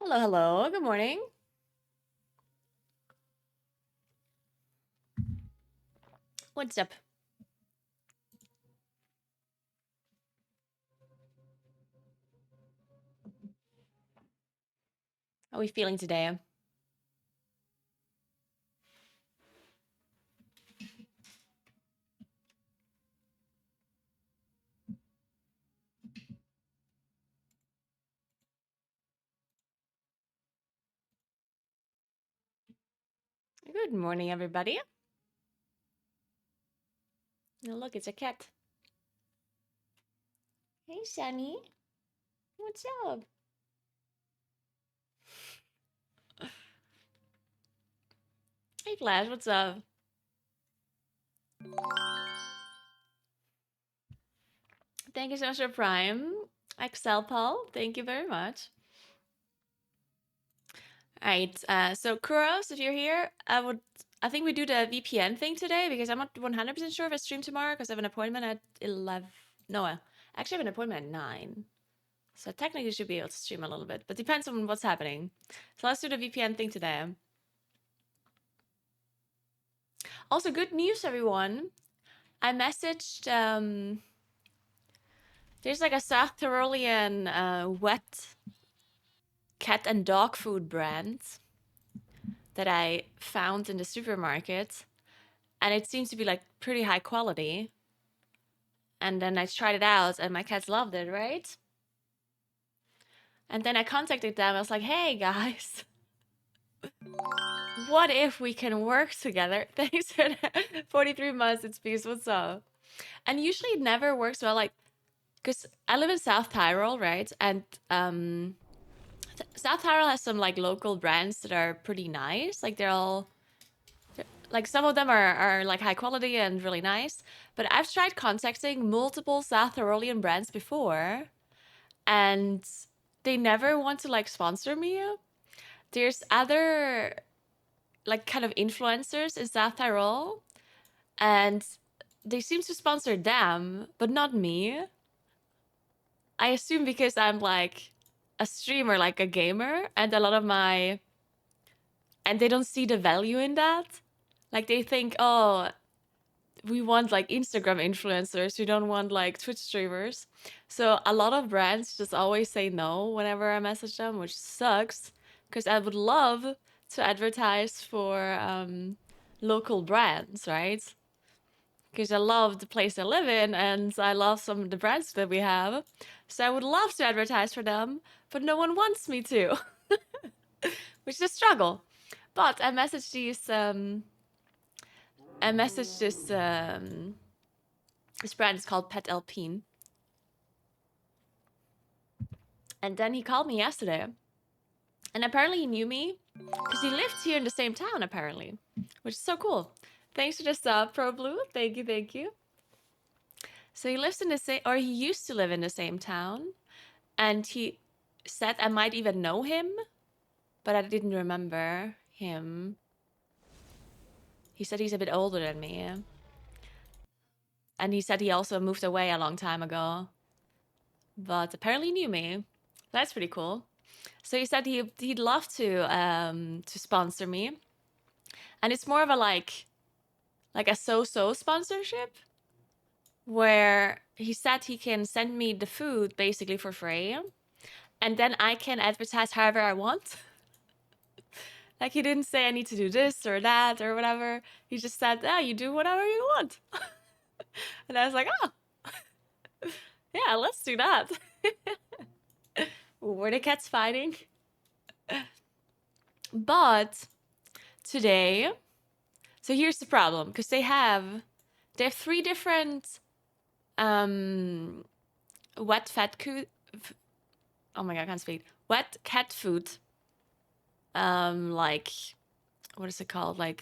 Hello, hello. Good morning. What's up? How are we feeling today? Good morning, everybody. Oh, look, it's a cat. Hey, Sunny. What's up? Hey, Flash. What's up? Thank you so much for Prime. Excel Paul, thank you very much. All right. So Kuros, if you're here, I think we do the VPN thing today because I'm not 100% sure if I stream tomorrow because I have an appointment at 11. No, I actually have an appointment at 9. So technically should be able to stream a little bit, but depends on what's happening. So let's do the VPN thing today. Also, good news, everyone. I messaged, there's like a South Tyrolean wet cat and dog food brand that I found in the supermarket. And it seems to be like pretty high quality. And then I tried it out and my cats loved it, right? And then I contacted them. I was like, hey guys, what if we can work together? Thanks for 43 months. It's peace. What's up? And usually it never works well. Like, because I live in South Tyrol, right? And South Tyrol has some like local brands that are pretty nice. Like like some of them are like high quality and really nice. But I've tried contacting multiple South Tyrolean brands before, and they never want to like sponsor me. There's other like kind of influencers in South Tyrol, and they seem to sponsor them, but not me. I assume because I'm like a streamer, like a gamer, and a lot of my and they don't see the value in that. Like they think, oh, we want like Instagram influencers, we don't want like Twitch streamers. So a lot of brands just always say no whenever I message them, which sucks because I would love to advertise for local brands, right? Because I love the place I live in and I love some of the brands that we have. So I would love to advertise for them, but no one wants me to, which is a struggle. But I messaged this brand is called Pet Alpine. And then he called me yesterday. And apparently he knew me because he lived here in the same town, apparently, which is so cool. Thanks for the sub, Pro Blue. Thank you, thank you. So he lives in the same, or he used to live in the same town. And he said I might even know him, but I didn't remember him. He said he's a bit older than me. And he said he also moved away a long time ago, but apparently knew me. That's pretty cool. So he said he'd love to sponsor me, and it's more of a like a so-so sponsorship where he said he can send me the food basically for free, and then I can advertise however I want. Like he didn't say I need to do this or that or whatever. He just said, "Ah, you do whatever you want," and I was like, "Oh, yeah, let's do that." Were the cats fighting? But today, so here's the problem because they have 3 different wet fat food. Oh my god, I can't speak. Wet cat food. Like what is it called? Like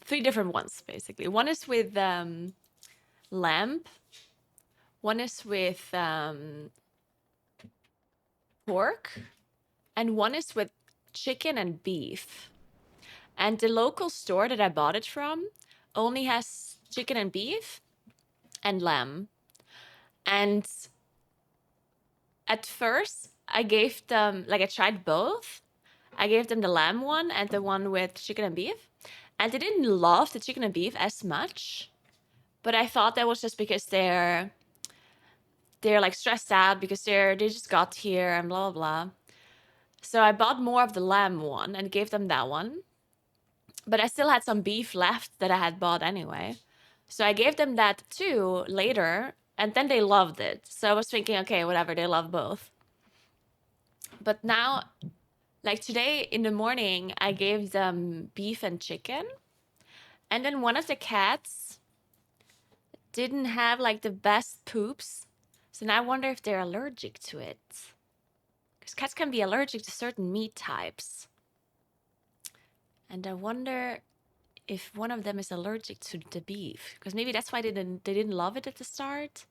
3 different ones basically. One is with lamb. One is with pork, and one is with chicken and beef. And the local store that I bought it from only has chicken and beef and lamb. And at first, I gave them, like, I tried both. I gave them the lamb one and the one with chicken and beef. And they didn't love the chicken and beef as much. But I thought that was just because they're like stressed out because they just got here and blah blah blah. So I bought more of the lamb one and gave them that one. But I still had some beef left that I had bought anyway. So I gave them that too later, and then they loved it. So I was thinking, okay, whatever, they love both. But now, like today in the morning, I gave them beef and chicken. And then one of the cats didn't have like the best poops. So now I wonder if they're allergic to it. Because cats can be allergic to certain meat types. And I wonder if one of them is allergic to the beef. Because maybe that's why they didn't love it at the start.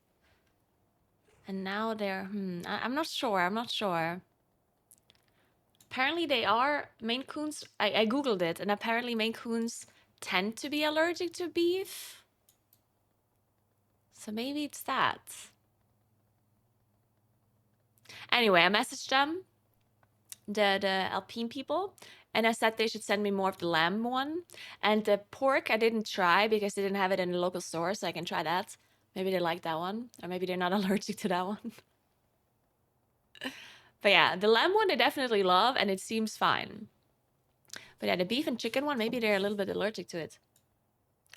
And now they're, I'm not sure. I'm not sure. Apparently they are Maine Coons. I Googled it, and apparently Maine Coons tend to be allergic to beef. So maybe it's that. Anyway, I messaged them, the Alpine people, and I said they should send me more of the lamb one. And the pork I didn't try because they didn't have it in the local store, so I can try that. Maybe they like that one, or maybe they're not allergic to that one. But yeah, the lamb one they definitely love, and it seems fine. But yeah, the beef and chicken one, maybe they're a little bit allergic to it.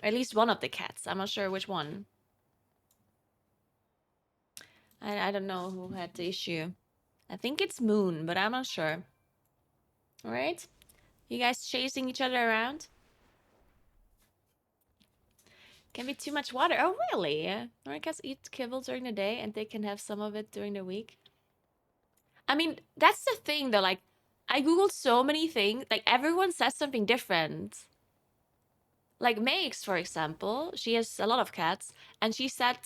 Or at least one of the cats. I'm not sure which one. I don't know who had the issue. I think it's Moon, but I'm not sure. All right? You guys chasing each other around? Can be too much water. Oh, really? Nordic cats eat kibble during the day, and they can have some of it during the week. I mean, that's the thing, though. Like, I Googled so many things. Like, everyone says something different. Like, Megs, for example, she has a lot of cats, and she said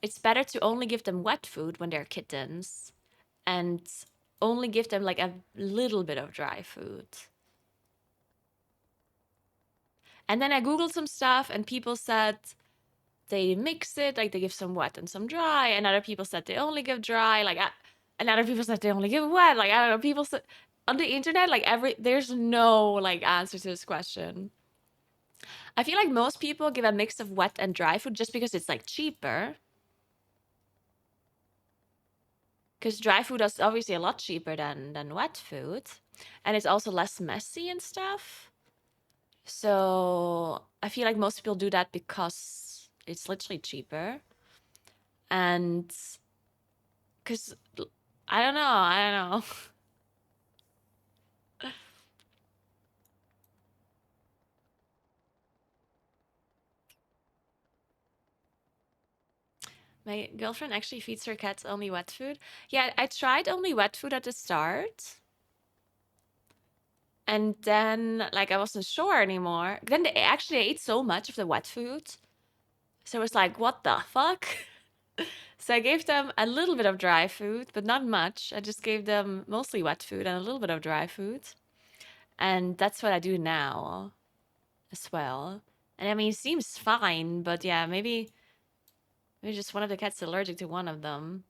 it's better to only give them wet food when they're kittens and only give them like a little bit of dry food. And then I Googled some stuff, and people said they mix it, like they give some wet and some dry, and other people said they only give dry, like, and other people said they only give wet. Like, I don't know, people said on the internet, like, there's no like answer to this question. I feel like most people give a mix of wet and dry food just because it's like cheaper. Because dry food is obviously a lot cheaper than wet food, and it's also less messy and stuff. So I feel like most people do that because it's literally cheaper, and because I don't know. My girlfriend actually feeds her cats only wet food. Yeah, I tried only wet food at the start. And then, like, I wasn't sure anymore. Then they actually ate so much of the wet food. So it was like, what the fuck? So I gave them a little bit of dry food, but not much. I just gave them mostly wet food and a little bit of dry food. And that's what I do now as well. And I mean, it seems fine, but yeah, maybe just one of the cats is allergic to one of them.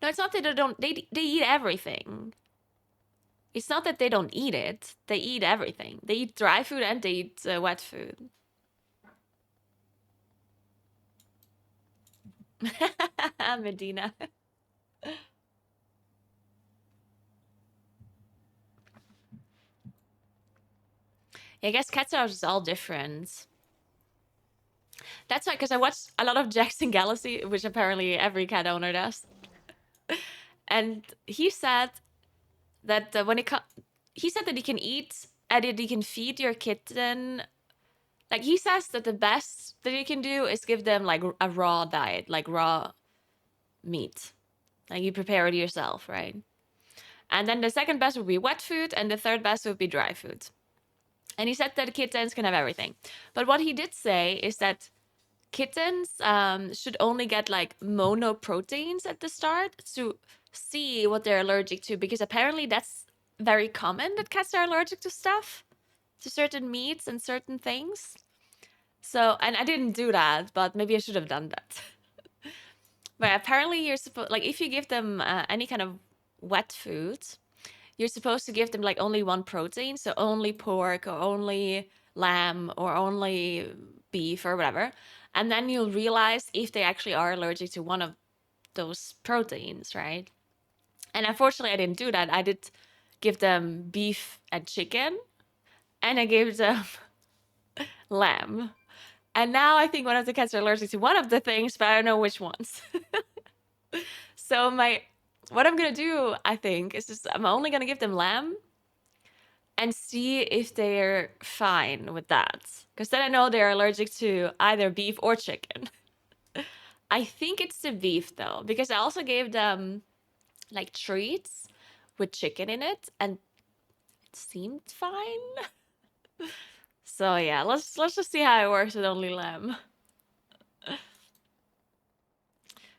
No, it's not that they eat everything. It's not that they don't eat it. They eat everything. They eat dry food and they eat wet food. Medina. Yeah, I guess cats are just all different. That's why, because I watched a lot of Jackson Galaxy, which apparently every cat owner does. And he said that he said that he can eat and that he can feed your kitten. Like, he says that the best that you can do is give them like a raw diet, like raw meat. Like, you prepare it yourself, right? And then the second best would be wet food, and the third best would be dry food. And he said that the kittens can have everything. But what he did say is that kittens should only get like monoproteins at the start to see what they're allergic to, because apparently that's very common that cats are allergic to stuff, to certain meats and certain things. So, and I didn't do that, but maybe I should have done that. But apparently, you're supposed like if you give them any kind of wet food, you're supposed to give them like only one protein, so only pork or only lamb or only beef or whatever. And then you'll realize if they actually are allergic to one of those proteins, right? And unfortunately, I didn't do that. I did give them beef and chicken, and I gave them lamb. And now I think one of the cats are allergic to one of the things, but I don't know which ones. So what I'm gonna do, I think, is just I'm only gonna give them lamb and see if they're fine with that. Because then I know they're allergic to either beef or chicken. I think it's the beef though, because I also gave them like treats with chicken in it, and it seemed fine. So yeah, let's just see how it works with only lamb.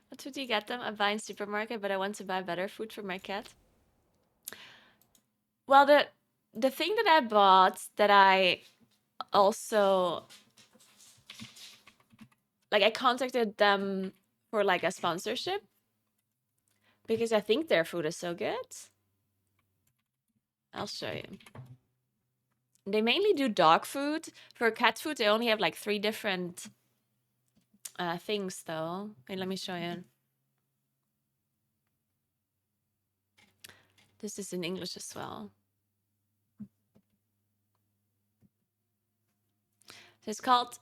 What food do you get them? I buy in supermarket, but I want to buy better food for my cat. Well, the thing that I bought that I also like I contacted them for like a sponsorship because I think their food is so good. I'll show you. They mainly do dog food. For cat food, they only have like 3 different things though. Wait, let me show you. This is in English as well. So it's called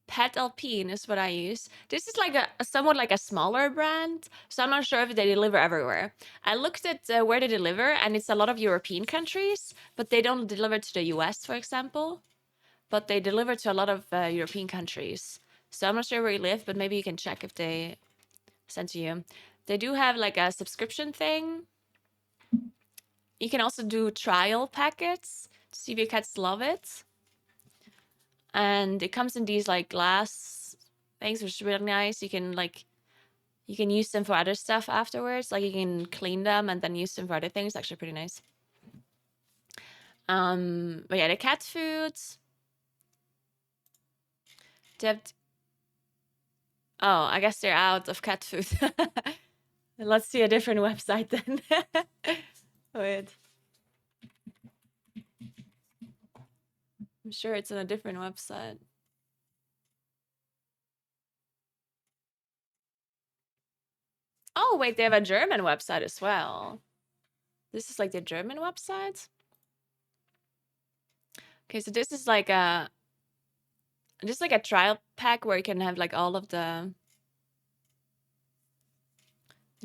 Pet Alpine is what I use. This is like a somewhat like a smaller brand, so I'm not sure if they deliver everywhere. I looked at where they deliver, and it's a lot of European countries, but they don't deliver to the US, for example. But they deliver to a lot of European countries. So I'm not sure where you live, but maybe you can check if they send to you. They do have like a subscription thing. You can also do trial packets to see if your cats love it. And it comes in these like glass things, which is really nice. You can use them for other stuff afterwards. Like you can clean them and then use them for other things. Actually pretty nice. But yeah, the cat foods. Oh, I guess they're out of cat food. Let's see a different website then. Wait. I'm sure it's on a different website. Oh, wait, they have a German website as well. This is like the German website. Okay, so this is like a trial pack where you can have like all of the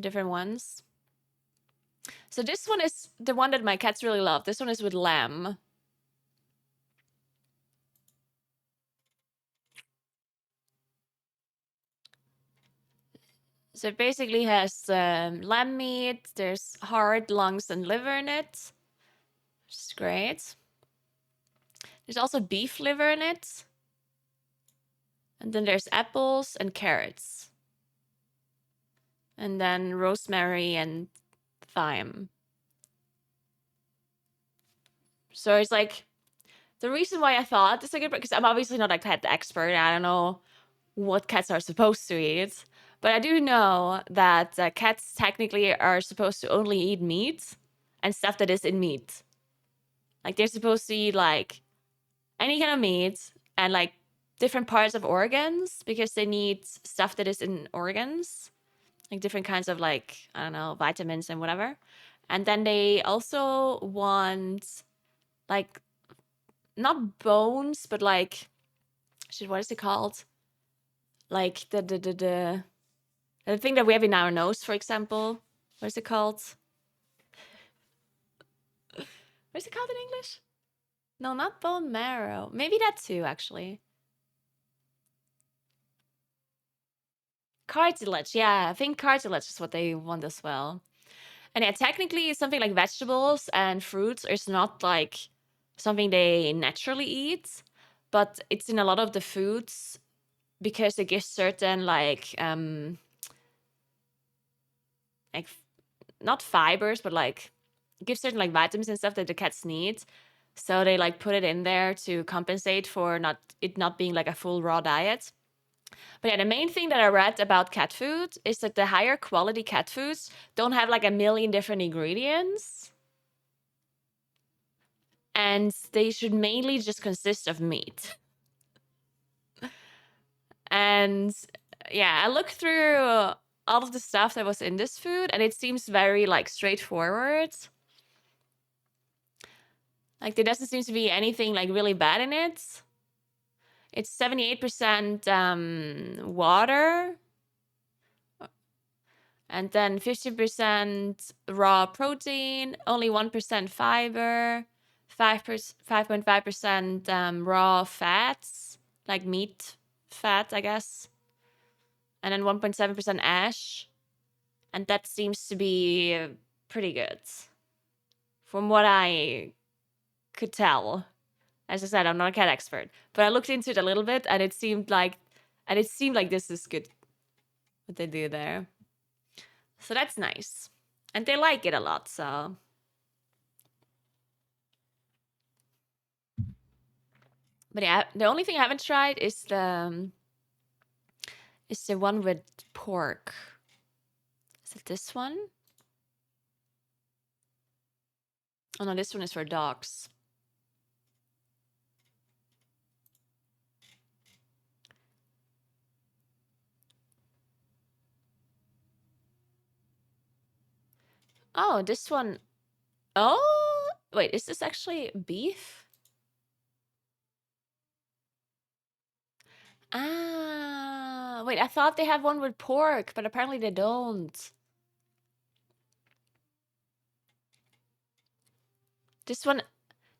different ones. So this one is the one that my cats really love. This one is with lamb. So it basically has lamb meat. There's heart, lungs, and liver in it, which is great. There's also beef liver in it. And then there's apples and carrots. And then rosemary and thyme. So it's like, the reason why I thought this is good, because I'm obviously not a cat expert. I don't know what cats are supposed to eat. But I do know that cats technically are supposed to only eat meat and stuff that is in meat. Like they're supposed to eat like any kind of meat and like different parts of organs because they need stuff that is in organs. Like different kinds of like, I don't know, vitamins and whatever. And then they also want like not bones, but like shit, what is it called? Like the thing that we have in our nose, for example. What is it called? What is it called in English? No, not bone marrow. Maybe that too, actually. Cartilage, yeah. I think cartilage is what they want as well. And yeah, technically something like vegetables and fruits is not like something they naturally eat, but it's in a lot of the foods because it gives certain like not fibers, but like gives certain like vitamins and stuff that the cats need. So they like put it in there to compensate for not being like a full raw diet. But yeah, the main thing that I read about cat food is that the higher quality cat foods don't have like a million different ingredients. And they should mainly just consist of meat. And yeah, I looked through all of the stuff that was in this food, and it seems very like straightforward. Like there doesn't seem to be anything like really bad in it. It's 78% water, and then 50% raw protein, only 1% fiber, 5.5% raw fats, like meat fat, I guess, and then 1.7% ash. And that seems to be pretty good from what I could tell. As I said, I'm not a cat expert, but I looked into it a little bit, and it seemed like this is good what they do there. So that's nice, and they like it a lot. So, but yeah, the only thing I haven't tried is the one with pork. Is it this one? Oh no, this one is for dogs. Oh, this one. Oh, wait, is this actually beef? Ah, wait, I thought they have one with pork, but apparently they don't. This one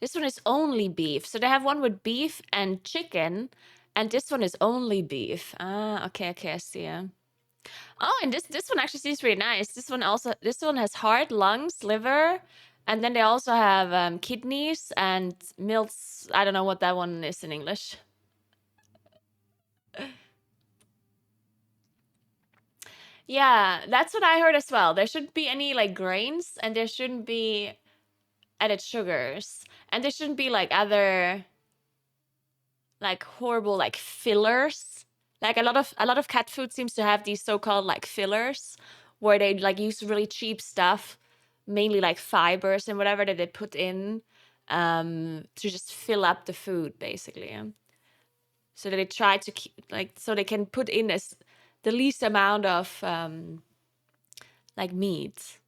is only beef. So they have one with beef and chicken, and this one is only beef. Ah, okay, I see. Yeah. Oh, and this one actually seems really nice. This one has heart, lungs, liver, and then they also have kidneys and milts. I don't know what that one is in English. Yeah, that's what I heard as well. There shouldn't be any like grains, and there shouldn't be added sugars, and there shouldn't be like other like horrible like fillers. Like a lot of cat food seems to have these so-called like fillers where they like use really cheap stuff, mainly like fibers and whatever that they put in to just fill up the food basically. So that they try to keep like so they can put in as the least amount of like meat.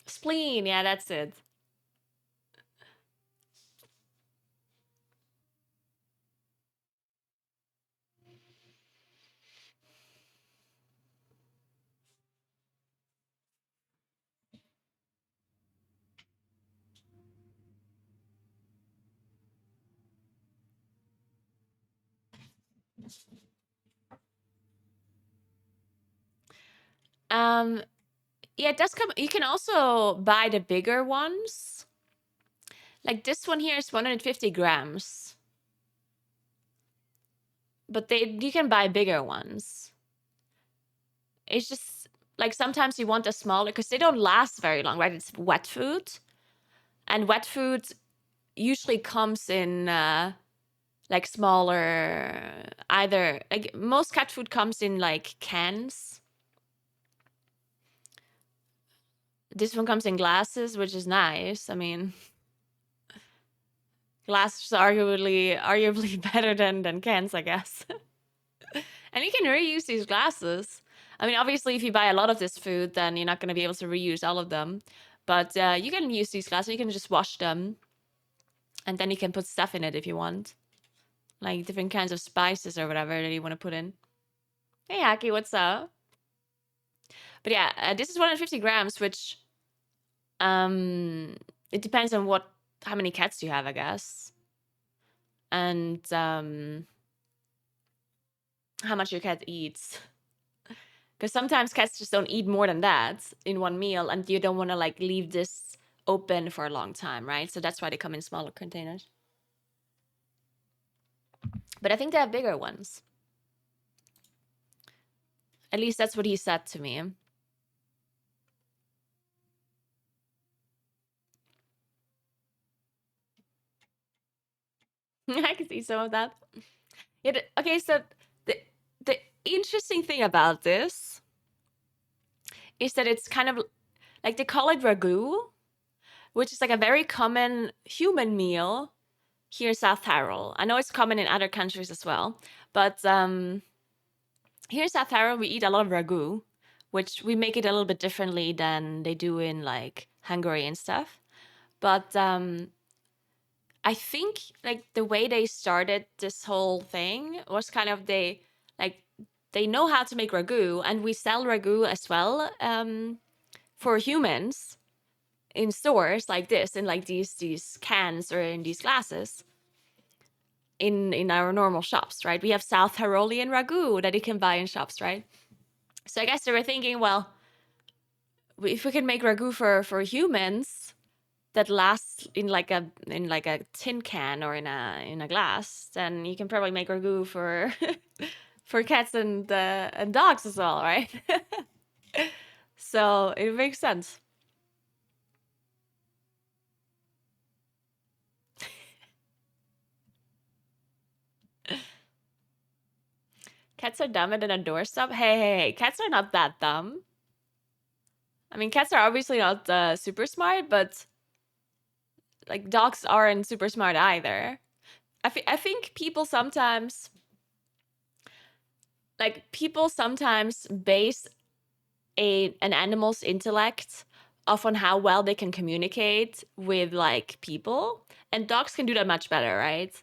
Spleen, yeah, that's it. Um yeah, it does come. You can also buy the bigger ones. Like this one here is 150 grams. But you can buy bigger ones. It's just like sometimes you want a smaller because they don't last very long, right? It's wet food. And wet food usually comes in like smaller either like most cat food comes in like cans. This one comes in glasses, which is nice. I mean, glasses are arguably better than cans, I guess. And you can reuse these glasses. I mean, obviously, if you buy a lot of this food, then you're not going to be able to reuse all of them. But you can use these glasses. You can just wash them. And then you can put stuff in it if you want. Like different kinds of spices or whatever that you want to put in. Hey, Haki, what's up? But yeah, this is 150 grams, which it depends on how many cats you have, I guess. And how much your cat eats. Because sometimes cats just don't eat more than that in one meal, and you don't want to like leave this open for a long time, right? So that's why they come in smaller containers. But I think they have bigger ones. At least that's what he said to me. I can see some of that. Okay, so the the interesting thing about this is that it's kind of like they call it ragu, which is like a very common human meal here in South Tyrol. I know it's common in other countries as well, but here in South Tyrol we eat a lot of ragu, which we make it a little bit differently than they do in like Hungary and stuff. But I think like the way they started this whole thing was kind of like they know how to make ragu, and we sell ragu as well for humans in stores like this, in like these cans or in these glasses in our normal shops, right? We have South Tyrolean ragu that you can buy in shops, right? So I guess they were thinking, well, if we can make ragu for humans that lasts in like a tin can or in a glass, then you can probably make ragu for for cats and dogs as well, right? So it makes sense. Cats are dumber than a doorstop. Hey, cats are not that dumb. I mean, cats are obviously not super smart, but like dogs aren't super smart either. I think people sometimes base an animal's intellect off on how well they can communicate with like people, and dogs can do that much better, right?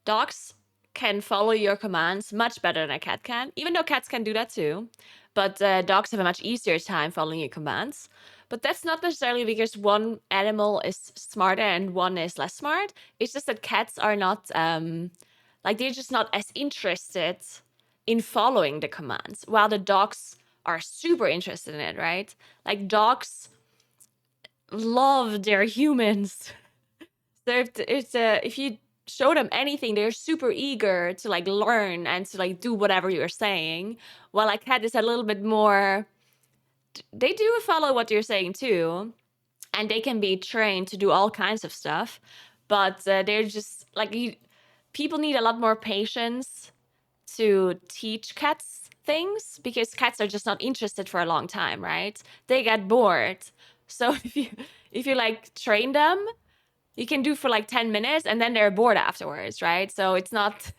Dogs can follow your commands much better than a cat can, even though cats can do that too. But dogs have a much easier time following your commands. But that's not necessarily because one animal is smarter and one is less smart. It's just that cats are not, like, they're just not as interested in following the commands, while the dogs are super interested in it, right? Like, dogs love their humans. So if you show them anything, they're super eager to like learn and to like do whatever you're saying. While a cat is a little bit more, they do follow what you're saying too, and they can be trained to do all kinds of stuff. But they're just like people need a lot more patience to teach cats things because cats are just not interested for a long time, right? They get bored. So if you like train them, you can do for like 10 minutes and then they're bored afterwards, right? So it's not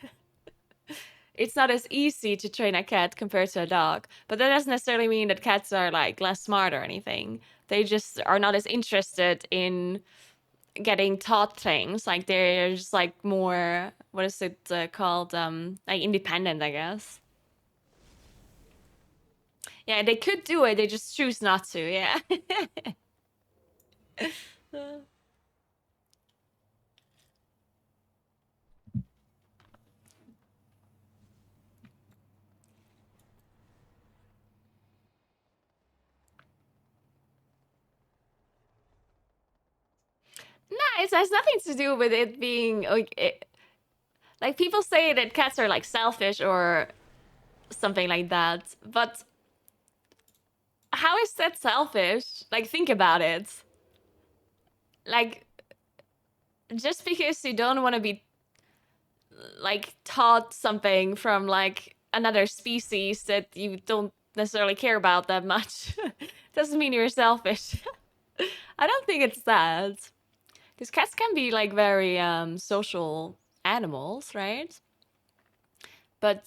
as easy to train a cat compared to a dog. But that doesn't necessarily mean that cats are like less smart or anything. They just are not as interested in getting taught things. Like they're just like more, what is it called? Like independent, I guess. Yeah, they could do it. They just choose not to. Yeah. Nah, it has nothing to do with it being like people say that cats are like selfish or something like that. But how is that selfish? Like, think about it. Like, just because you don't want to be like taught something from like another species that you don't necessarily care about that much doesn't mean you're selfish. I don't think it's that. Because cats can be like very social animals, right? But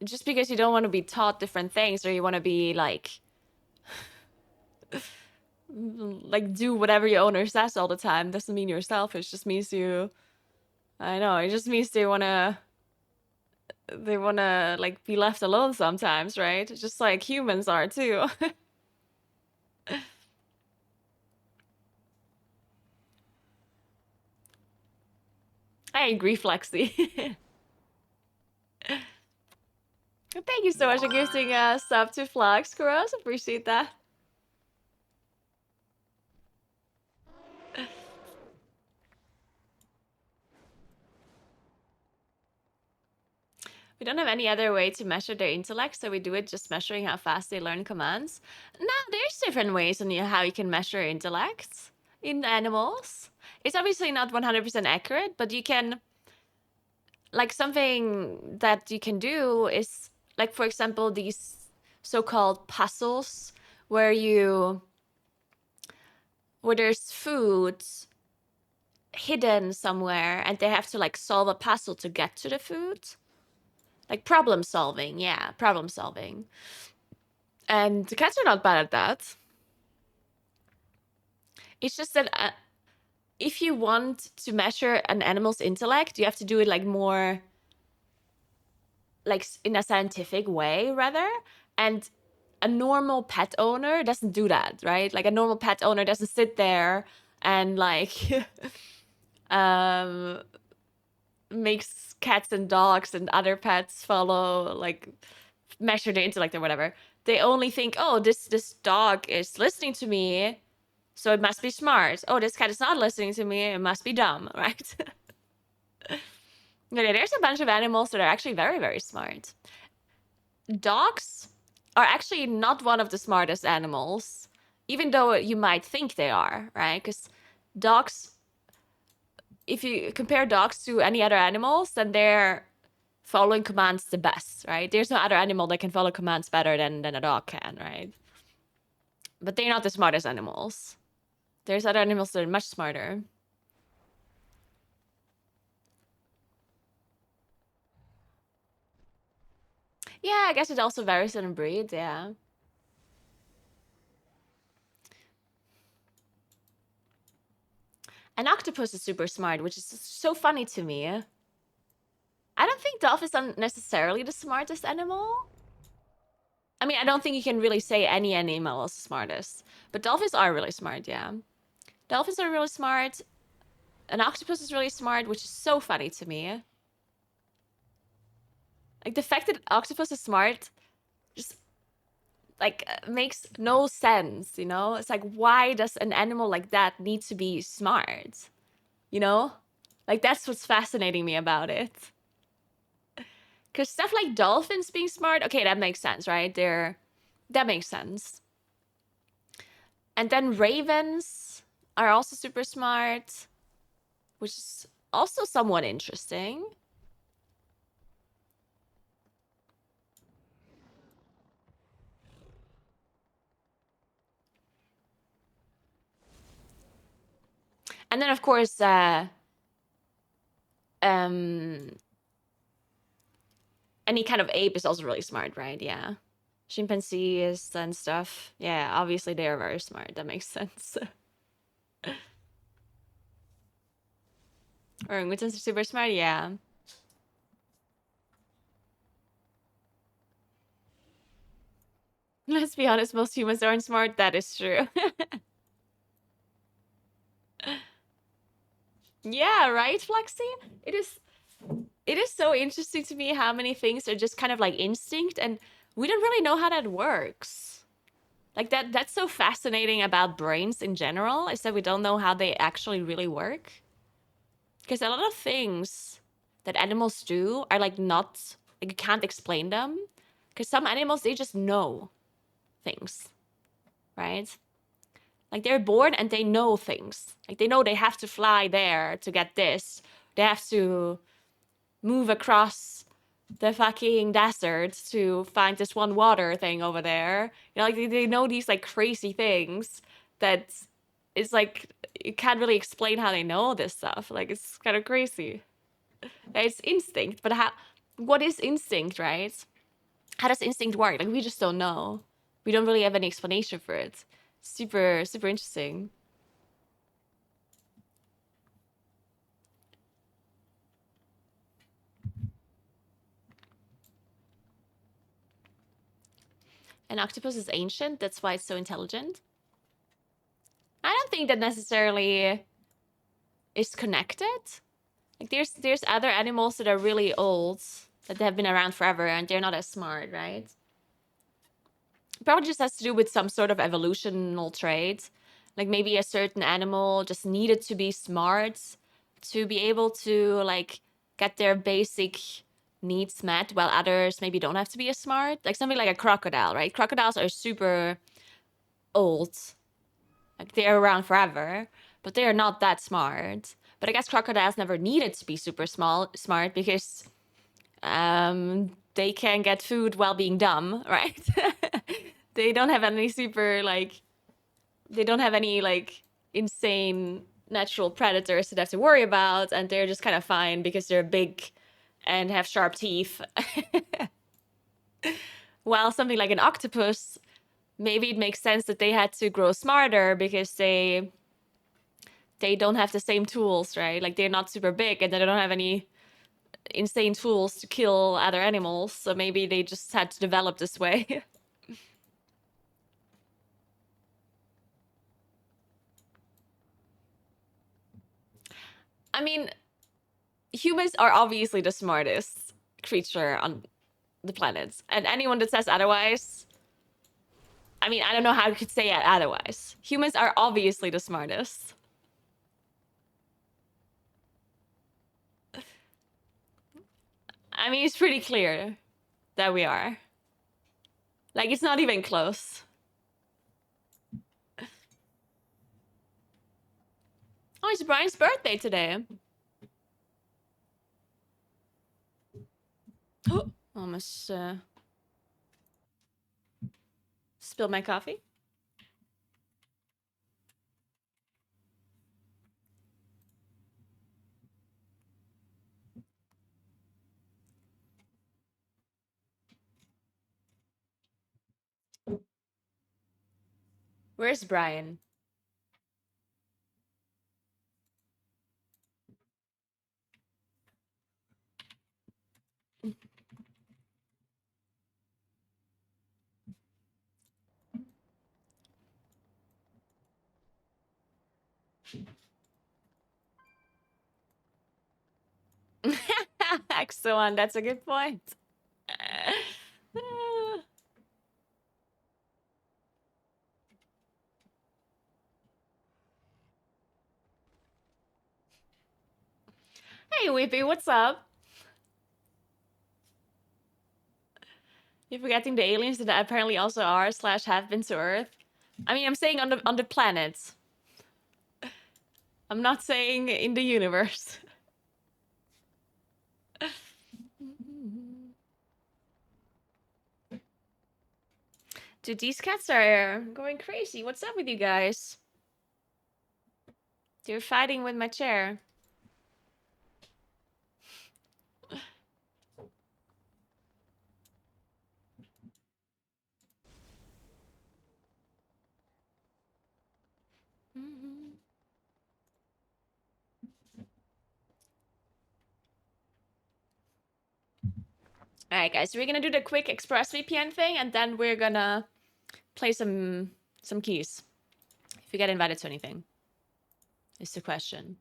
just because you don't want to be taught different things or you want to be like do whatever your owner says all the time doesn't mean you're selfish. It just means you, I know, it just means they wanna like be left alone sometimes, right? Just like humans are too. I agree, Flexi. Thank you so much for gifting sub to Flux, Kuros. Appreciate that. We don't have any other way to measure their intellect, so we do it just measuring how fast they learn commands. Now, there's different ways on how you can measure intellect in animals. It's obviously not 100% accurate, but you can, like, something that you can do is, like, for example, these so-called puzzles where there's food hidden somewhere and they have to, like, solve a puzzle to get to the food. Like problem solving, yeah, problem solving. And the cats are not bad at that. It's just that if you want to measure an animal's intellect, you have to do it like more, like in a scientific way rather. And a normal pet owner doesn't do that, right? Like a normal pet owner doesn't sit there and like makes cats and dogs and other pets follow, like measure the intellect or whatever. They only think, oh, this dog is listening to me, so it must be smart. Oh, this cat is not listening to me, it must be dumb, right? Yeah, there's a bunch of animals that are actually very, very smart. Dogs are actually not one of the smartest animals, even though you might think they are, right? Because dogs, if you compare dogs to any other animals, then they're following commands the best, right? There's no other animal that can follow commands better than a dog can, right? But they're not the smartest animals. There's other animals that are much smarter. Yeah, I guess it also varies in breed, yeah. An octopus is super smart, which is so funny to me. I don't think dolphins are necessarily the smartest animal. I mean, I don't think you can really say any animal is the smartest. But dolphins are really smart, yeah. Dolphins are really smart. An octopus is really smart, which is so funny to me. Like, the fact that octopus is smart just, like, makes no sense, you know? It's like, why does an animal like that need to be smart? You know? Like, that's what's fascinating me about it. Because stuff like dolphins being smart, okay, that makes sense, right? That makes sense. And then ravens are also super smart, which is also somewhat interesting. And then, of course, any kind of ape is also really smart, right? Yeah. Chimpanzees and stuff. Yeah, obviously they are very smart. That makes sense. Orangutans are super smart, yeah. Let's be honest, most humans aren't smart. That is true. Yeah, right, Flexi? It is so interesting to me how many things are just kind of like instinct, and we don't really know how that works. Like that's so fascinating about brains in general, is that we don't know how they actually really work. Because a lot of things that animals do are like not, like you can't explain them. Because some animals, they just know things, right? Like they're born and they know things. Like they know they have to fly there to get this. They have to move across the fucking desert to find this one water thing over there. You know, like they know these like crazy things that it's like you can't really explain how they know this stuff. Like it's kind of crazy. It's instinct, but what is instinct, right? How does instinct work? Like we just don't know. We don't really have any explanation for it. Super, super interesting. An octopus is ancient, that's why it's so intelligent. I don't think that necessarily is connected. Like there's other animals that are really old that have been around forever and they're not as smart, right? Probably just has to do with some sort of evolutional trait. Like maybe a certain animal just needed to be smart to be able to like get their basic needs met, while others maybe don't have to be as smart. Like something like a crocodile, right? Crocodiles are super old. Like they're around forever. but they are not that smart. But I guess crocodiles never needed to be super smart because they can get food while being dumb, right? They don't have any they don't have any like insane natural predators that they have to worry about, and they're just kind of fine because they're big and have sharp teeth. While something like an octopus, maybe it makes sense that they had to grow smarter because they don't have the same tools, right? Like they're not super big and they don't have any insane tools to kill other animals, so maybe they just had to develop this way. I mean, humans are obviously the smartest creature on the planet, and anyone that says otherwise, I mean, I don't know how you could say it otherwise. Humans are obviously the smartest. I mean, it's pretty clear that we are. Like, it's not even close. Oh, it's Brian's birthday today. Oh, almost spilled my coffee. Where's Brian? Excellent, that's a good point. Hey, Weepy, what's up? You're forgetting the aliens that apparently also are / have been to Earth. I mean, I'm saying on the planet. I'm not saying in the universe. Dude, these cats are going crazy. What's up with you guys? They're fighting with my chair. Alright, guys, so we're gonna do the quick ExpressVPN thing, and then we're gonna play some keys. If you get invited to anything, is the question.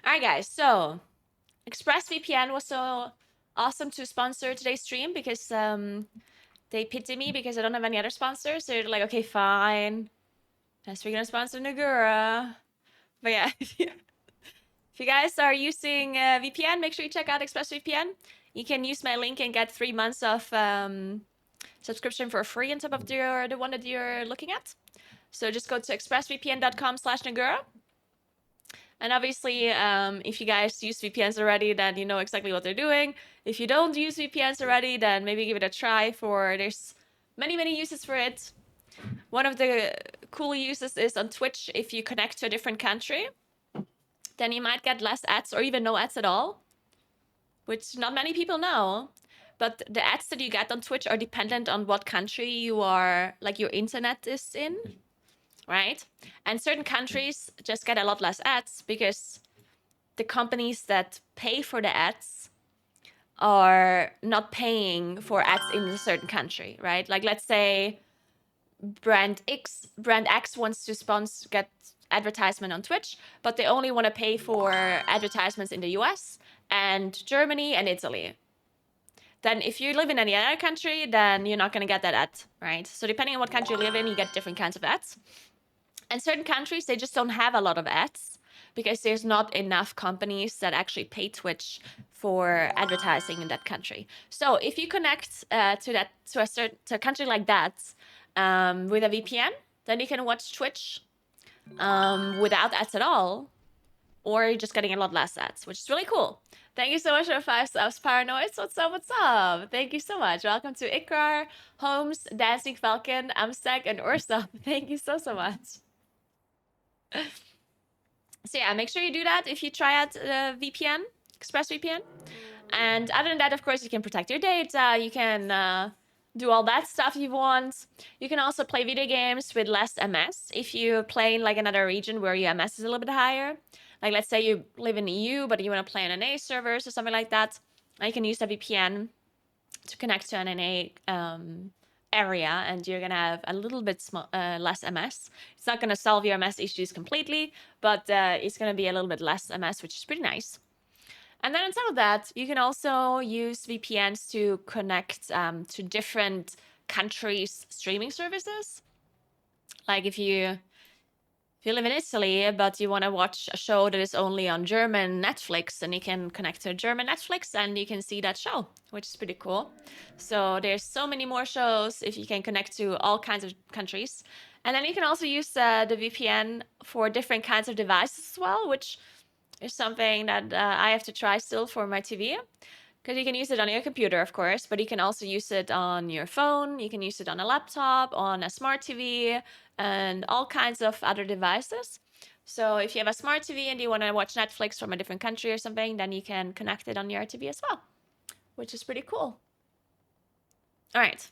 Alright, guys, so ExpressVPN was so awesome to sponsor today's stream because they pity me because I don't have any other sponsors. So they're like, okay, fine. Guess we're gonna sponsor Naguura. But yeah, if you guys are using VPN, make sure you check out ExpressVPN. You can use my link and get 3 months of subscription for free on top of the one that you're looking at. So just go to expressvpn.com/Naguura. And obviously, if you guys use VPNs already, then you know exactly what they're doing. If you don't use VPNs already, then maybe give it a try. There's many uses for it. One of the cool uses is on Twitch. If you connect to a different country, then you might get less ads or even no ads at all, which not many people know. But the ads that you get on Twitch are dependent on what country you are, like your internet is in, right? And certain countries just get a lot less ads because the companies that pay for the ads are not paying for ads in a certain country, right? Like, let's say brand X wants to get advertisement on Twitch, but they only want to pay for advertisements in the US and Germany and Italy. Then if you live in any other country, then you're not going to get that ad, right? So depending on what country you live in, you get different kinds of ads. And certain countries, they just don't have a lot of ads. because there's not enough companies that actually pay Twitch for advertising in that country. So if you connect to a country like that with a VPN, then you can watch Twitch without ads at all, or you're just getting a lot less ads, which is really cool. Thank you so much for 5 subs, Paranoids. What's up? What's up? Thank you so much. Welcome to Ikrar, Holmes, Dancing Falcon, Amstek, and Ursa. Thank you so much. So yeah, make sure you do that if you try out VPN, ExpressVPN. And other than that, of course, you can protect your data. You can do all that stuff you want. You can also play video games with less MS if you play in like another region where your MS is a little bit higher. Like let's say you live in the EU, but you want to play on NA servers or something like that. You can use a VPN to connect to an NA area, and you're gonna have a little bit less MS. It's not gonna solve your MS issues completely, but it's gonna be a little bit less MS, which is pretty nice. And then on top of that, you can also use VPNs to connect to different countries' streaming services. Like if you live in Italy, but you want to watch a show that is only on German Netflix, then you can connect to German Netflix and you can see that show, which is pretty cool. So there's so many more shows if you can connect to all kinds of countries. And then you can also use the VPN for different kinds of devices as well, which is something that I have to try still for my TV. Because you can use it on your computer, of course, but you can also use it on your phone. You can use it on a laptop, on a smart TV, and all kinds of other devices. So if you have a smart TV and you want to watch Netflix from a different country or something, then you can connect it on your TV as well, which is pretty cool. All right.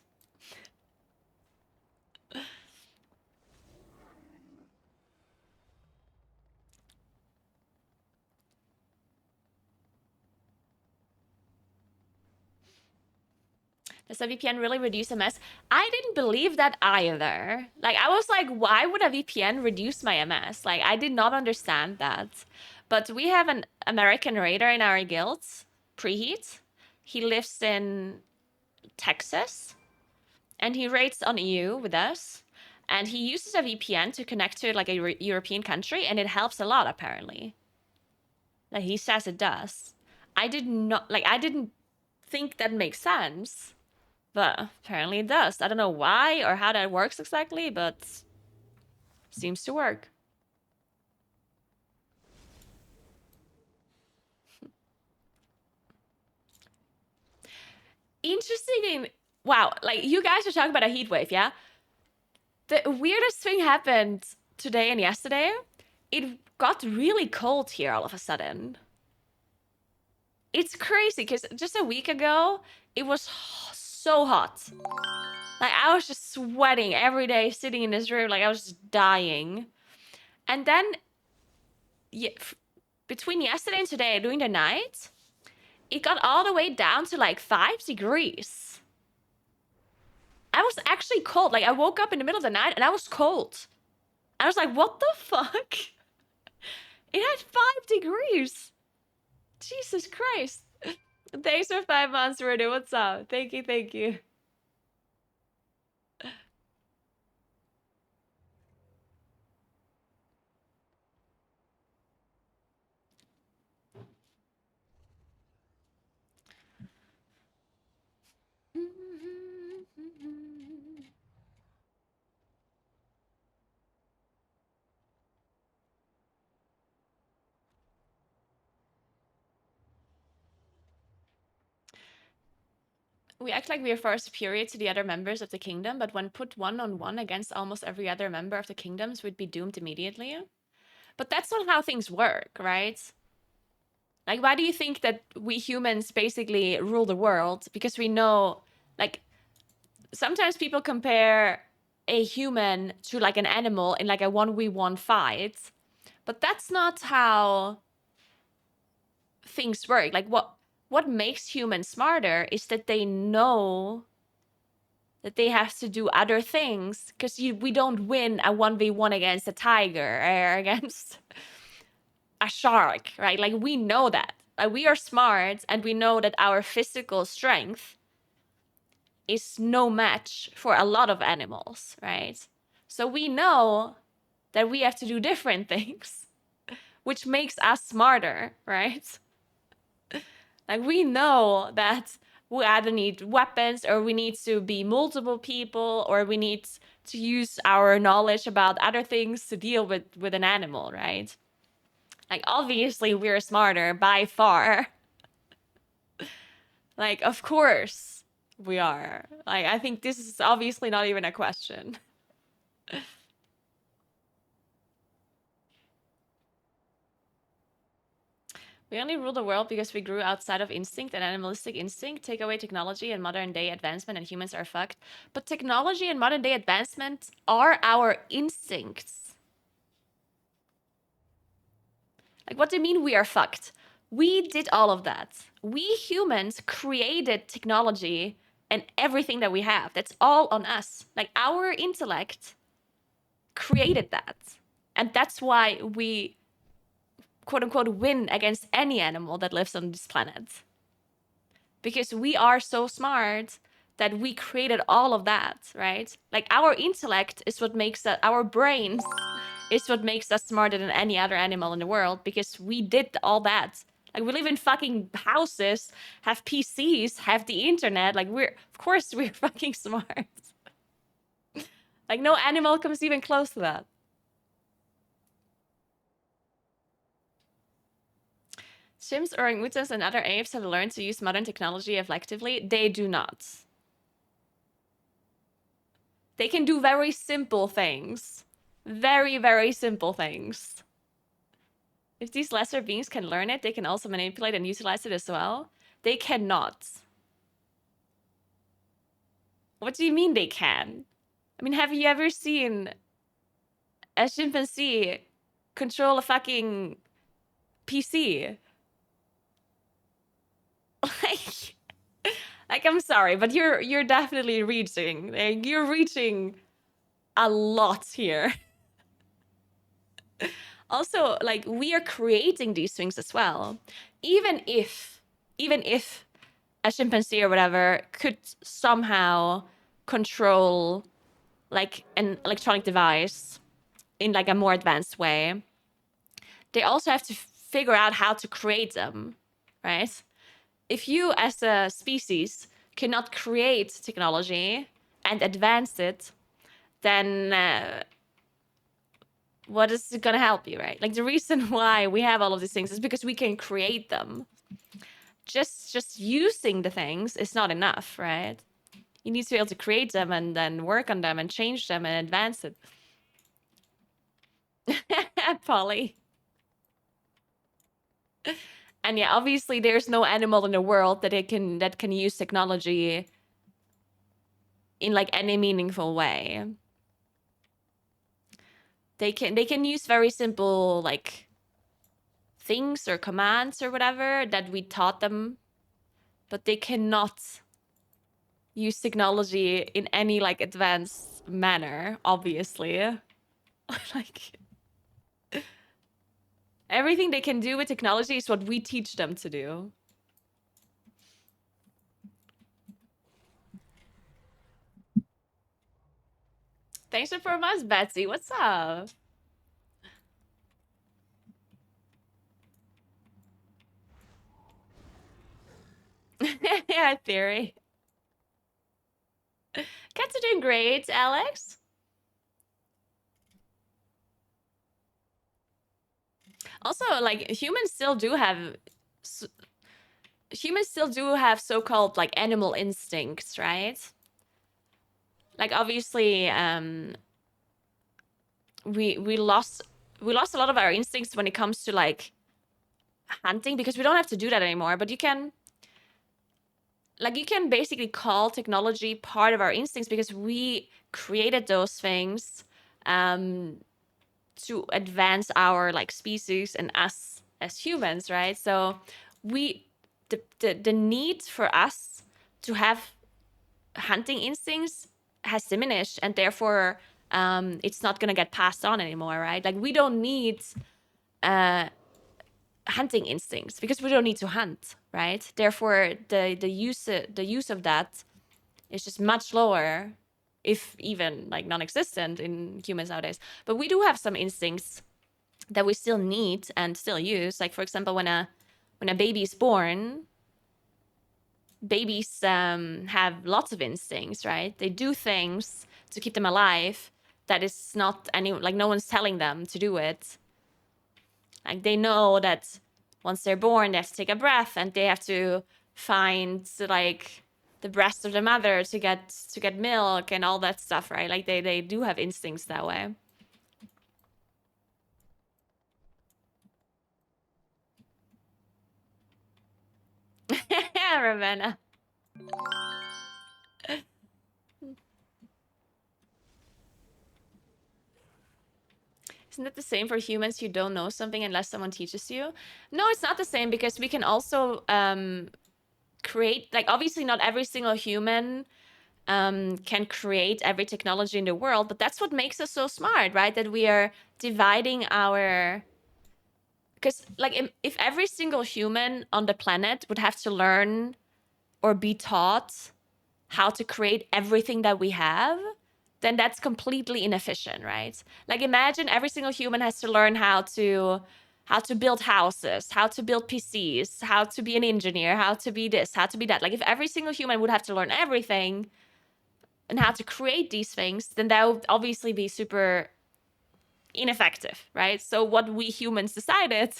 Does a VPN really reduce MS? I didn't believe that either. Like, I was like, why would a VPN reduce my MS? Like, I did not understand that. But we have an American raider in our guild, Preheat. He lives in Texas, and he raids on EU with us. And he uses a VPN to connect to like a European country, and it helps a lot, apparently. Like, he says it does. I didn't think that makes sense. But apparently it does. I don't know why or how that works exactly, but seems to work. Interesting. Wow, like you guys are talking about a heat wave, yeah? The weirdest thing happened today and yesterday. It got really cold here all of a sudden. It's crazy because just a week ago, it was so hot. Like, I was just sweating every day sitting in this room. Like, I was just dying. And then, between yesterday and today, during the night, it got all the way down to like 5 degrees. I was actually cold. Like, I woke up in the middle of the night and I was cold. I was like, what the fuck? It had 5 degrees. Jesus Christ. Thanks for 5 months, Rudy. What's up? Thank you, thank you. We act like we are far superior to the other members of the kingdom, but when put one-on-one against almost every other member of the kingdoms, we'd be doomed immediately. But that's not how things work, right? Like, why do you think that we humans basically rule the world? Because we know, like, sometimes people compare a human to like an animal in like a 1v1 fight, but that's not how things work. Like, what makes humans smarter is that they know that they have to do other things, because we don't win a 1v1 against a tiger or against a shark, right? Like, we know that. Like, we are smart and we know that our physical strength is no match for a lot of animals, right? So we know that we have to do different things. which makes us smarter, right? Like, we know that we either need weapons, or we need to be multiple people, or we need to use our knowledge about other things to deal with an animal, right? Like, obviously we're smarter by far. Like, of course we are. Like, I think this is obviously not even a question. We only rule the world because we grew outside of instinct and animalistic instinct. Take away technology and modern day advancement, and humans are fucked. But technology and modern day advancement are our instincts. Like, what do you mean we are fucked? We did all of that. We humans created technology and everything that we have. That's all on us. Like, our intellect created that. And that's why we, quote unquote, win against any animal that lives on this planet. Because we are so smart that we created all of that, right? Like, our intellect is what makes us, our brains is what makes us smarter than any other animal in the world, because we did all that. Like, we live in fucking houses, have PCs, have the internet. Like, of course we're fucking smart. Like, no animal comes even close to that. Chimps, orangutans, and other apes have learned to use modern technology effectively. They do not. They can do very simple things. Very, very simple things. If these lesser beings can learn it, they can also manipulate and utilize it as well. They cannot. What do you mean they can? I mean, have you ever seen a chimpanzee control a fucking PC? Like, I'm sorry, but you're definitely reaching. You're reaching a lot here. Also, like, we are creating these things as well. Even if a chimpanzee or whatever could somehow control like an electronic device in like a more advanced way, they also have to figure out how to create them, right? If you as a species cannot create technology and advance it, then what is it gonna help you, right? Like, the reason why we have all of these things is because we can create them. Just using the things is not enough, right? You need to be able to create them and then work on them and change them and advance it. Polly. And yeah, obviously there's no animal in the world that can use technology in like any meaningful way. They can use very simple like things or commands or whatever that we taught them, but they cannot use technology in any like advanced manner, obviously. Like, everything they can do with technology is what we teach them to do. Thanks for 4 months, Betsy. What's up? Yeah, theory. Cats are doing great, Alex. Also, like, humans still do have so-called like animal instincts, right? Like, obviously, we lost a lot of our instincts when it comes to like hunting, because we don't have to do that anymore. But you can basically call technology part of our instincts, because we created those things to advance our like species and us as humans, right? So the need for us to have hunting instincts has diminished, and therefore it's not gonna get passed on anymore, right? Like, we don't need hunting instincts because we don't need to hunt, right? Therefore the use of that is just much lower, if even like non-existent in humans nowadays. But we do have some instincts that we still need and still use. Like, for example, when a baby is born, babies have lots of instincts, right? They do things to keep them alive that is not like no one's telling them to do it. Like they know that once they're born, they have to take a breath and they have to find like the breast of the mother to get milk and all that stuff, right? Like they do have instincts that way. Ravenna. Isn't it the same for humans who don't know something unless someone teaches you? No, it's not the same because we can also create, like, obviously not every single human can create every technology in the world, but that's what makes us so smart, right? That we are dividing our... Because, like, if every single human on the planet would have to learn or be taught how to create everything that we have, then that's completely inefficient, right? Like imagine every single human has to learn how to build houses, how to build PCs, how to be an engineer, how to be this, how to be that. Like if every single human would have to learn everything and how to create these things, then that would obviously be super ineffective, right? So what we humans decided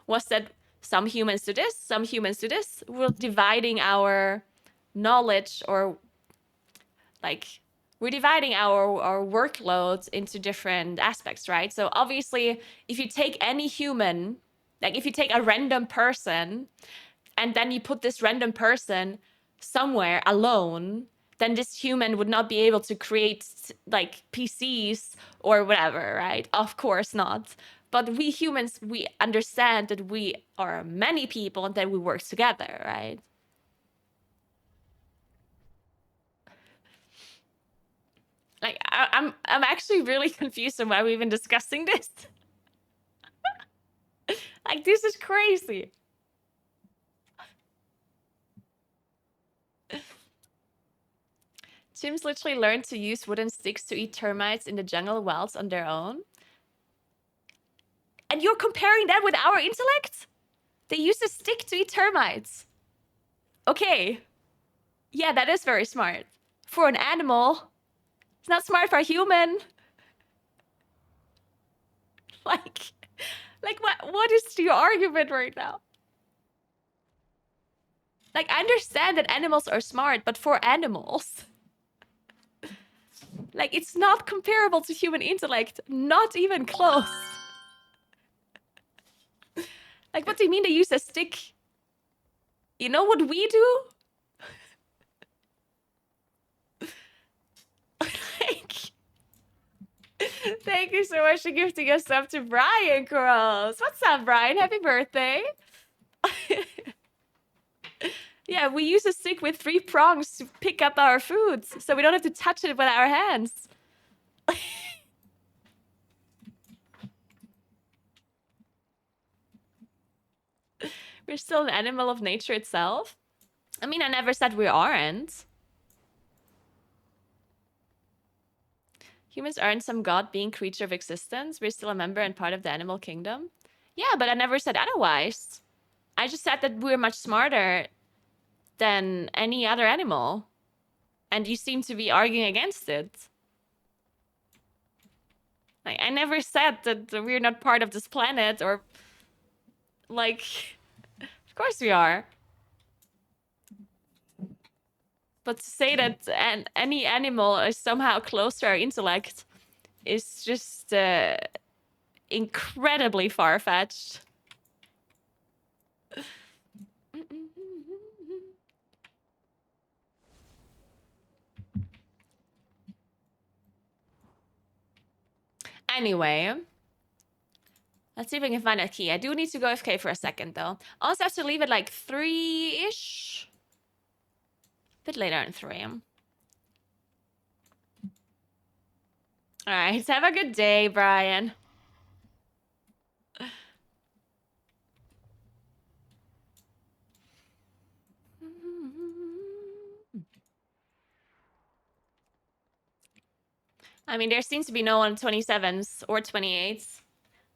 was that some humans do this, some humans do this. We're dividing our knowledge, or like we're dividing our workloads into different aspects, right? So obviously, if you take any human, like if you take a random person and then you put this random person somewhere alone, then this human would not be able to create like PCs or whatever, right? Of course not. But we humans, we understand that we are many people and that we work together, right? Like I'm actually really confused on why we're even discussing this. Like this is crazy. Chimps literally learned to use wooden sticks to eat termites in the jungle wilds on their own. And you're comparing that with our intellect? They use a stick to eat termites. Okay. Yeah, that is very smart. For an animal. It's not smart for a human. Like what is your argument right now? Like I understand that animals are smart, but for animals, like it's not comparable to human intellect, not even close. Like what do you mean they use a stick? You know what we do? Like, thank you so much for gifting us up to Brian Gross. What's up, Brian? Happy birthday. Yeah, we use a stick with 3 prongs to pick up our foods, so we don't have to touch it with our hands. We're still an animal of nature itself. I mean, I never said we aren't. Humans aren't some god-being creature of existence. We're still a member and part of the animal kingdom. Yeah, but I never said otherwise. I just said that we're much smarter than any other animal. And you seem to be arguing against it. Like, I never said that we're not part of this planet or... Like... Of course we are. But to say that any animal is somehow close to our intellect is just incredibly far-fetched. Anyway, let's see if we can find a key. I do need to go AFK for a second, though. I also have to leave at like 3-ish. A bit later than 3. Alright, have a good day, Brian. I mean, there seems to be no one 27s or 28s.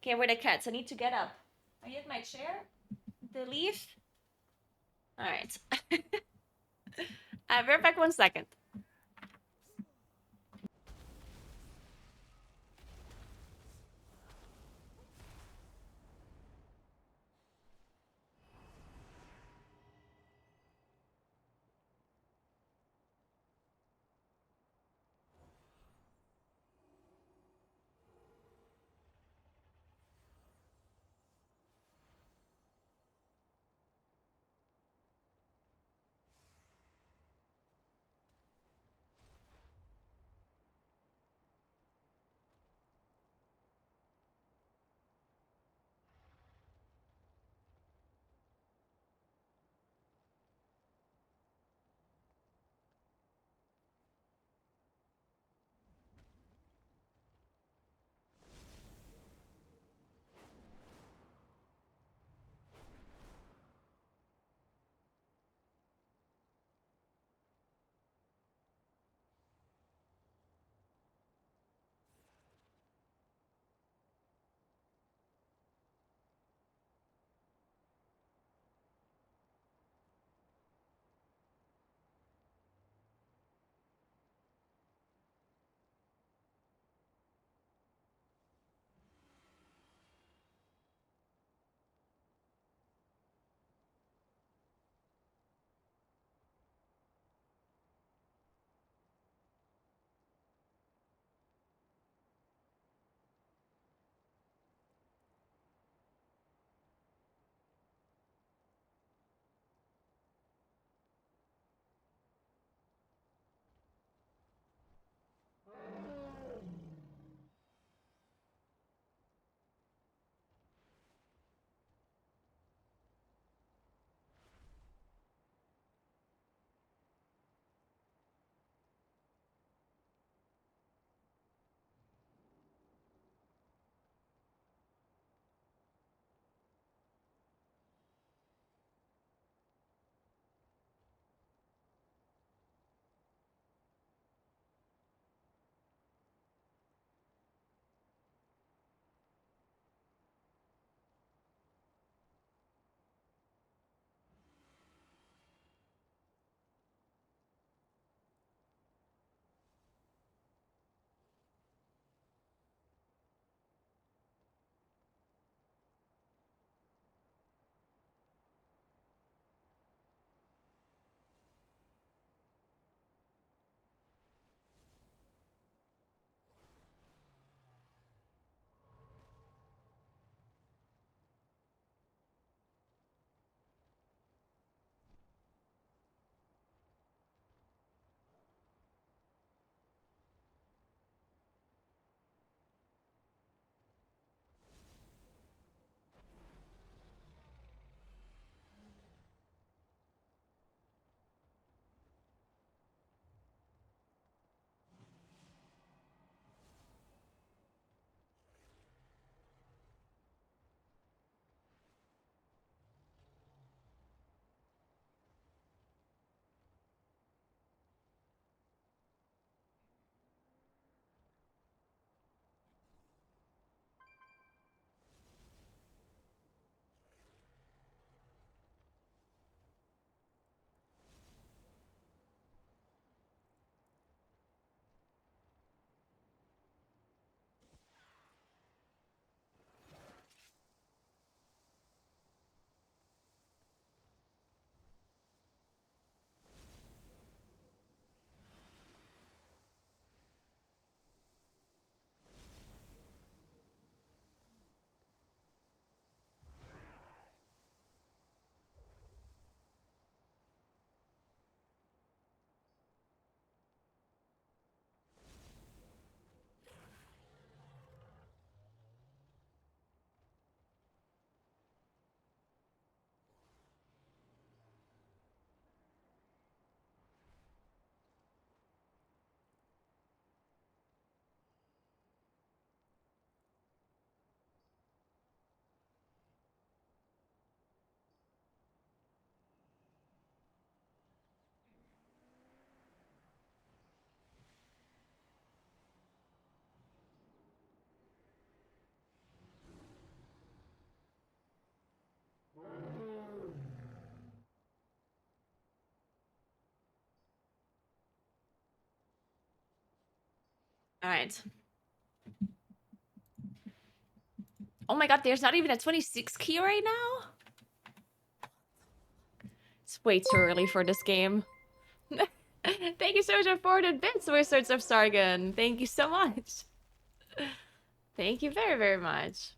Okay, where the cats? I need to get up. Are you at my chair? They leave? Alright. We're back 1 second. All right. Oh my god, there's not even a 26 key right now? It's way too early for this game. Thank you so much for 400 bits, Wizards of Sargon. Thank you so much. Thank you very, very much.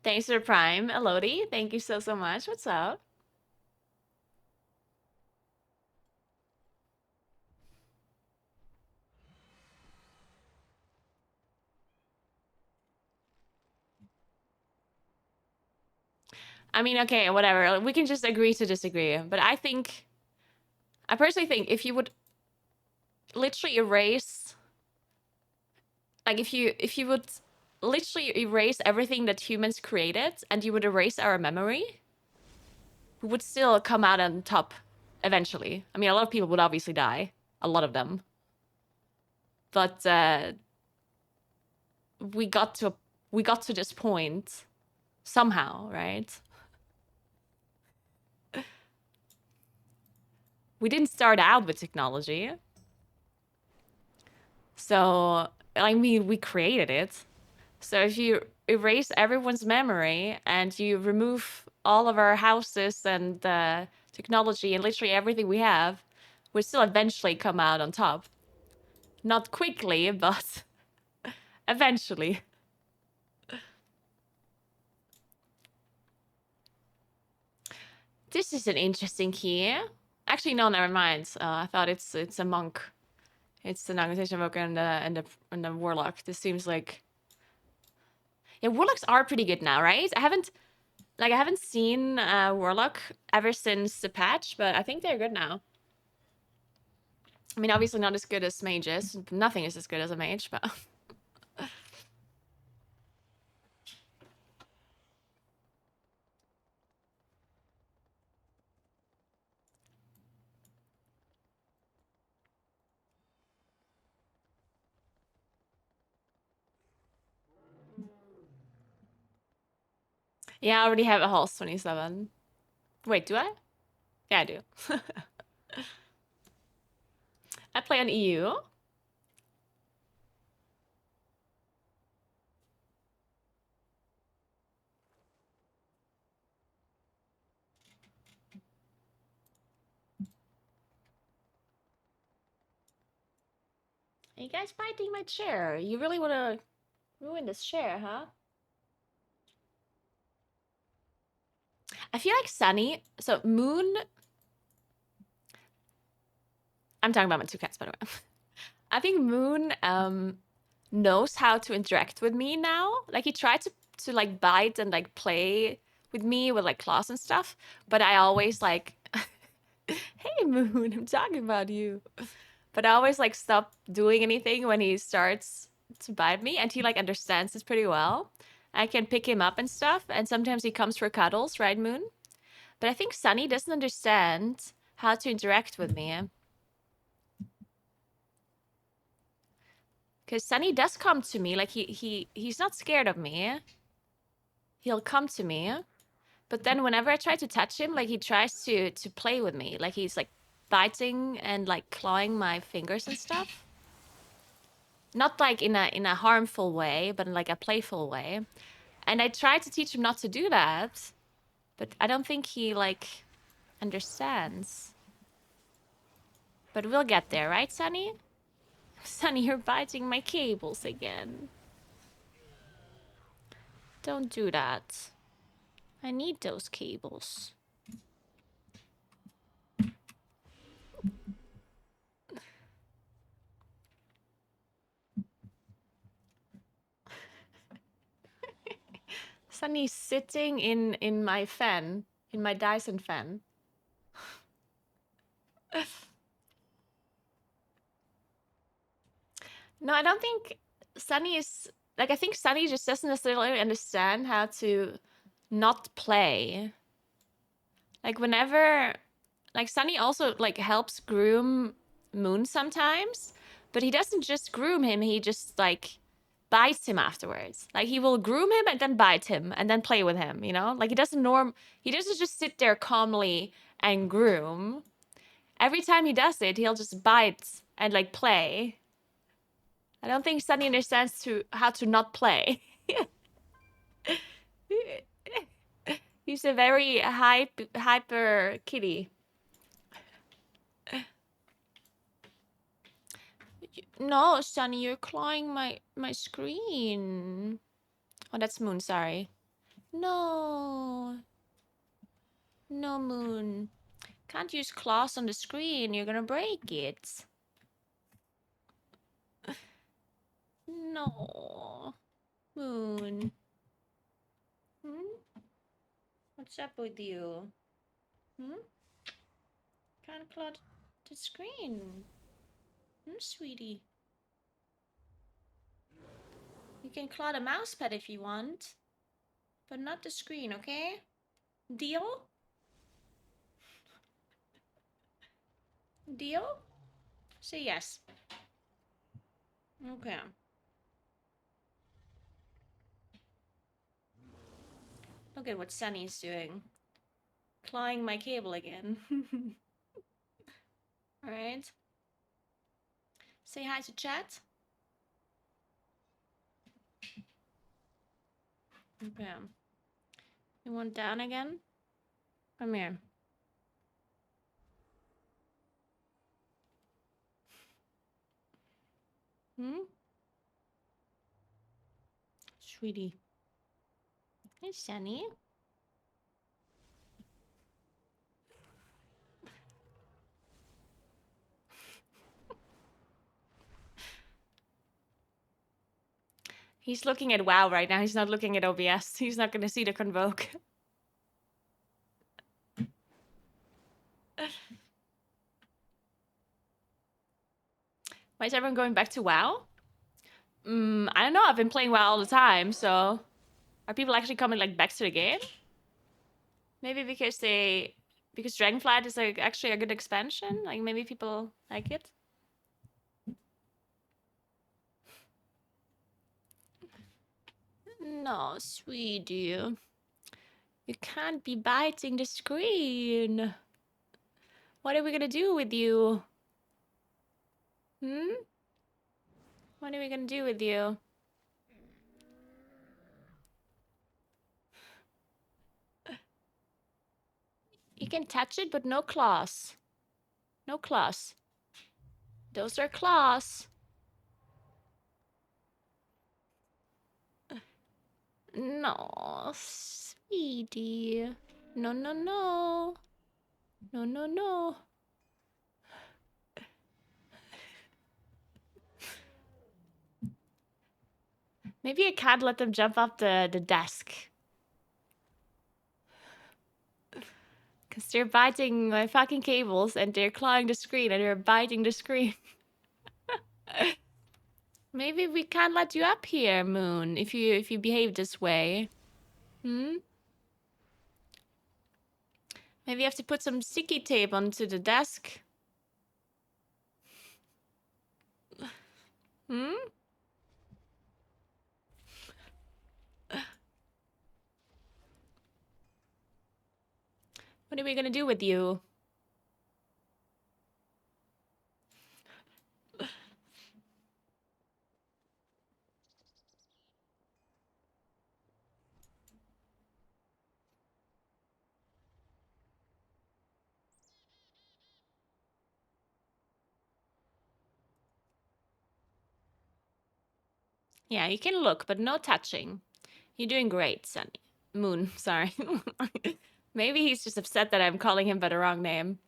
Thanks for Prime, Elodie. Thank you so, so much. What's up? I mean, okay, whatever. We can just agree to disagree. But I personally think if you would literally erase, like if you would literally erase everything that humans created and you would erase our memory, we would still come out on top eventually. I mean, a lot of people would obviously die. A lot of them. But we got to this point somehow, right? We didn't start out with technology. So, I mean, we created it. So if you erase everyone's memory and you remove all of our houses and technology and literally everything we have, we'll still eventually come out on top. Not quickly, but eventually. This is an interesting key. Actually, no, never mind. I thought it's a monk. It's the Augmentation Evoker and the Warlock. This seems like, yeah, Warlocks are pretty good now, right? I haven't seen Warlock ever since the patch, but I think they're good now. I mean, obviously not as good as mages. Nothing is as good as a mage, but yeah, I already have a Halls 27. Wait, do I? Yeah, I do. I play on EU. Are you guys biting my chair? You really want to ruin this chair, huh? I feel like Sunny. So Moon. I'm talking about my two cats, by the way. I think Moon knows how to interact with me now. Like he tried to like bite and like play with me with like claws and stuff, but I always like, hey Moon, I'm talking about you. But I always like stop doing anything when he starts to bite me, and he like understands this pretty well. I can pick him up and stuff, and sometimes he comes for cuddles, right, Moon? But I think Sunny doesn't understand how to interact with me. Because Sunny does come to me, like he's not scared of me. He'll come to me, but then whenever I try to touch him, like he tries to play with me, like he's like biting and like clawing my fingers and stuff. Not like in a harmful way, but in like a playful way. And I try to teach him not to do that, but I don't think he like understands. But we'll get there, right, Sunny? Sunny, you're biting my cables again. Don't do that. I need those cables. Sunny's sitting in my fan, in my Dyson fan. No, I don't think Sunny is like, I think Sunny just doesn't necessarily understand how to not play. Like whenever, like Sunny also like helps groom Moon sometimes, but he doesn't just groom him, he just like bites him afterwards. Like he will groom him and then bite him and then play with him, you know? Like he doesn't just sit there calmly and groom. Every time he does it, he'll just bite and like play. I don't think Sunny understands how to not play. He's a very hyper kitty. No, Sunny, you're clawing my screen. Oh, that's Moon, sorry. No. No, Moon. Can't use claws on the screen. You're gonna break it. No. Moon. Hmm? What's up with you? Hmm? Can't claw the screen. Hmm, sweetie? You can claw the mouse pad if you want. But not the screen, okay? Deal? Deal? Say yes. Okay. Look at what Sunny's doing. Clawing my cable again. Alright. Say hi to chat. Okay. You want down again? Come here. Hmm? Sweetie. Hey, Sunny. He's looking at WoW right now. He's not looking at OBS. He's not gonna see the convoke. Why is everyone going back to WoW? I don't know. I've been playing WoW all the time, so are people actually coming like back to the game? Maybe because Dragonflight is like actually a good expansion. Like maybe people like it. No, sweetie. You can't be biting the screen. What are we gonna do with you? Hmm? What are we gonna do with you? You can touch it, but no claws. No claws. Those are claws. No, sweetie. No, no, no. No, no, no. Maybe I can't let them jump off the desk. Because they're biting my fucking cables and they're clawing the screen and they're biting the screen. Maybe we can't let you up here, Moon, if you behave this way. Hmm? Maybe you have to put some sticky tape onto the desk. Hmm? What are we gonna do with you? Yeah, you can look, but no touching. You're doing great, Sunny. Moon, sorry. Maybe he's just upset that I'm calling him by the wrong name.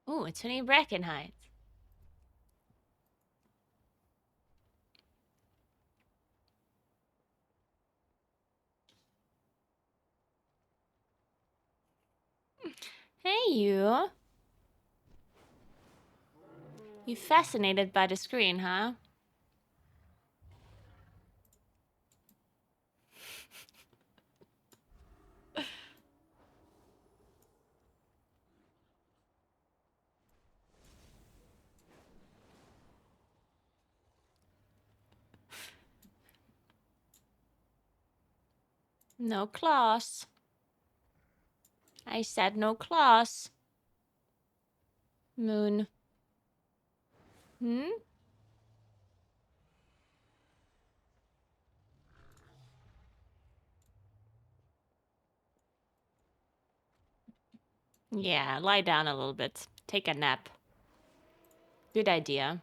Ooh, a 20 bracken height. Hey, you. You fascinated by the screen, huh? No claws. I said no claws. Moon. Hmm? Yeah, lie down a little bit. Take a nap. Good idea.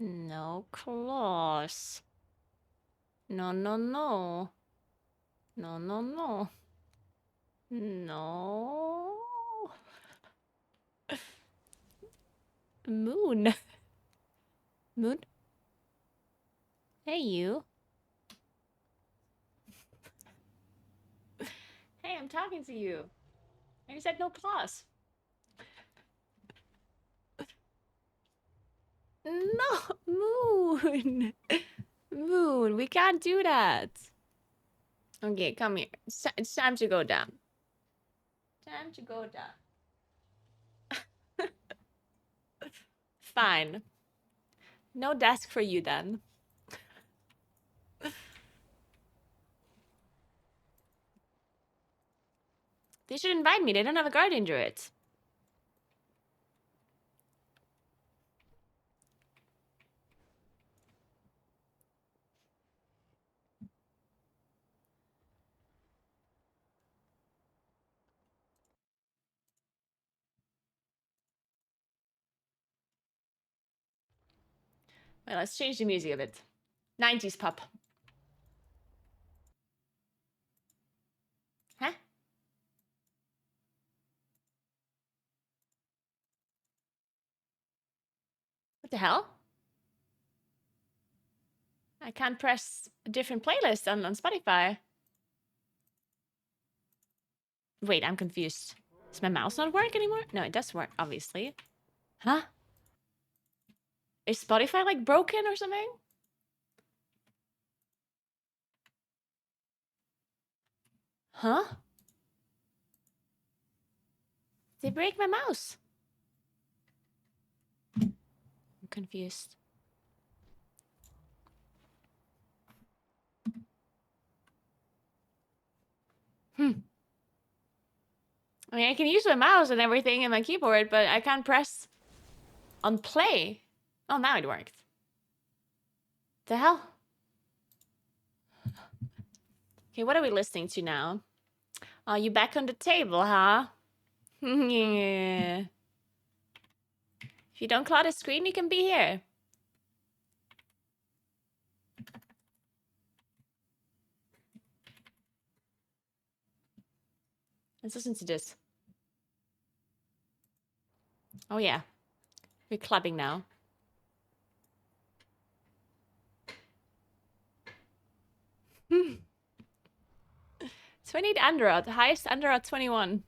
No claws. No, no, no. No, no, no. No. Moon. Moon? Hey, you. Hey, I'm talking to you. And you said no claws. No, Moon. Moon, we can't do that. Okay, come here. It's time to go down. Time to go down. Fine. No desk for you then. They should invite me. They don't have a guardian druid. Well, let's change the music a bit. 90s pop. Huh? What the hell? I can't press a different playlist on Spotify. Wait, I'm confused. Does my mouse not work anymore? No, it does work, obviously. Huh? Is Spotify like broken or something? Huh? They break my mouse. I'm confused. I mean, I can use my mouse and everything and my keyboard, but I can't press on play. Oh, now it worked. The hell? Okay, what are we listening to now? Are you back on the table, huh? Yeah. If you don't cloud the screen, you can be here. Let's listen to this. Oh yeah, we're clubbing now. 28 Android, the highest Android 21.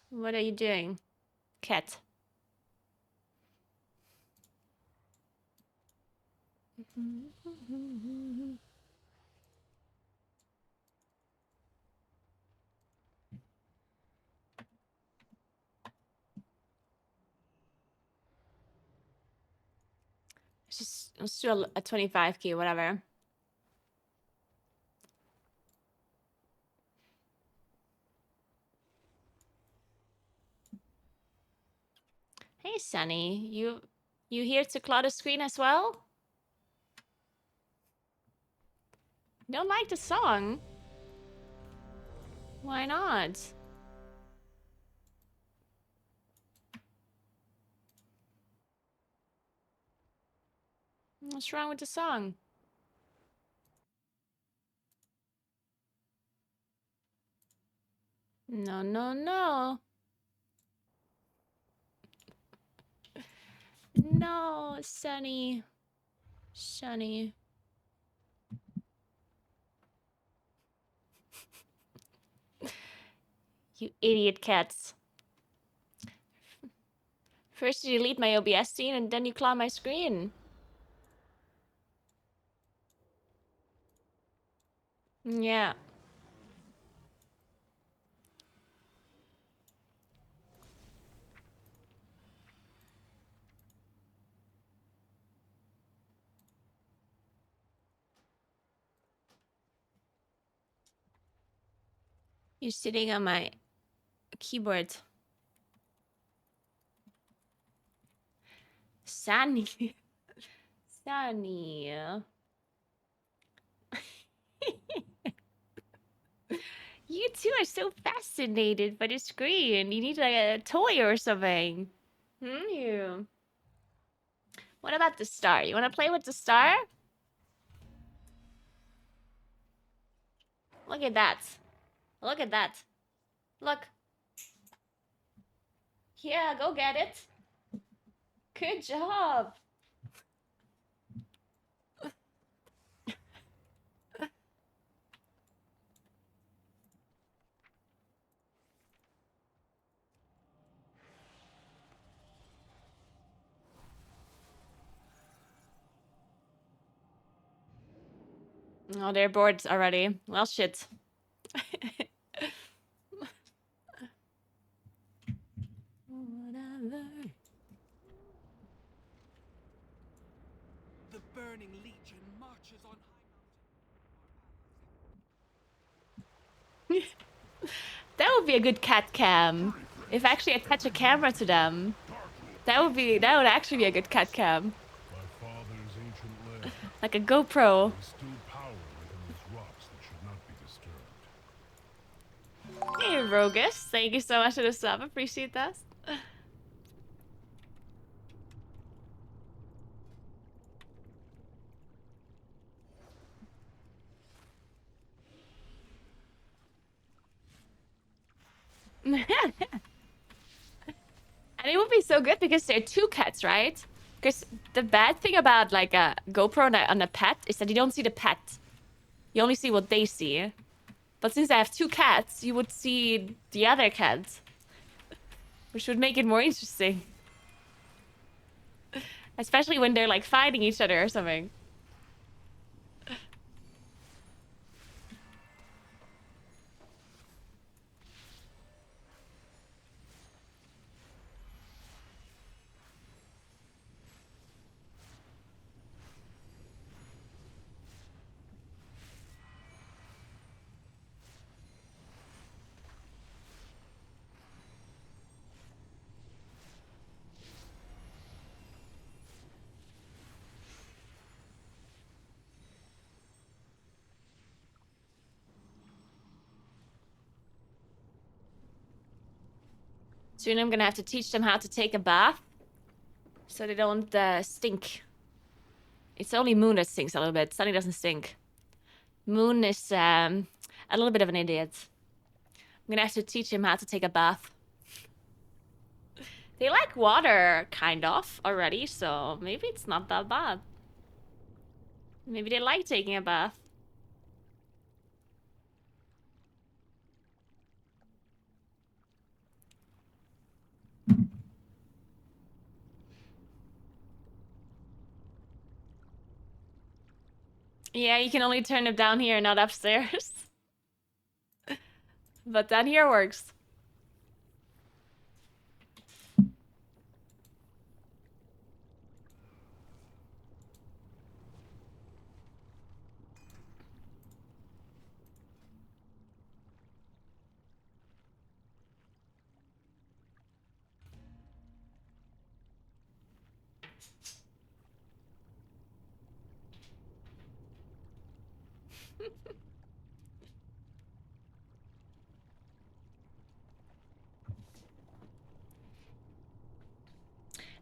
What are you doing, cat? Let's do a 25 key, whatever. Hey, Sunny, you here to cloud the screen as well? Don't like the song? Why not? What's wrong with the song? No, no, no. No, Sunny. Sunny. You idiot cats. First you delete my OBS scene and then you claw my screen. Yeah. You're sitting on my keyboard. Sunny. Sunny. You two are so fascinated by the screen. You need like a toy or something. You. What about the star? You want to play with the star? Look at that. Look at that. Look. Yeah, go get it. Good job. Oh, they're bored already. Well, shit. Whatever. The burning legion marches on That would be a good cat cam. If actually I attach a camera to them. That would actually be a good cat cam. My father's ancient land. Like a GoPro. There is still power within these rocks that should not be disturbed. Hey, Rogus. Thank you so much for the sub. Appreciate that. And it would be so good because they're two cats, right? Because the bad thing about like a GoPro on a pet is that you don't see the pet. You only see what they see. But since I have two cats, you would see the other cat. Which would make it more interesting. Especially when they're like fighting each other or something. Soon I'm gonna have to teach them how to take a bath. So they don't stink. It's only Moon that stinks a little bit. Sunny doesn't stink. Moon is a little bit of an idiot. I'm gonna have to teach him how to take a bath. They like water, kind of, already, so maybe it's not that bad. Maybe they like taking a bath. Yeah, you can only turn them down here, not upstairs. But down here works.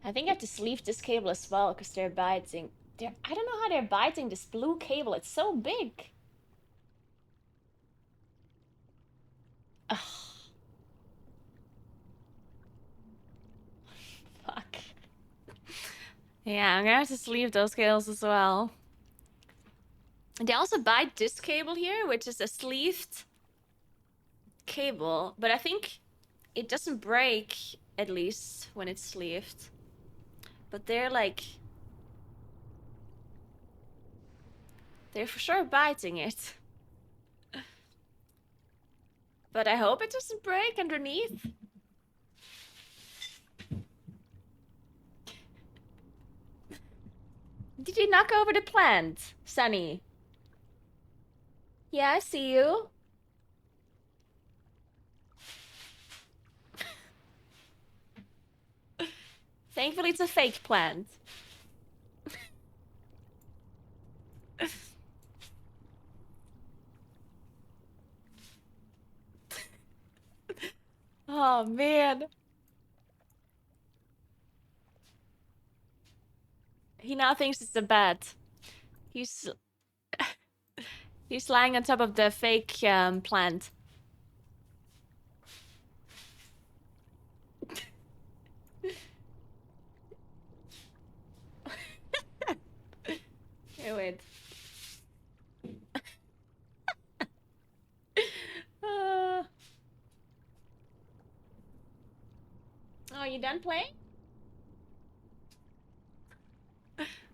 I think I have to sleeve this cable as well, because they're biting. I don't know how they're biting this blue cable. It's so big. Ugh. Yeah, I'm gonna have to sleeve those cables as well. And they also buy this cable here, which is a sleeved cable, but I think it doesn't break, at least when it's sleeved. But they're for sure biting it. But I hope it doesn't break underneath. Did you knock over the plant, Sunny? Yeah, I see you. Thankfully, it's a fake plant. Oh, man. He now thinks it's a bat. He's he's lying on top of the fake plant. Hey, wait. Uh... Oh, you done playing?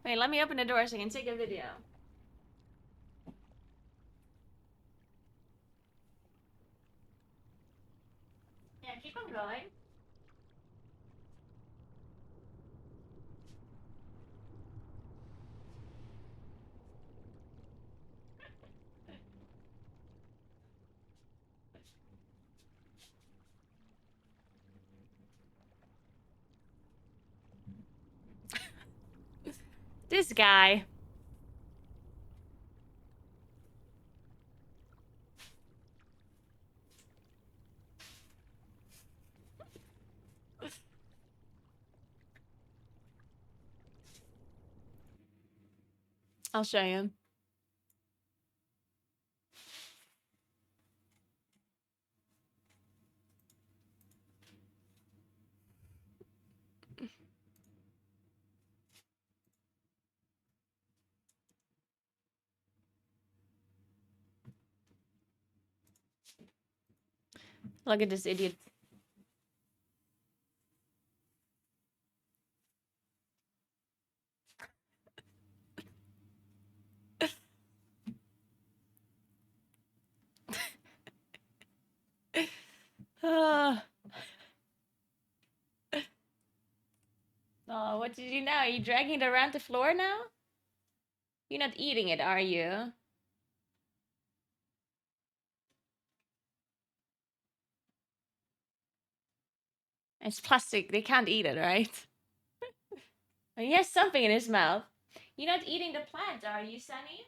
Wait, let me open the door so I can take a video. Yeah, keep on going. This guy. I'll show you. Look at this idiot. Ah. Oh, what did you now? Are you dragging it around the floor now? You're not eating it, are you? It's plastic. They can't eat it, right? He has something in his mouth. You're not eating the plant, are you, Sunny?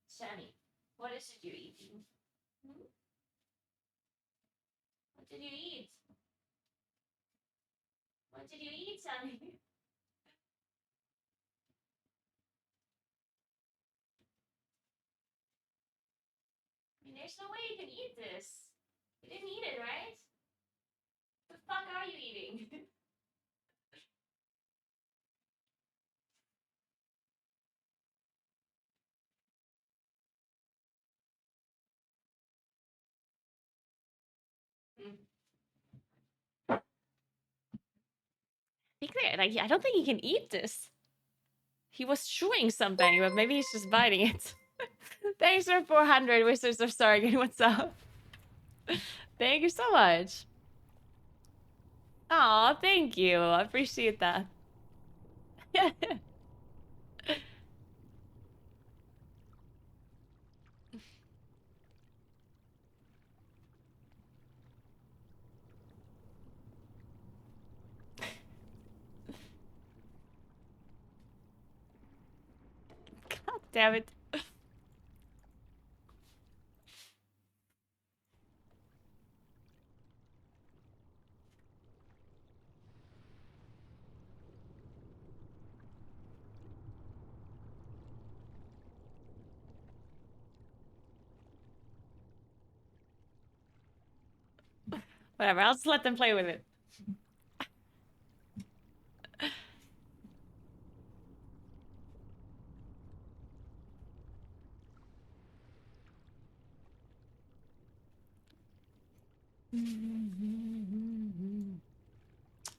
Sunny, what is it you're eating? Hmm? What did you eat? What did you eat, Sunny? I mean, there's no way you can eat this. You didn't eat it, right? What the fuck are you eating? I don't think he can eat this. He was chewing something, but maybe he's just biting it. Thanks for 400 Wizards of Stargate. What's up? Thank you so much. Aw, thank you. I appreciate that. God damn it. Whatever, I'll just let them play with it.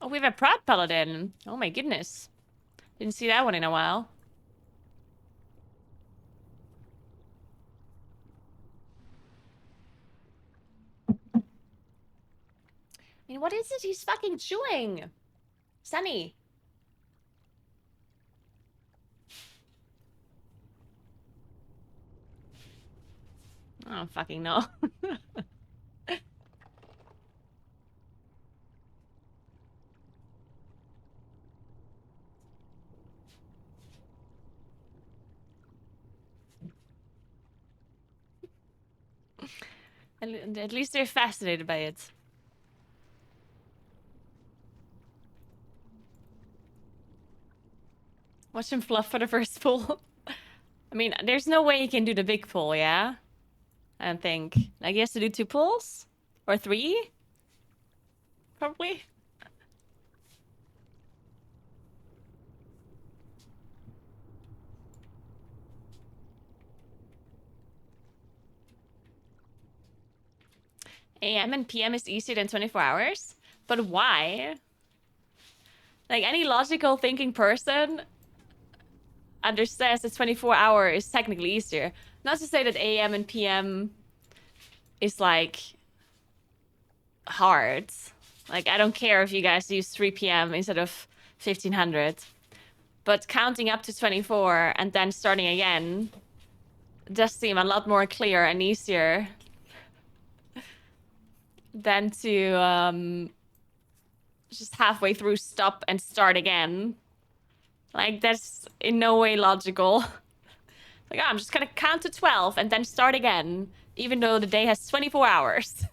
Oh, we have a prod paladin. Oh my goodness. Didn't see that one in a while. I mean, what is it he's fucking chewing? Sunny. I don't fucking know. At least they're fascinated by it. Watch him fluff for the first pull. I mean, there's no way he can do the big pull, yeah? I don't think. Like, he has to do 2 pulls? Or 3? Probably. AM and PM is easier than 24 hours? But why? Like, any logical thinking person understands that 24 hour is technically easier. Not to say that AM and PM is, like, hard. Like, I don't care if you guys use 3 PM instead of 1500. But counting up to 24 and then starting again does seem a lot more clear and easier than to just halfway through stop and start again. Like, that's in no way logical. Like, oh, I'm just gonna count to 12 and then start again, even though the day has 24 hours.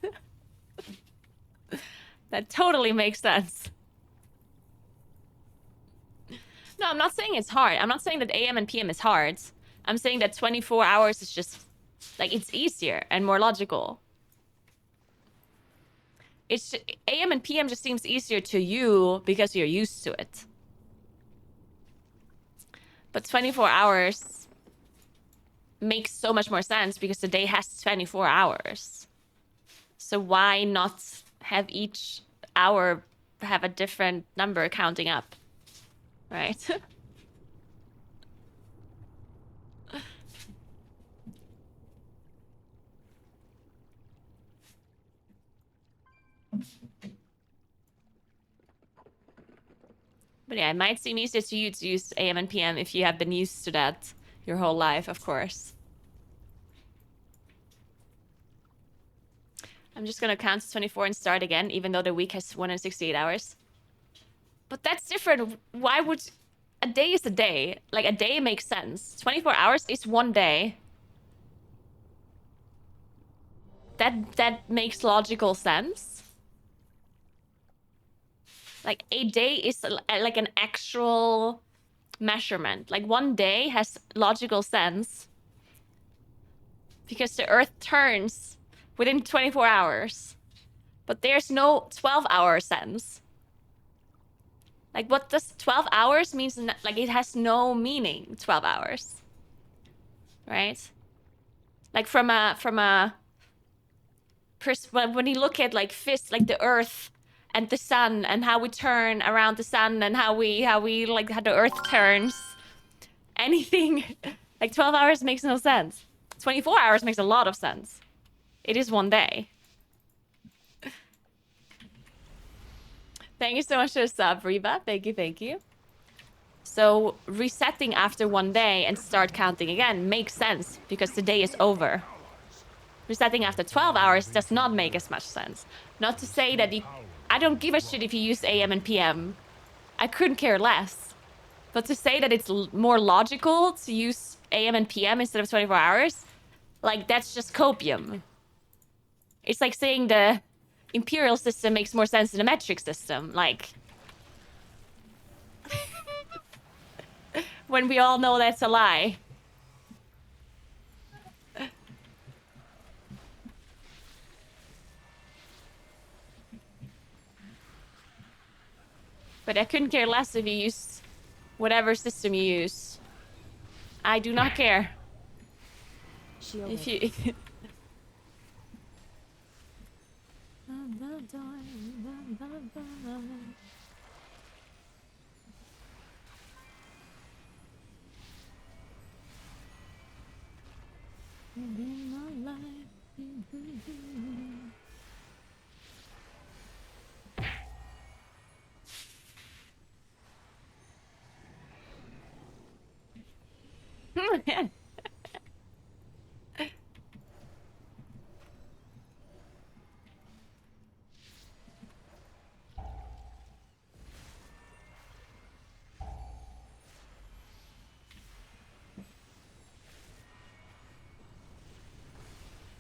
That totally makes sense. No, I'm not saying it's hard. I'm not saying that AM and PM is hard. I'm saying that 24 hours is just, like, it's easier and more logical. It's AM and PM just seems easier to you because you're used to it. But 24 hours makes so much more sense because the day has 24 hours. So why not have each hour have a different number counting up? Right? But yeah, it might seem easier to you to use AM and PM if you have been used to that your whole life, of course. I'm just gonna count to 24 and start again, even though the week has 168 hours. But that's different. Why would... A day is a day. Like, a day makes sense. 24 hours is one day. That makes logical sense. Like, a day is like an actual measurement. Like, one day has logical sense because the Earth turns within 24 hours. But there's no 12-hour sense. Like, what does 12 hours means? Like, it has no meaning, 12 hours. Right? Like, from a when you look at, like, like the Earth and the sun and how we turn around the sun and how the Earth turns, anything like 12 hours makes no sense. 24 hours makes a lot of sense. It is one day. Thank you so much for the sub, Reba. Thank you, thank you. So resetting after one day and start counting again makes sense because the day is over. Resetting after 12 hours does not make as much sense. Not to say that I don't give a shit if you use AM and PM. I couldn't care less. But to say that it's more logical to use AM and PM instead of 24 hours, like, that's just copium. It's like saying the imperial system makes more sense than the metric system. Like, when we all know that's a lie. But I couldn't care less if you use whatever system you use. I do not care. If you...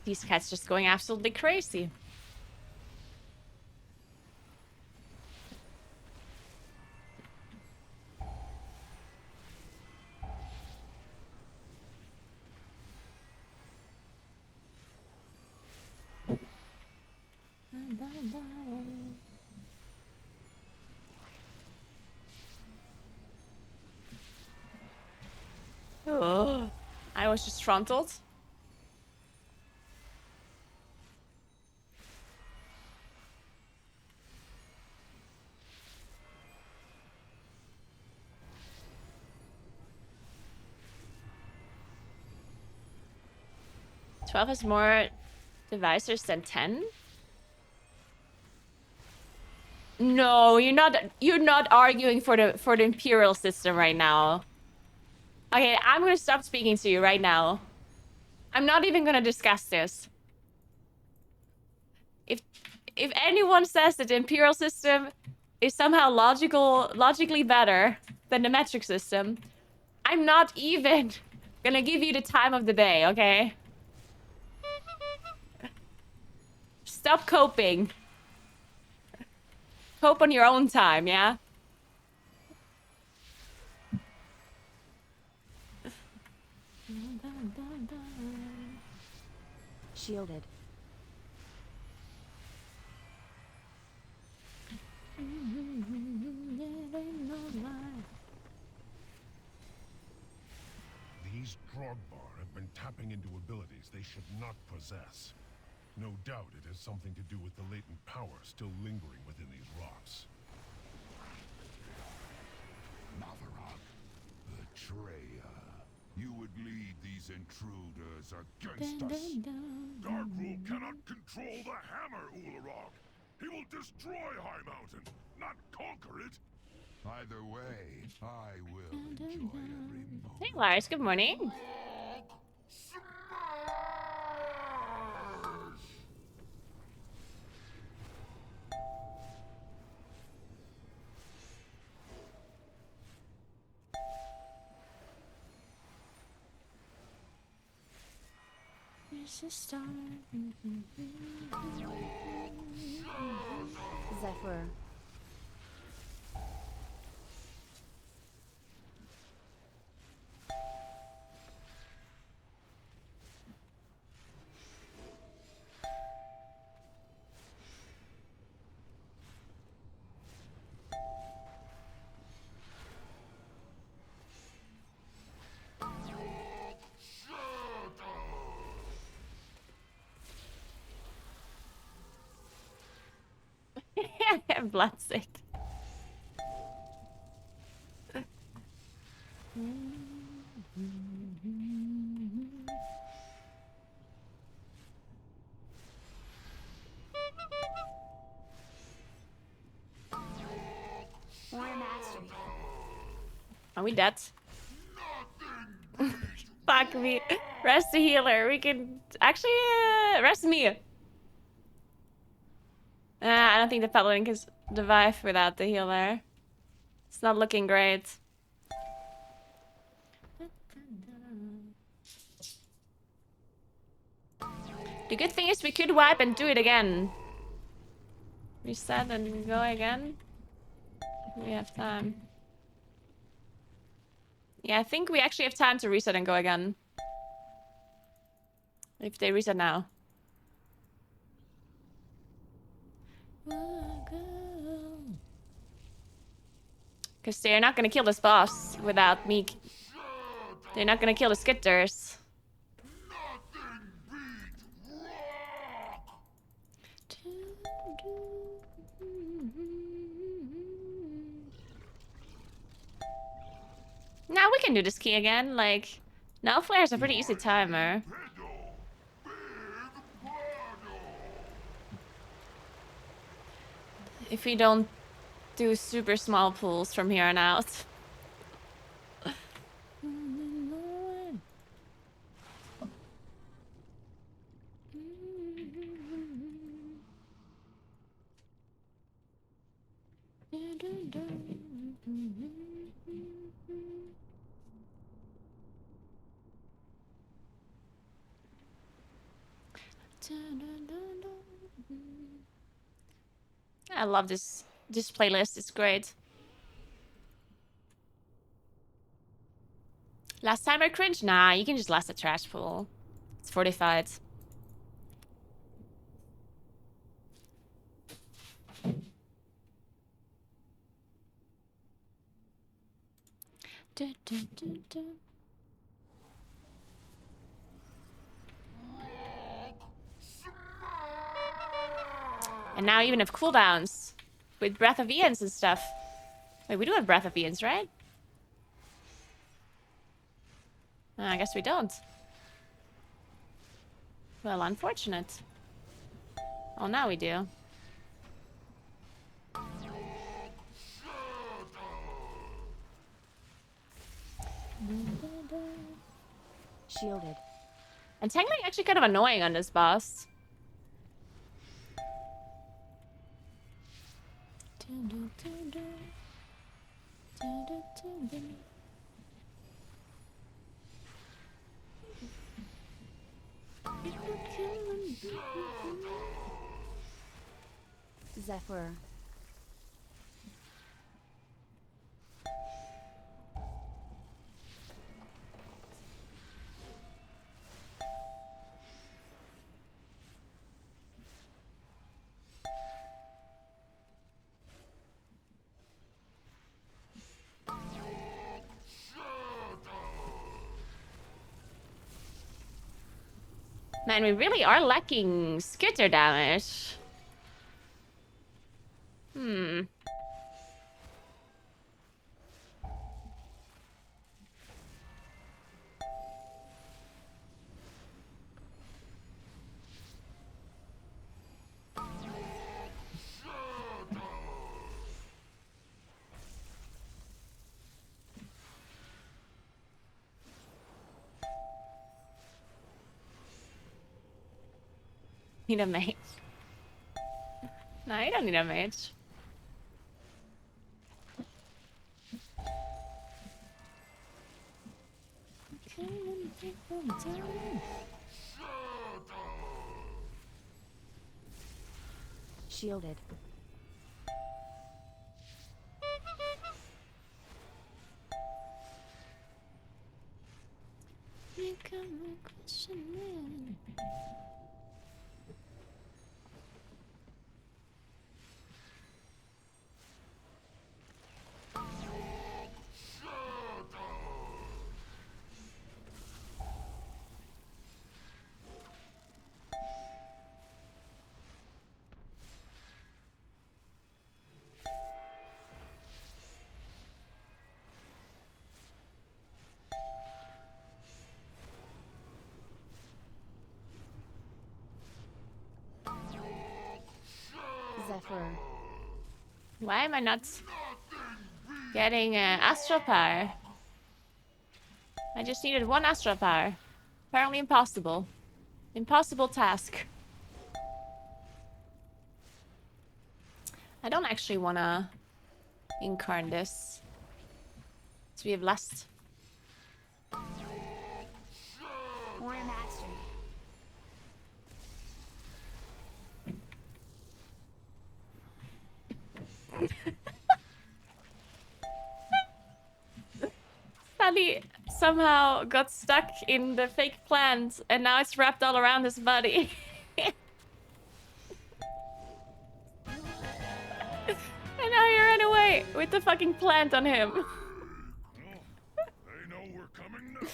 These cats just going absolutely crazy. Oh, I was just frontaled. "12 has more devices than 10? No, you're not arguing for the Imperial system right now. Okay, I'm gonna stop speaking to you right now. I'm not even gonna discuss this. If anyone says that the Imperial system is somehow logically better than the metric system, I'm not even gonna give you the time of the day, okay? Stop coping. Cope on your own time, yeah? Shielded. These Drogbar have been tapping into abilities they should not possess. No doubt it has something to do with the latent power still lingering within these rocks. Naguura, betrayer. You would lead these intruders against us. Darkrule cannot control the hammer, Ularog. He will destroy High Mountain, not conquer it. Either way, I will enjoy every moment. Hey, Lars, good morning. Zephyr. Bloodsick. Are we dead? Fuck me. Rest the healer. We can actually rest me. I don't think the paladin can survive without the healer. It's not looking great. The good thing is we could wipe and do it again. Reset and go again. We have time. Yeah, I think we actually have time to reset and go again. If they reset now. Because they're not gonna kill this boss without me. They're not gonna kill the skitters. Nothing beats rock! can do this key again. Like, now Flare's a pretty easy timer. If we don't do super small pools from here on out. I love this playlist. It's great. Last time I cringed? Nah, you can just last a trash pool. It's fortified. And now even have cooldowns with Breath of Ians and stuff. Wait, we do have Breath of Ians, right? I guess we don't. Well, unfortunate. Oh, now we do. Shielded. And Tangling actually kind of annoying on this boss. Zephyr. Man, we really are lacking skitter damage. Need a mage. No, you don't need a mage. Shielded. Zephyr. Why am I not getting astral power? I just needed one astral power. Apparently impossible. Impossible task. I don't actually want to incarn this. So we have less. Warrior Master. Sally somehow got stuck in the fake plant and now it's wrapped all around his body. And now he ran away with the fucking plant on him. They know we're coming now.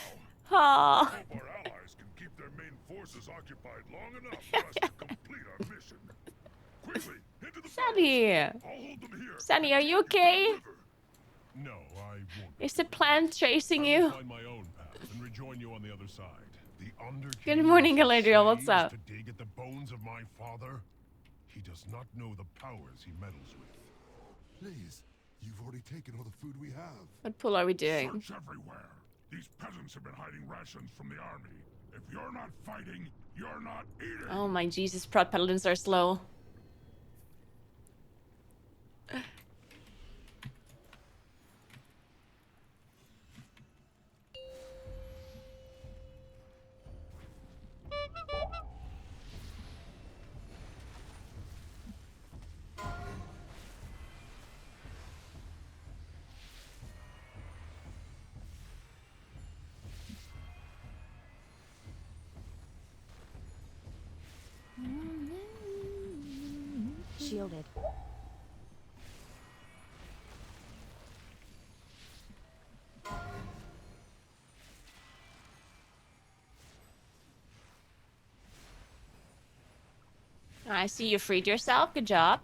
Aww. Hope our allies can keep their main forces occupied long enough for us to complete our mission. Quickly, into the Sunny! I'll hold them here. Sunny, are you okay? No, I won't. Is the plant chasing I will you? find my own path and rejoin you on the other side. The Underking Good morning, uses Galadriel. What's slaves up? to dig at the bones of my father? He does not know the powers he meddles with. Please, you've already taken all the food we have. What pull are we doing? Search everywhere. These peasants have been hiding rations from the army. If you're not fighting, you're not eating. Oh my Jesus, prod paladins are slow. Shielded. I see you freed yourself. Good job.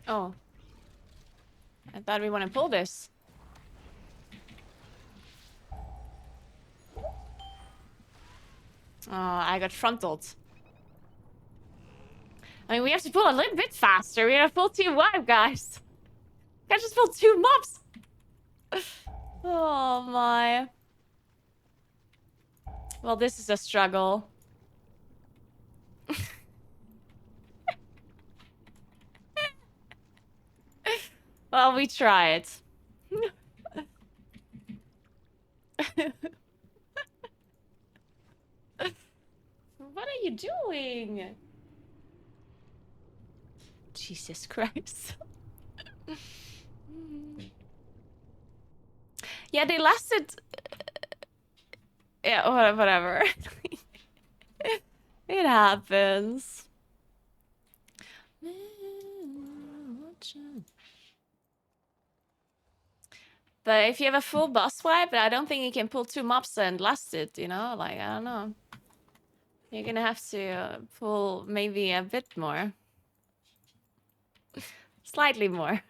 Oh. I thought we want to pull this. Oh, I got frontaled. I mean, we have to pull a little bit faster. We have to pull 2 wide, guys. Can't just pull 2 mobs. Oh my. Well, this is a struggle. Well, we try it. What are you doing? Jesus Christ. Yeah, they lasted... Yeah, whatever. It happens. But if you have a full boss wipe, I don't think you can pull 2 mobs and last it, you know? Like, I don't know. You're gonna have to pull maybe a bit more. Slightly more.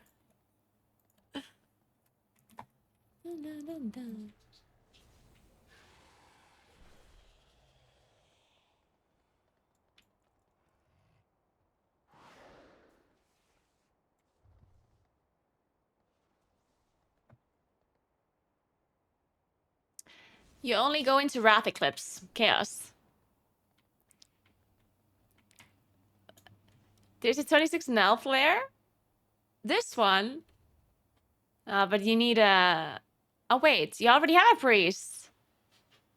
You only go into Wrath Eclipse. Chaos. There's a 26 Nell Flare. This one. But you need a... Oh, wait. You already have a priest.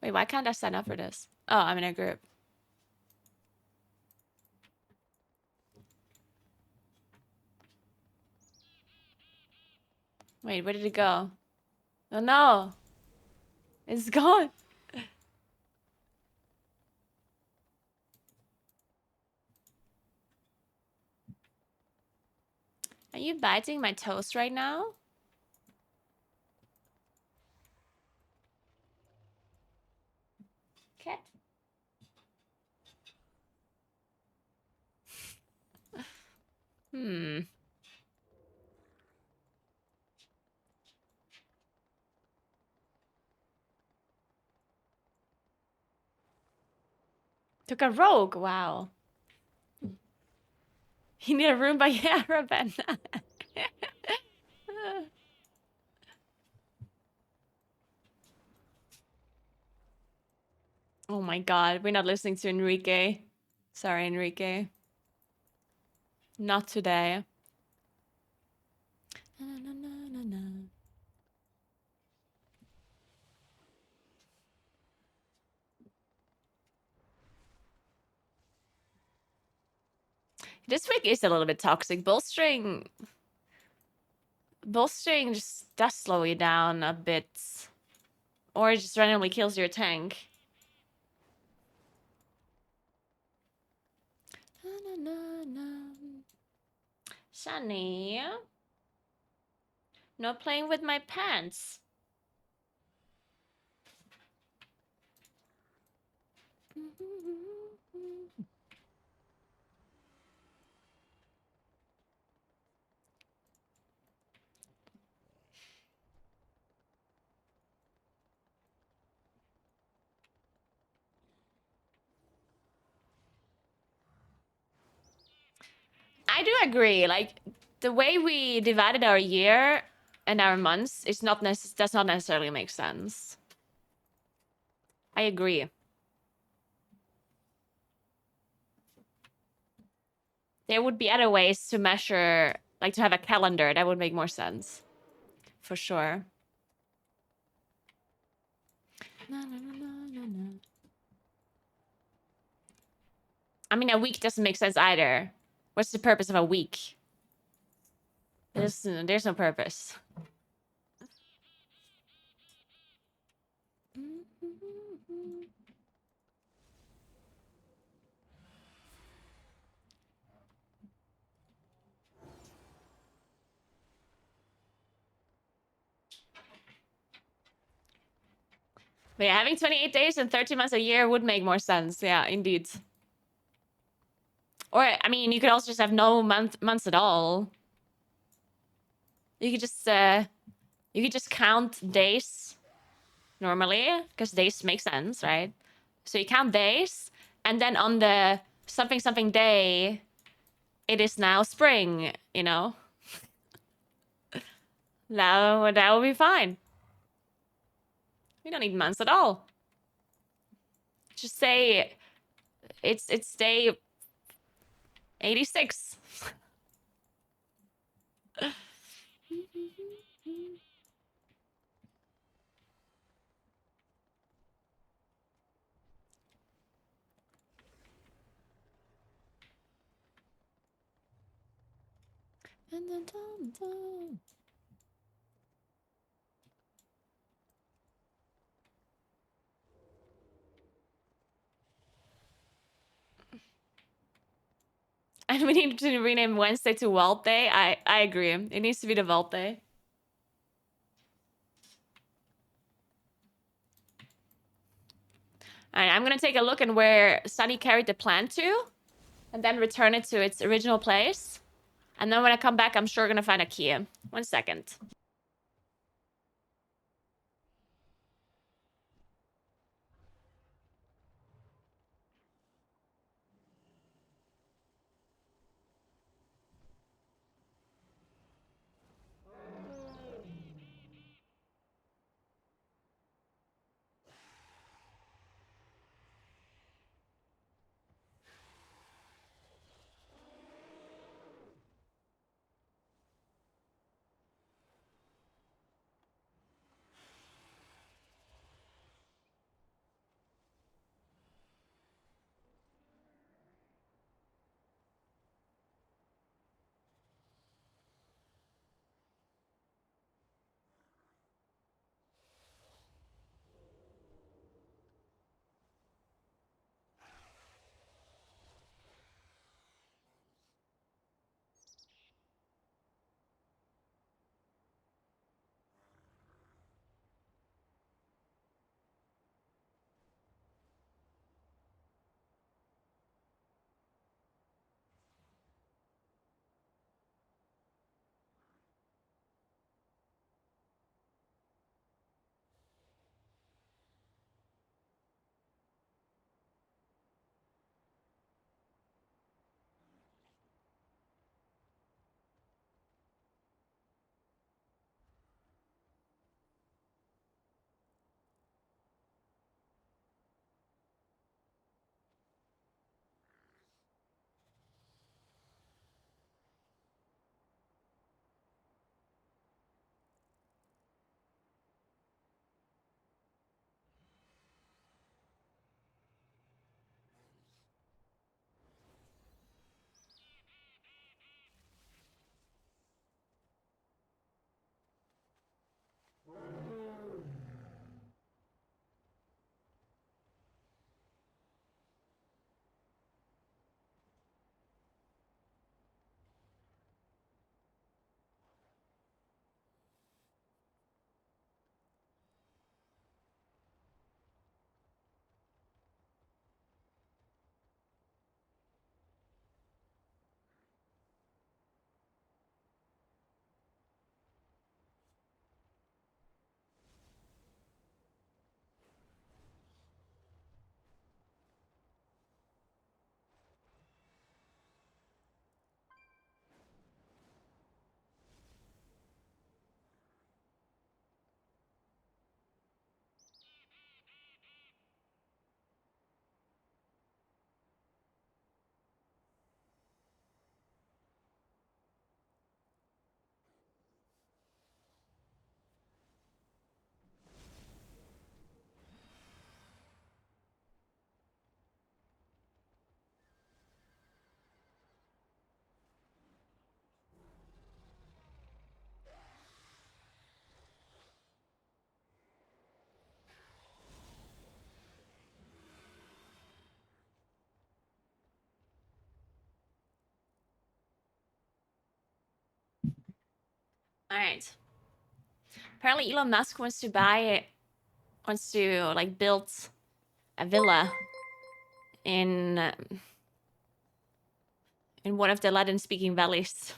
Wait, why can't I sign up for this? Oh, I'm in a group. Wait, where did it go? Oh, no. It's gone. Are you biting my toast right now? Cat. Hmm. Took a rogue. Wow. You need a room by Araben. Oh my god, we're not listening to Enrique. Sorry, Enrique. Not today. This week is a little bit toxic. Bolstering bolstering just does slow you down a bit. Or it just randomly kills your tank. Sunny. No playing with my pants. I do agree. Like the way we divided our year and our months is not does not necessarily make sense. I agree. There would be other ways to measure, like to have a calendar that would make more sense. For sure. I mean, a week doesn't make sense either. What's the purpose of a week? There's no purpose. But yeah, having 28 days and 30 months a year would make more sense. Yeah, indeed. Or, I mean, you could also just have no months at all. You could just count days normally, because days make sense, right? So you count days, and then on the something something day, it is now spring, you know? That would be fine. We don't need months at all. Just say it's day 86. And we need to rename Wednesday to Vault Day. I agree. It needs to be the Vault Day. Alright, I'm gonna take a look at where Sunny carried the plant to, and then return it to its original place. And then when I come back, I'm sure gonna find a key. 1 second. All right. Apparently, Elon Musk wants to like build a villa in one of the Latin-speaking valleys.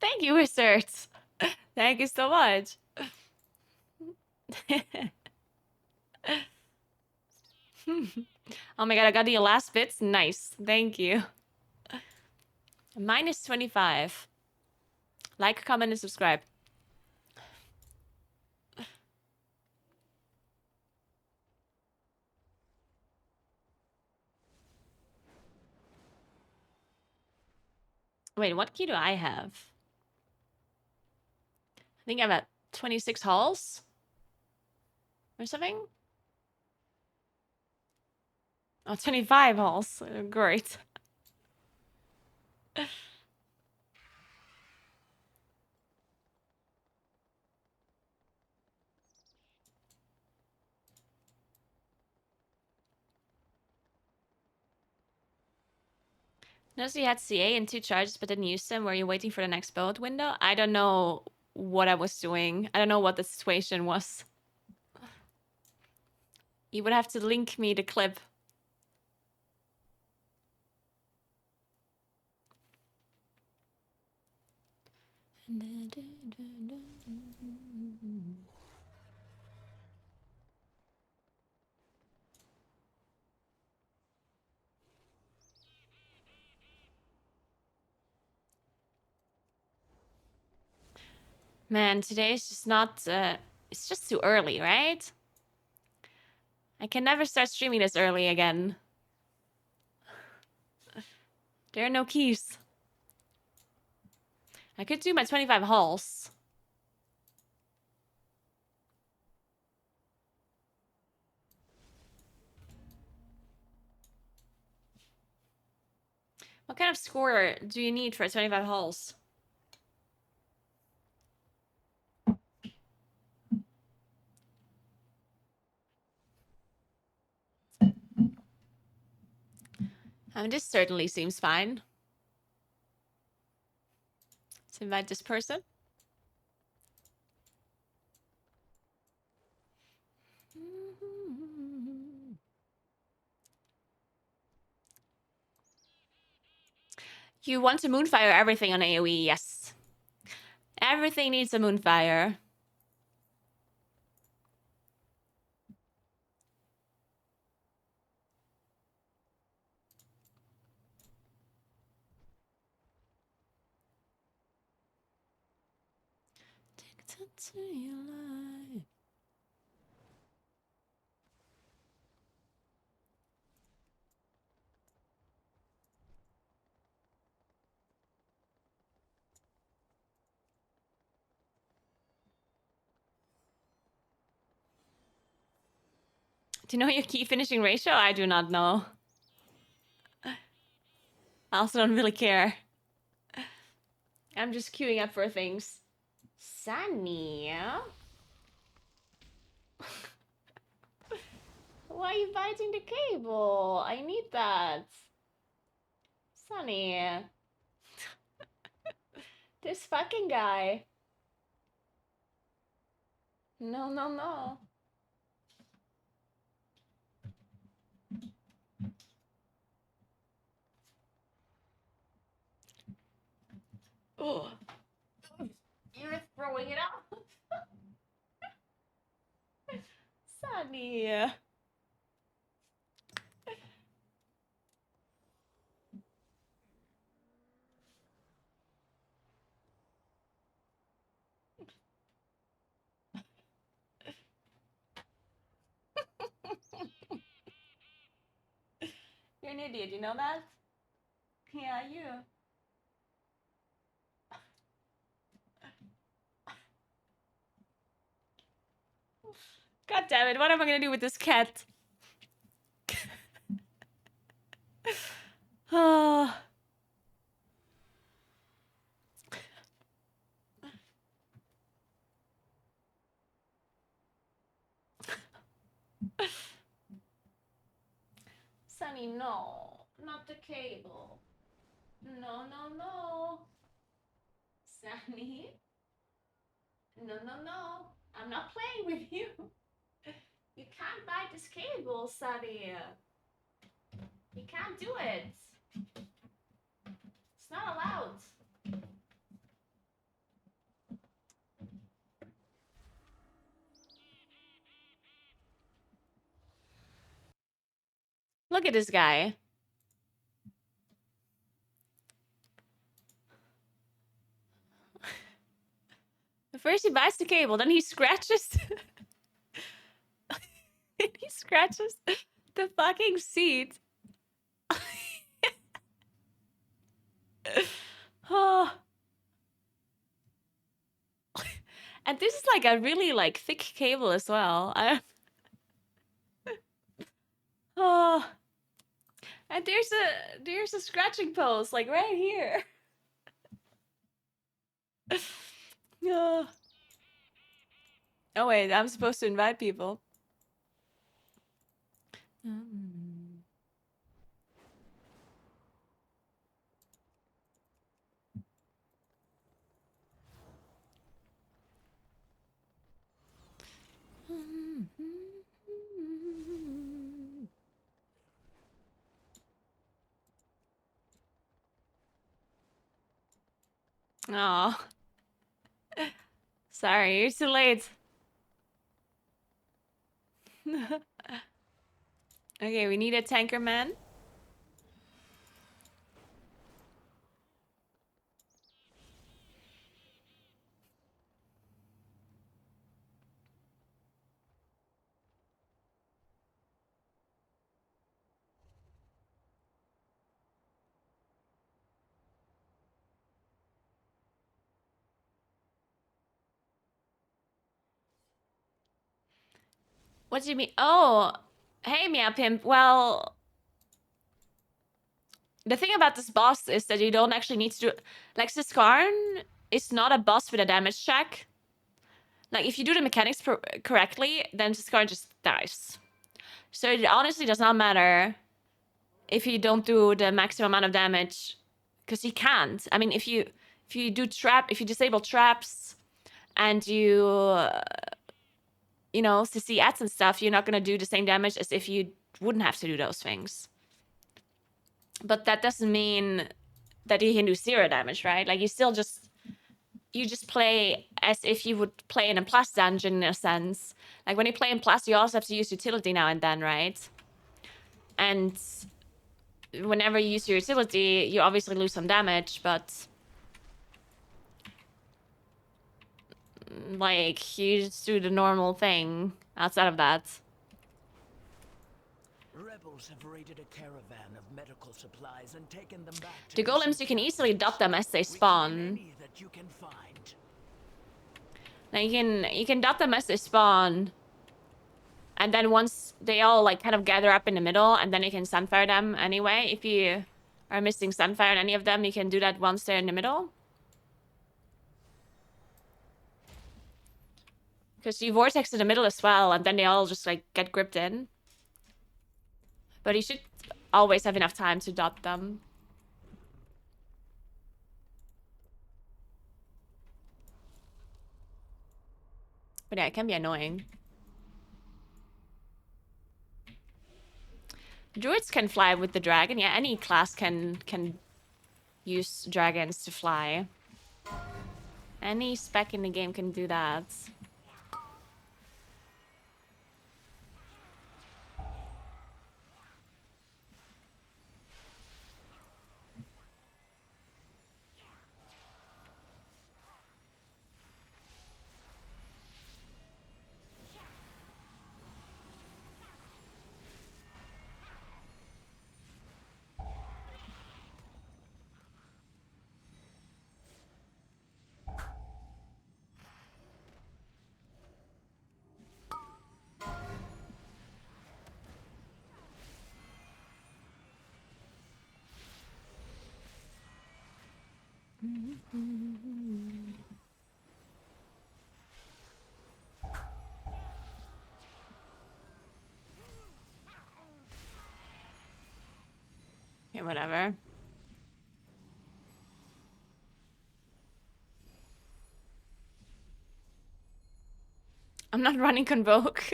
Thank you, wizards. Thank you so much. Oh my god, I got the last bits. Nice. Thank you. Minus 25. Like, comment, and subscribe. Wait, what key do I have? I think I'm at 26 halls or something. Oh, 25 halls. Great. Notice you had CA and 2 charges but didn't use them. Were you waiting for the next boat window? I don't know what I was doing. I don't know what the situation was. You would have to link me the clip. Man, today is just not... it's just too early, right? I can never start streaming this early again. There are no keys. I could do my 25 halls. What kind of score do you need for 25 halls? This certainly seems fine. Let's invite this person. You want to moonfire everything on AoE, yes. Everything needs a moonfire. Addicted to your life. Do you know your key finishing ratio? I do not know. I also don't really care. I'm just queuing up for things. Sunny. Why are you biting the cable? I need that. Sunny. This fucking guy. No, no, no. Oh. You're throwing it out. Sunny. You're an idiot, you know that? Yeah, you. God damn it, what am I gonna do with this cat? Oh. Sunny, no. Not the cable. No, no, no. Sunny? No, no, no. I'm not playing with you. You can't bite this cable, Sadie. You can't do it. It's not allowed. Look at this guy. First he bites the cable, then he scratches. He scratches the fucking seat. Oh. And this is like a really like thick cable as well. Oh. And there's a scratching post like right here. Oh. Oh wait, I'm supposed to invite people. Oh. Sorry, you're too late. Okay, we need a tanker man. What do you mean? Oh, hey, Meow Pimp. Well, the thing about this boss is that you don't actually need to do... Like, Siskarn is not a boss with a damage check. Like, if you do the mechanics correctly, then Siskarn just dies. So it honestly does not matter if you don't do the maximum amount of damage, because you can't. I mean, if you disable traps and you know, CC ads and stuff, you're not gonna do the same damage as if you wouldn't have to do those things. But that doesn't mean that you can do 0 damage, right? Like, you just play as if you would play in a plus dungeon in a sense. Like, when you play in plus, you also have to use utility now and then, right? And whenever you use your utility, you obviously lose some damage, but like, you just do the normal thing outside of that. Rebels have raided a caravan of medical supplies and taken them back to The golems, you can easily dot them as they spawn. any that you can find. Now you can dot them as they spawn. And then once they all like kind of gather up in the middle, and then you can sunfire them anyway. If you are missing sunfire on any of them, you can do that once they're in the middle. Because you vortex in the middle as well, and then they all just like get gripped in. But you should always have enough time to dot them. But yeah, it can be annoying. Druids can fly with the dragon. Yeah, any class can use dragons to fly. Any spec in the game can do that. Okay, whatever. I'm not running Convoke.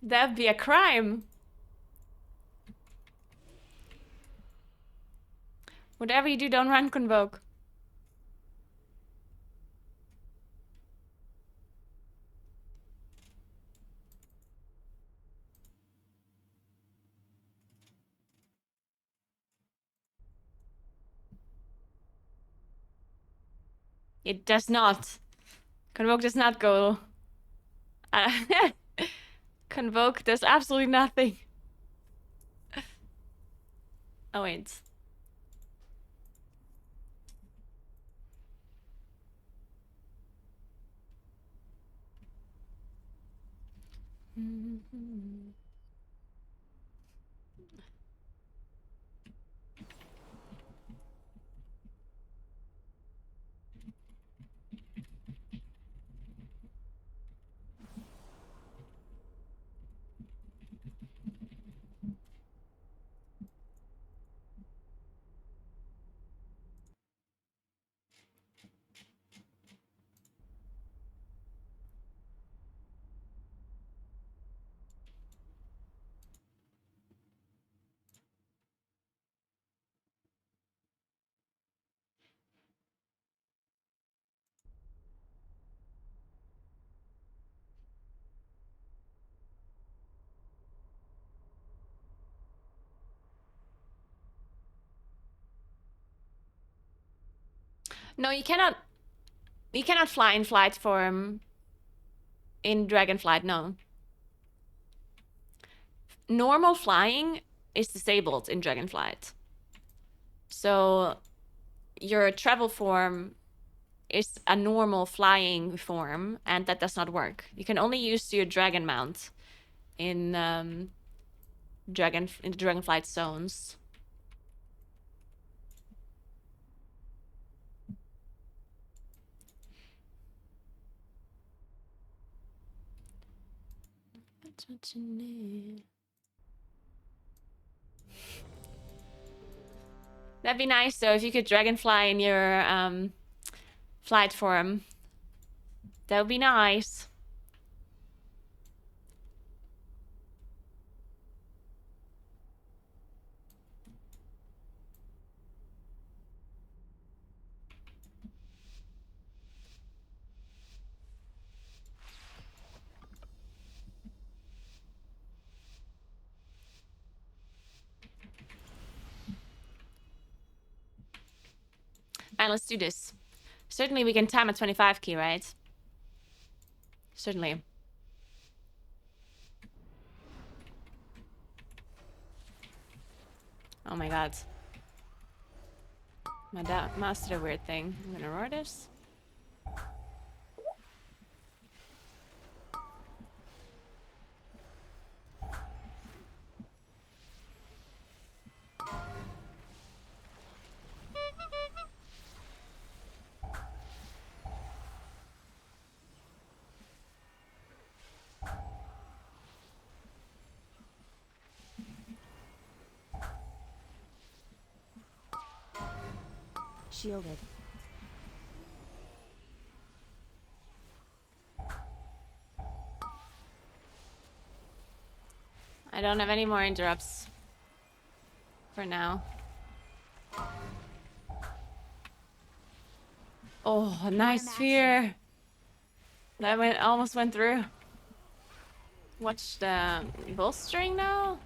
That'd be a crime. Whatever you do, don't run Convoke. It does not. Convoke does not go. Convoke does absolutely nothing. Oh, wait. No, you cannot. You cannot fly in flight form in Dragonflight, no. Normal flying is disabled in Dragonflight. So your travel form is a normal flying form, and that does not work. You can only use your dragon mount in the Dragonflight zones. That's what you need. That'd be nice though if you could dragonfly in your flight form. That would be nice. Alright, let's do this. Certainly we can time a 25 key, right? Certainly. Oh my god. My mouse did a weird thing. I'm gonna roar this. Shielded. I don't have any more interrupts. For now. Oh, a nice sphere. That almost went through. Watch the bolstering now.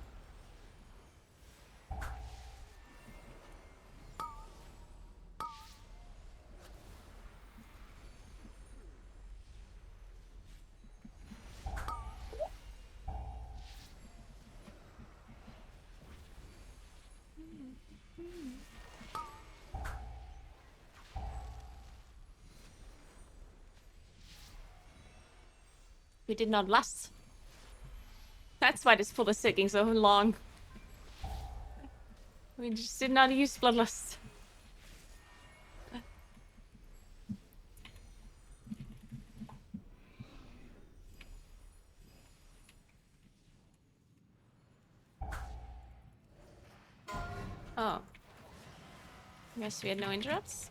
We did not lust. That's why this pull is taking so long. We just did not use Bloodlust. Oh. Guess we had no interrupts.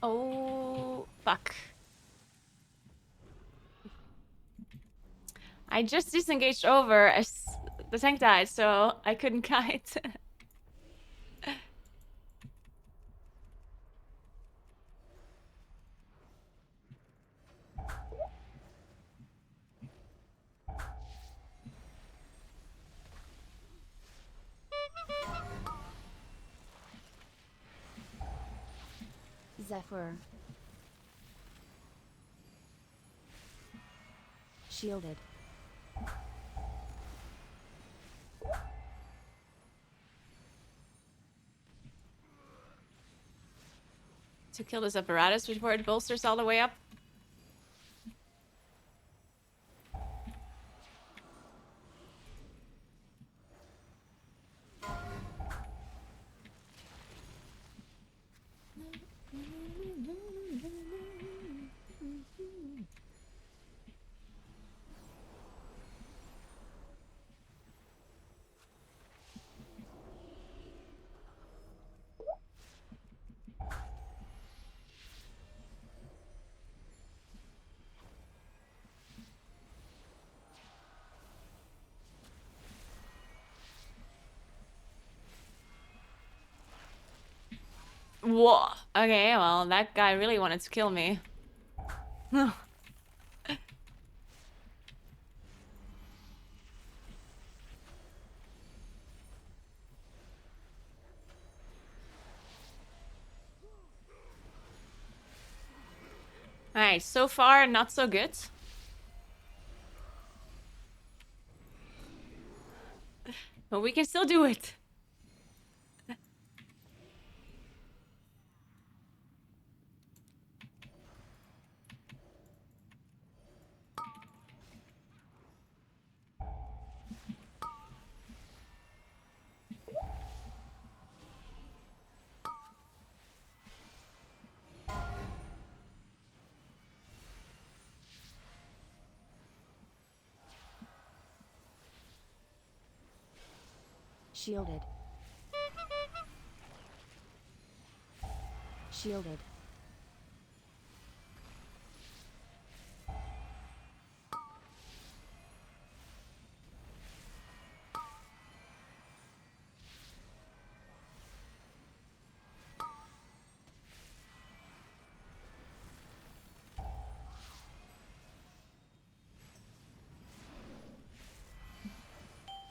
Oh, fuck. I just disengaged over as the tank died, so I couldn't kite. Zephyr. Shielded. To kill this apparatus before it bolsters all the way up. Whoa. Okay, well, that guy really wanted to kill me. Alright, so far, not so good. But we can still do it. Shielded. Shielded.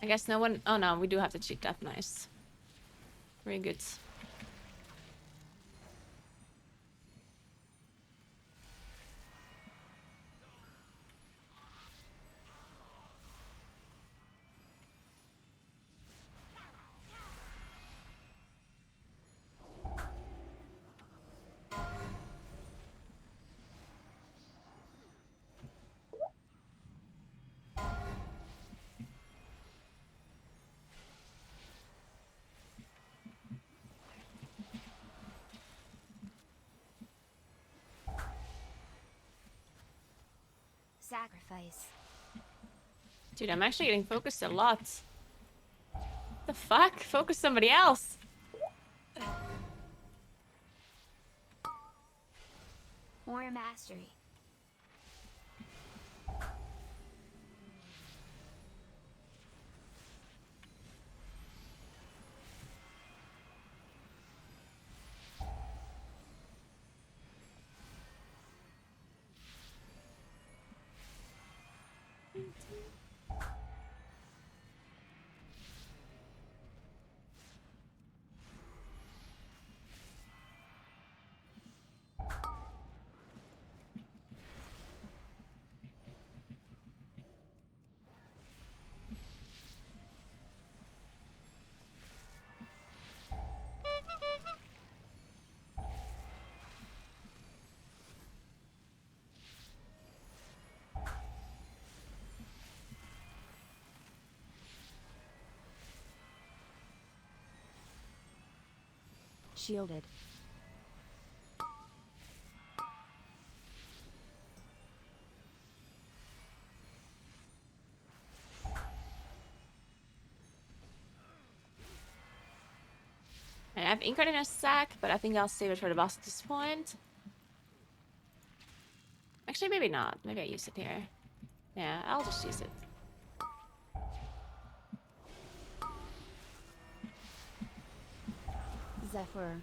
I guess no one... Oh no, we do have to cheat that. Nice. Very good. Sacrifice. Dude, I'm actually getting focused a lot. The fuck? Focus somebody else. Warrior mastery. Shielded. I have Ink in a sack, but I think I'll save it for the boss at this point. Actually, maybe not. Maybe I use it here. Yeah, I'll just use it. Zephyr.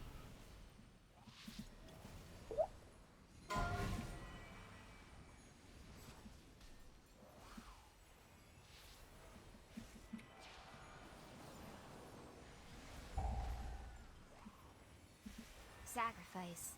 Sacrifice.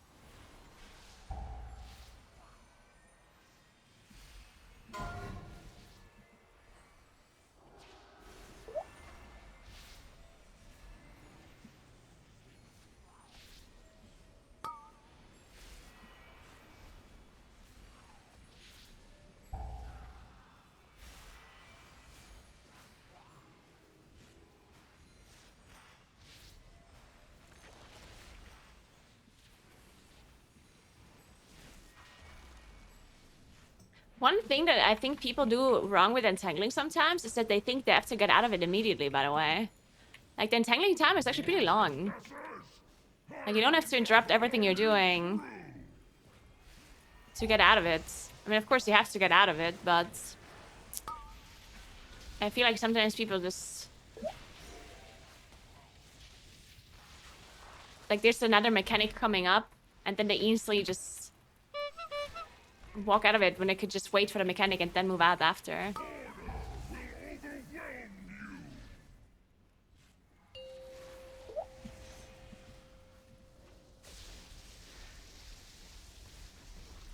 One thing that I think people do wrong with entangling sometimes is that they think they have to get out of it immediately, by the way. Like, the entangling time is actually pretty long. Like, you don't have to interrupt everything you're doing to get out of it. I mean, of course you have to get out of it, but I feel like sometimes people just... Like, there's another mechanic coming up, and then they easily just walk out of it when they could just wait for the mechanic and then move out after.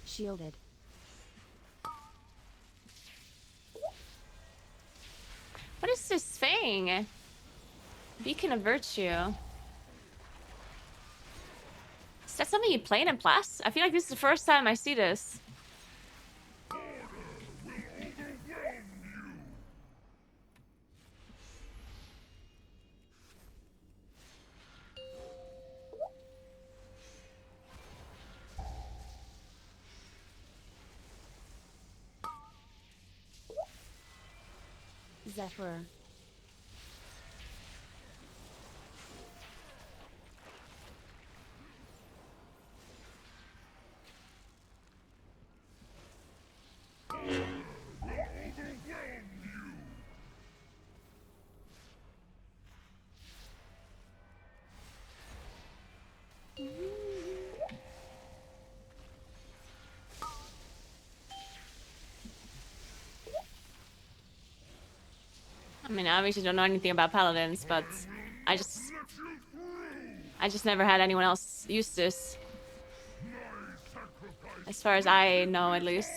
Shielded. What is this thing? Beacon of Virtue. Is that something you played in Plus? I feel like this is the first time I see this. Zephyr. I mean, I obviously don't know anything about paladins, but I just never had anyone else use this. As far as I know, at least.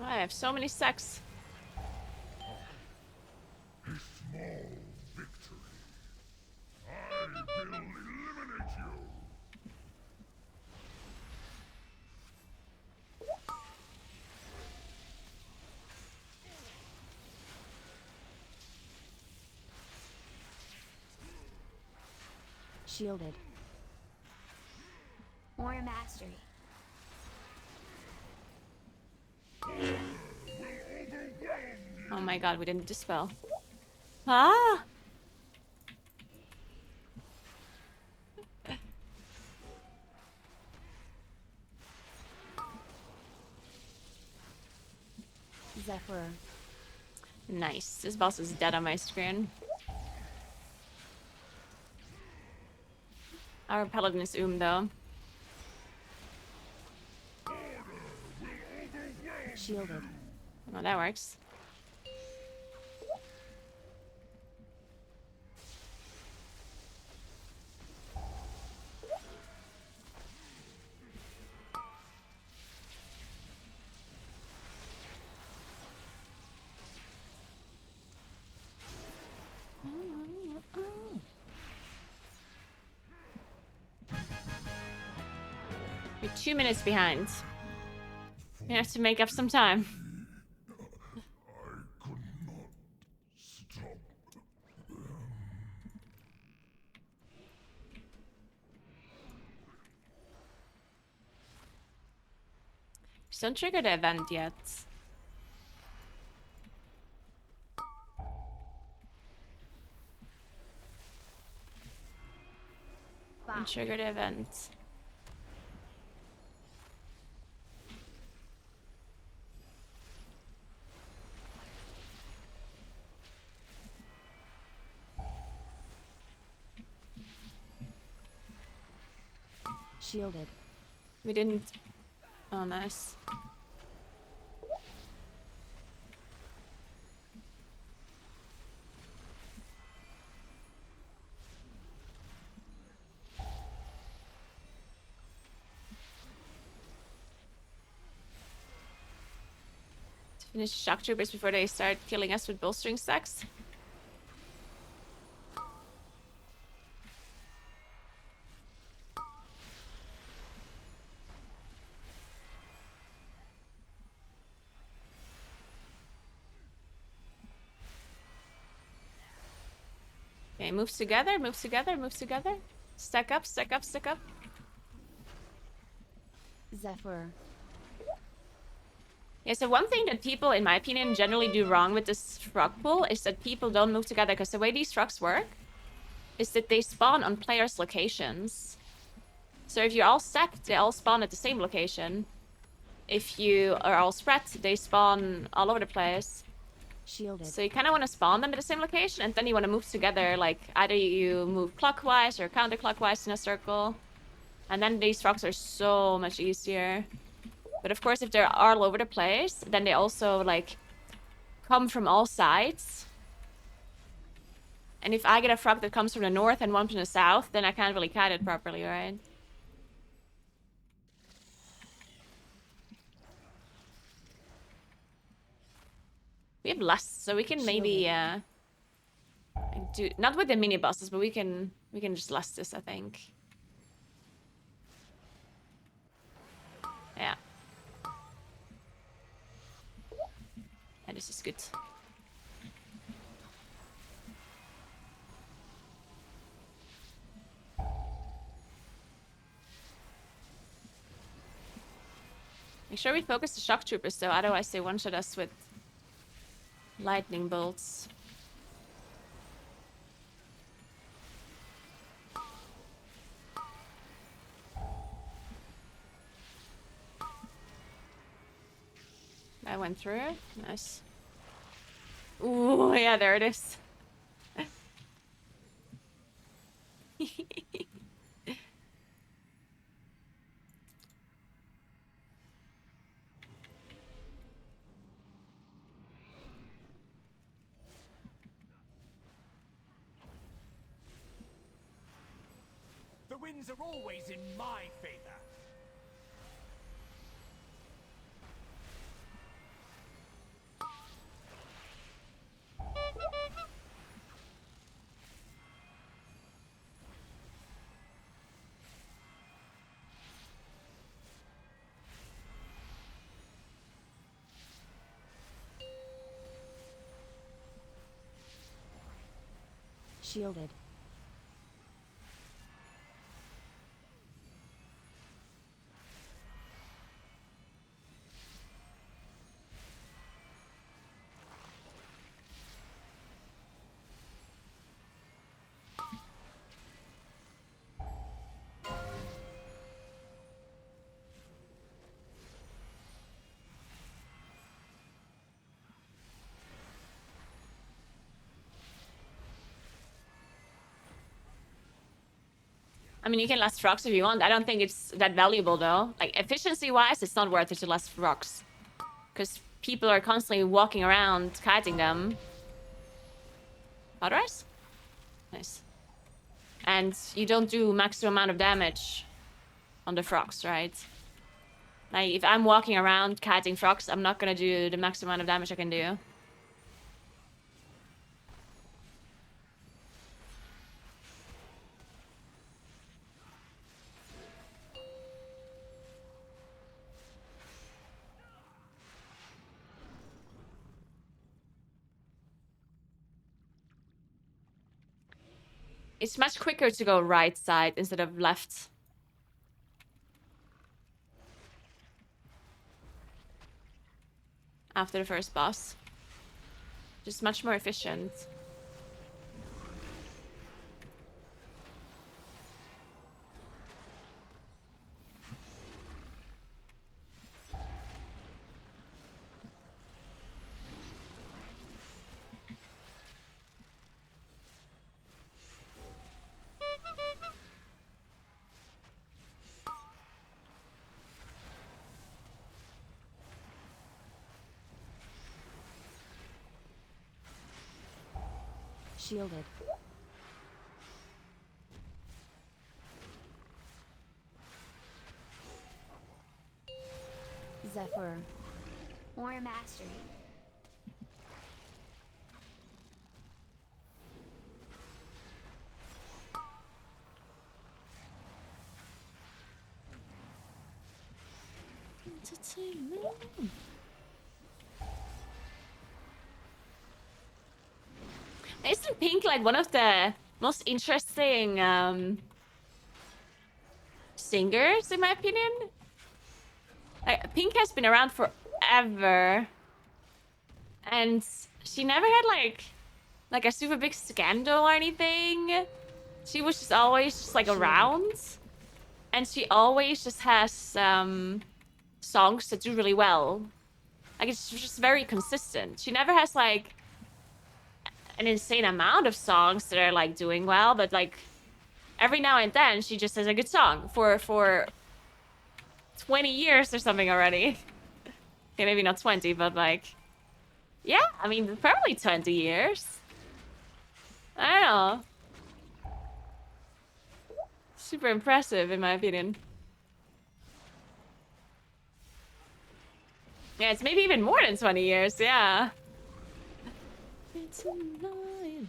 I have so many sex. A small victory. I will eliminate you. Shielded. More mastery. Oh my god, we didn't dispel. Ah! Zephyr. Nice. This boss is dead on my screen. Our paladin is though. Shielded. Well, that works. You're 2 minutes behind. You have to make up some time. I could not stop them. Just don't trigger the event yet. Don't trigger the event. Shielded. We didn't. Oh, nice. Finish shock troopers before they start killing us with bolstering stacks. Okay, moves together, moves together, moves together. Stack up, stack up, stack up. Zephyr. Yeah, so one thing that people, in my opinion, generally do wrong with this frog pool is that people don't move together, because the way these frogs work is that they spawn on players' locations. So if you're all stacked, they all spawn at the same location. If you are all spread, they spawn all over the place. Shielded. So you kind of want to spawn them at the same location, and then you want to move together, like either you move clockwise or counterclockwise in a circle. And then these frogs are so much easier. But of course, if they're all over the place, then they also, like, come from all sides. And if I get a frog that comes from the north and one from the south, then I can't really kite it properly, right? We have lust, so we can maybe do, not with the mini bosses, but we can just lust this, I think. Yeah. Yeah, this is good. Make sure we focus the shock troopers though, otherwise they one-shot us with lightning bolts. I went through it. Nice. Ooh, yeah, there it is. The winds are always in my favor. Shielded. I mean, you can last frogs if you want. I don't think it's that valuable though. Like, efficiency-wise, it's not worth it to last frogs. Because people are constantly walking around, kiting them. Otherwise? Nice. And you don't do maximum amount of damage on the frogs, right? Like, if I'm walking around kiting frogs, I'm not gonna do the maximum amount of damage I can do. It's much quicker to go right side instead of left. after the first boss. Just much more efficient. Shielded. Zephyr. More mastery. Isn't Pink like one of the most interesting singers, in my opinion? Like, Pink has been around forever, and she never had like a super big scandal or anything. She was just always just like around, and she always just has songs that do really well. Like, it's just very consistent. She never has like an insane amount of songs that are like doing well, but like every now and then she just has a good song for 20 years or something already. Okay, maybe not 20, but like, yeah, I mean, probably 20 years. I don't know. Super impressive, in my opinion. Yeah, it's maybe even more than 20 years, yeah. It's annoying.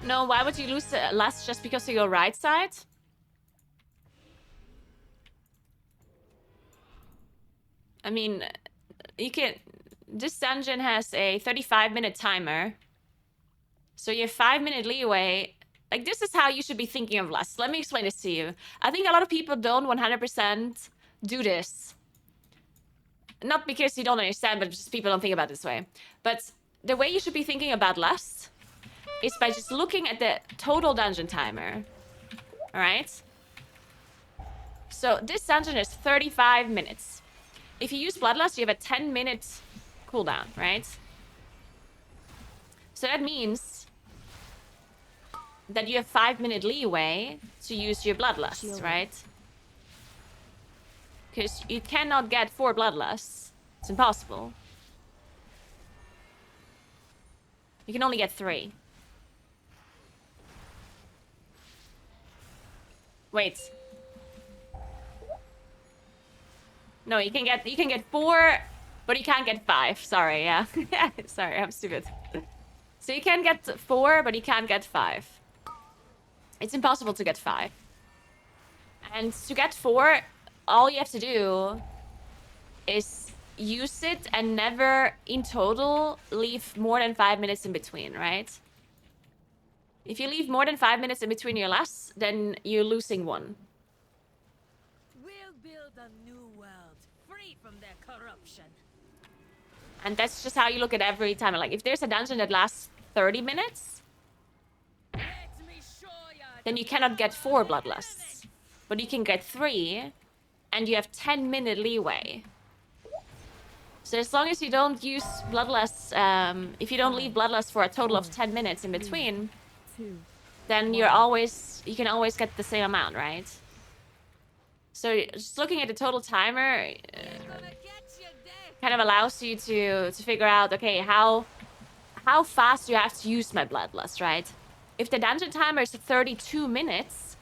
No, why would you lose less just because of your right side? I mean, you can... This dungeon has a 35-minute timer. So you have 5-minute leeway. Like, this is how you should be thinking of lust. Let me explain this to you. I think a lot of people don't 100% do this. Not because you don't understand, but just people don't think about it this way. But the way you should be thinking about lust is by just looking at the total dungeon timer. Alright? So this dungeon is 35 minutes. If you use Bloodlust, you have a 10-minute cooldown, right? So that means that you have 5-minute leeway to use your Bloodlust, right? Because you cannot get 4 Bloodlusts. It's impossible. You can only get 3. Wait. No, you can get 4, but you can't get 5. Sorry, yeah. Sorry, I'm stupid. So you can get 4, but you can't get 5. It's impossible to get 5. And to get 4, all you have to do is use it and never, in total, leave more than 5 minutes in between, right? If you leave more than 5 minutes in between your lasts, then you're losing 1. We'll build a new world, free from their corruption. And that's just how you look at every time. Like, if there's a dungeon that lasts 30 minutes, Let me show ya then you cannot get 4 bloodlusts. But you can get 3, and you have 10-minute leeway. So as long as you don't use bloodlusts, if you don't leave bloodlust for a total of 10 minutes in between, then you can always get the same amount, right? So just looking at the total timer kind of allows you to figure out, okay, how fast you have to use my bloodlust, right? If the dungeon timer is 32 minutes,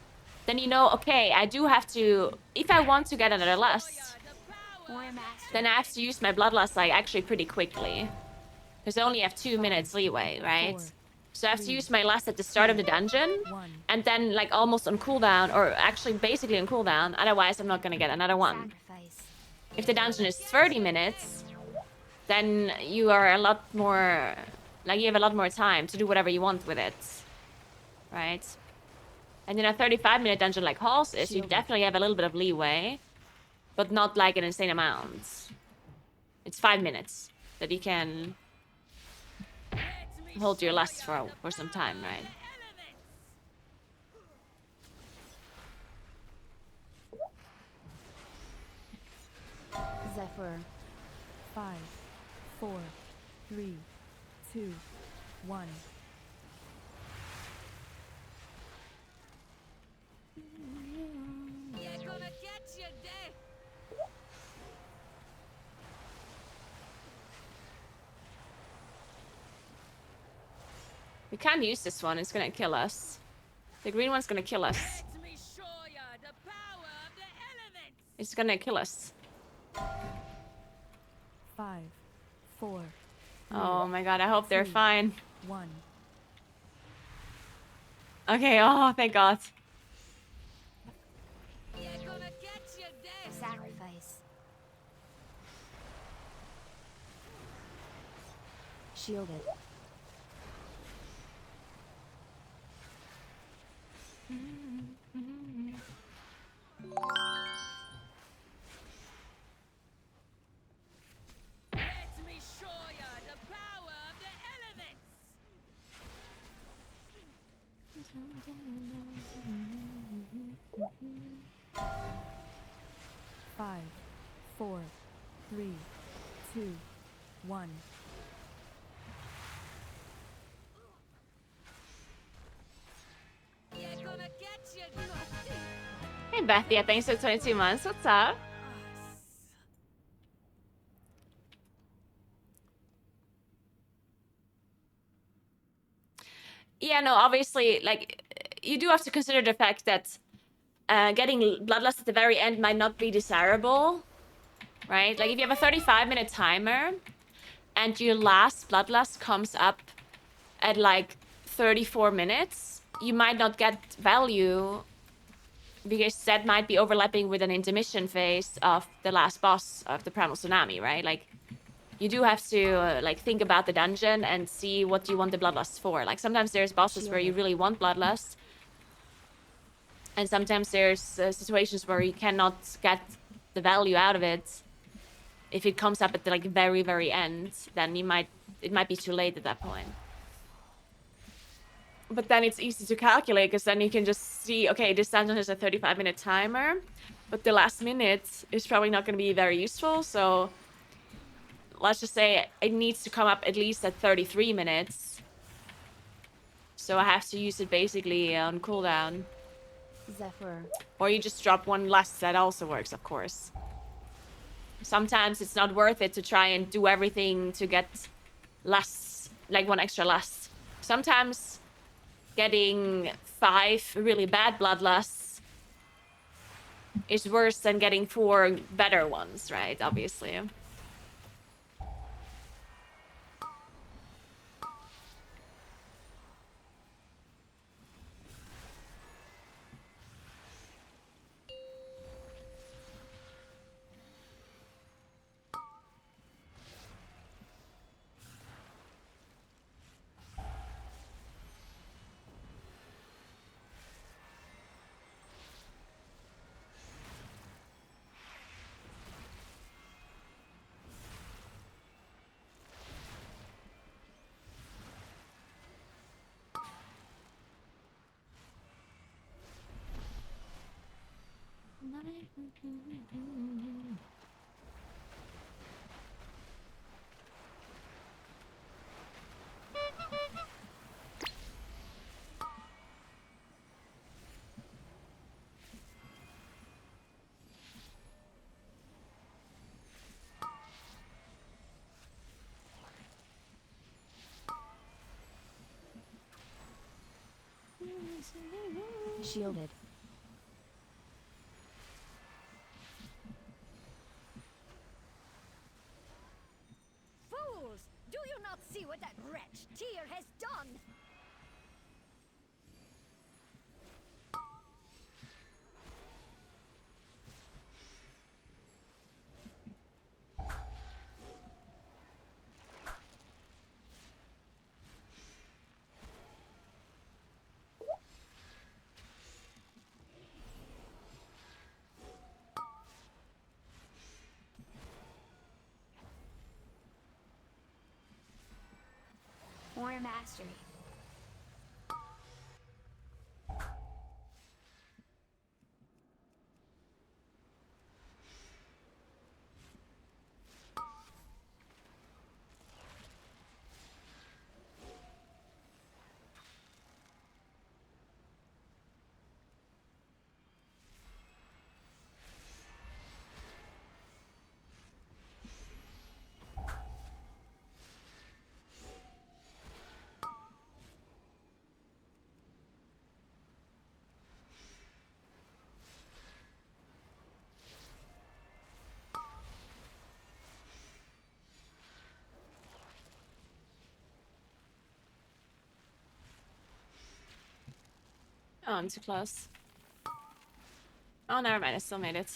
then you know, okay, I do have to, if I want to get another lust, War Master. then I have to use my bloodlust like actually pretty quickly. Because I only have 2 minutes leeway, right? So I have to use my lust at the start of the dungeon, and then like almost on cooldown, or actually basically on cooldown, otherwise I'm not gonna get another one. Sacrifice. If the dungeon is 30 minutes, then you are a lot more, like you have a lot more time to do whatever you want with it, right? And in a 35-minute dungeon like Halls is, you definitely have a little bit of leeway, but not like an insane amount. It's 5 minutes that you can hold your lust for some time, right? Zephyr. 5, 4, 3, 2, 1. You're gonna get your day. We can't use this one, it's gonna kill us. The green one's gonna kill us. Let me show ya the power of the elements. It's gonna kill us. 5, 4, Oh my god, I hope they're fine. 1. Okay, oh, thank god. You're gonna get your day. Sacrifice. Shielded. Let me show ya the power of the elements. 5, 4, 3, 2, 1. You're gonna get your day. Hey Bethia, thanks for 22 months. What's up? Yeah, no, obviously, like, you do have to consider the fact that getting bloodlust at the very end might not be desirable, right? Like, if you have a 35-minute timer and your last bloodlust comes up at like 34 minutes, you might not get value because that might be overlapping with an intermission phase of the last boss of the Primal Tsunami, right? Like, you do have to like think about the dungeon and see what you want the bloodlust for. Like, sometimes there's bosses where you really want bloodlust, and sometimes there's situations where you cannot get the value out of it. If it comes up at the like very, very end, then it might be too late at that point. But then it's easy to calculate because then you can just see, okay, this dungeon has a 35-minute timer, but the last minute is probably not going to be very useful. So let's just say it needs to come up at least at 33 minutes. So I have to use it basically on cooldown. Zephyr. Or you just drop one lust, that also works, of course. Sometimes it's not worth it to try and do everything to get lusts, like one extra lust. Sometimes getting 5 really bad bloodlusts is worse than getting 4 better ones, right? Obviously. Shielded. you not see what that wretch Tyr has done? War mastery. Oh, I'm too close. Oh, never mind. I still made it.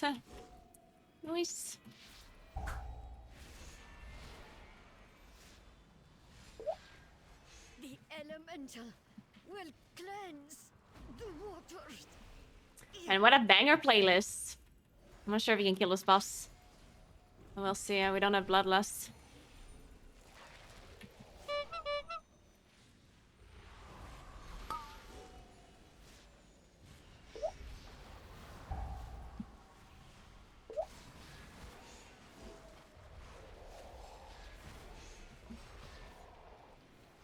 Nice. The elemental will cleanse the waters. And what a banger playlist. I'm not sure if we can kill this boss. We'll see. We don't have bloodlust.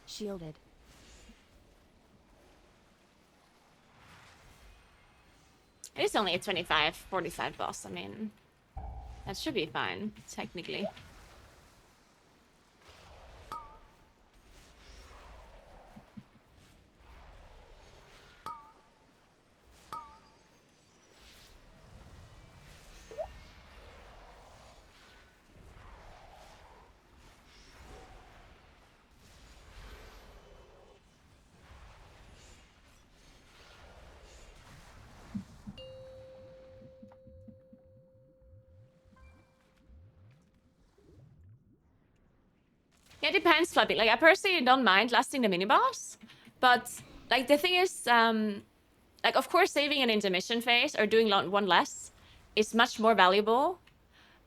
Shielded. It is only a 25-45 boss. I mean, that should be fine, technically. Yeah, it depends, Flappy. Like, I personally don't mind lasting the mini-boss. But, like, the thing is, like, of course, saving an intermission phase or doing one less is much more valuable.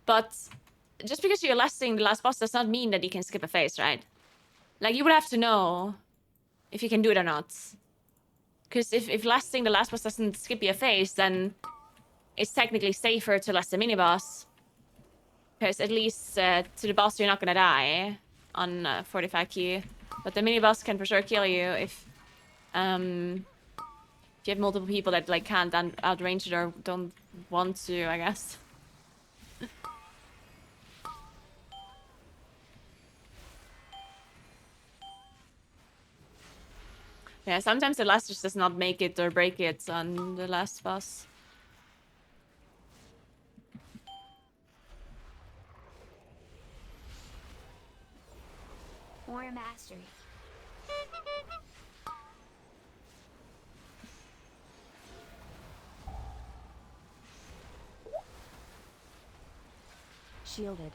But just because you're lasting the last boss does not mean that you can skip a phase, right? Like, you would have to know if you can do it or not. Because if lasting the last boss doesn't skip you a phase, then it's technically safer to last the mini-boss. Because at least to the boss, you're not gonna die on 45Q. But the mini-boss can for sure kill you if you have multiple people that like can't outrange it or don't want to, I guess. Yeah, sometimes the last just does not make it or break it on the last boss. War mastery. Shielded.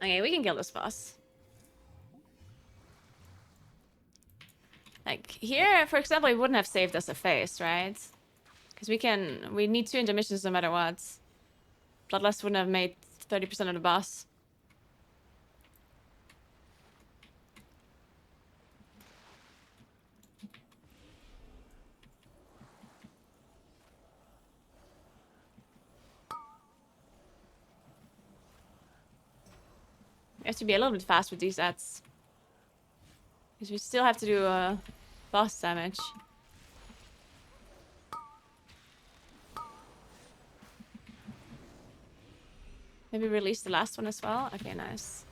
Okay, we can kill this boss. Like, here, for example, it wouldn't have saved us a phase, right? Because we need 2 intermissions no matter what. Bloodlust wouldn't have made 30% of the boss. We have to be a little bit fast with these ads. Because we still have to do boss damage. Maybe release the last one as well? Okay, nice.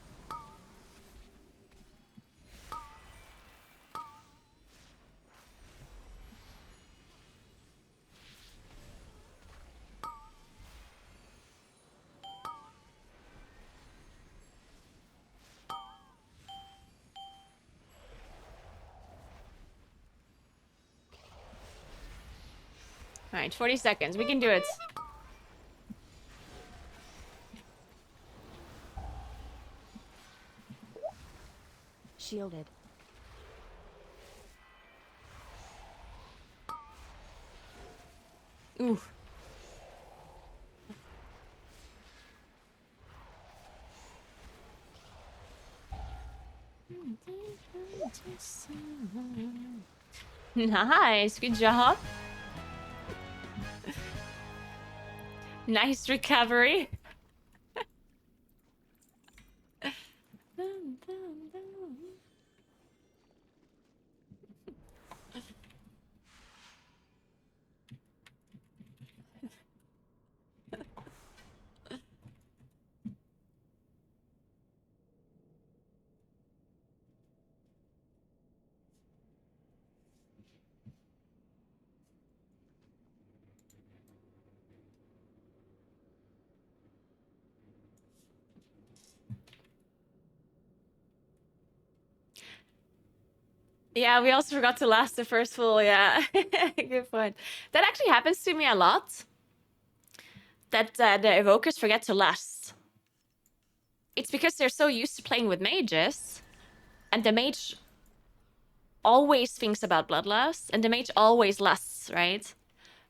Alright, 40 seconds. We can do it. Shielded. Ooh. Nice, good job. Nice recovery. Yeah, we also forgot to last the first full, yeah. Good point. That actually happens to me a lot. That the evokers forget to last. It's because they're so used to playing with mages. And the mage always thinks about bloodlust. And the mage always lusts, right?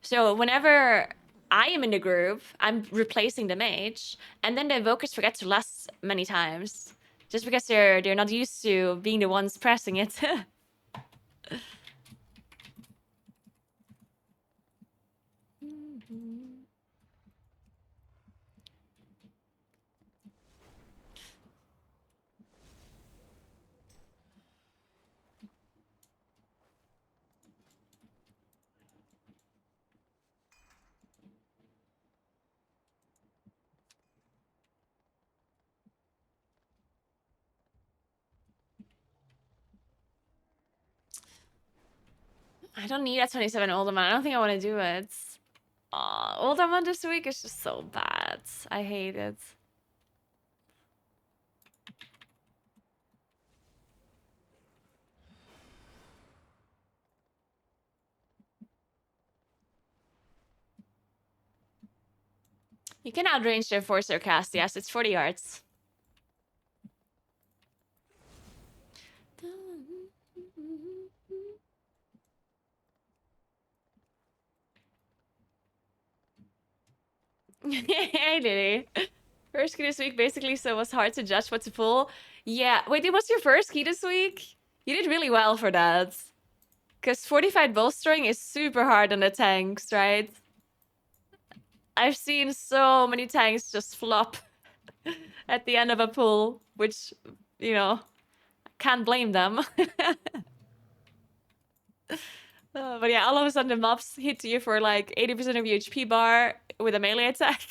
So whenever I am in the group, I'm replacing the mage. And then the evokers forget to last many times. Just because they're not used to being the ones pressing it. I don't need a 27 Ultimate. I don't think I want to do it. Ultimate this week is just so bad. I hate it. You can outrange their Forcer cast, yes. It's 40 yards. Hey, Lily. First key this week, basically, so it was hard to judge what to pull. Yeah. Wait, it was your first key this week? You did really well for that. Because fortified bolstering is super hard on the tanks, right? I've seen so many tanks just flop at the end of a pull, which, you know, can't blame them. But yeah, all of a sudden the mobs hit you for like 80% of your HP bar with a melee attack.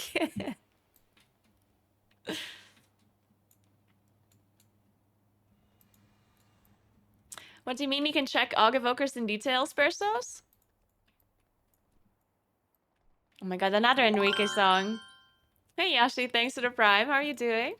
What do you mean you can check AUG evokers in detail, Spersos? Oh my god, another Enrique song. Hey Yashi, thanks for the prime. How are you doing?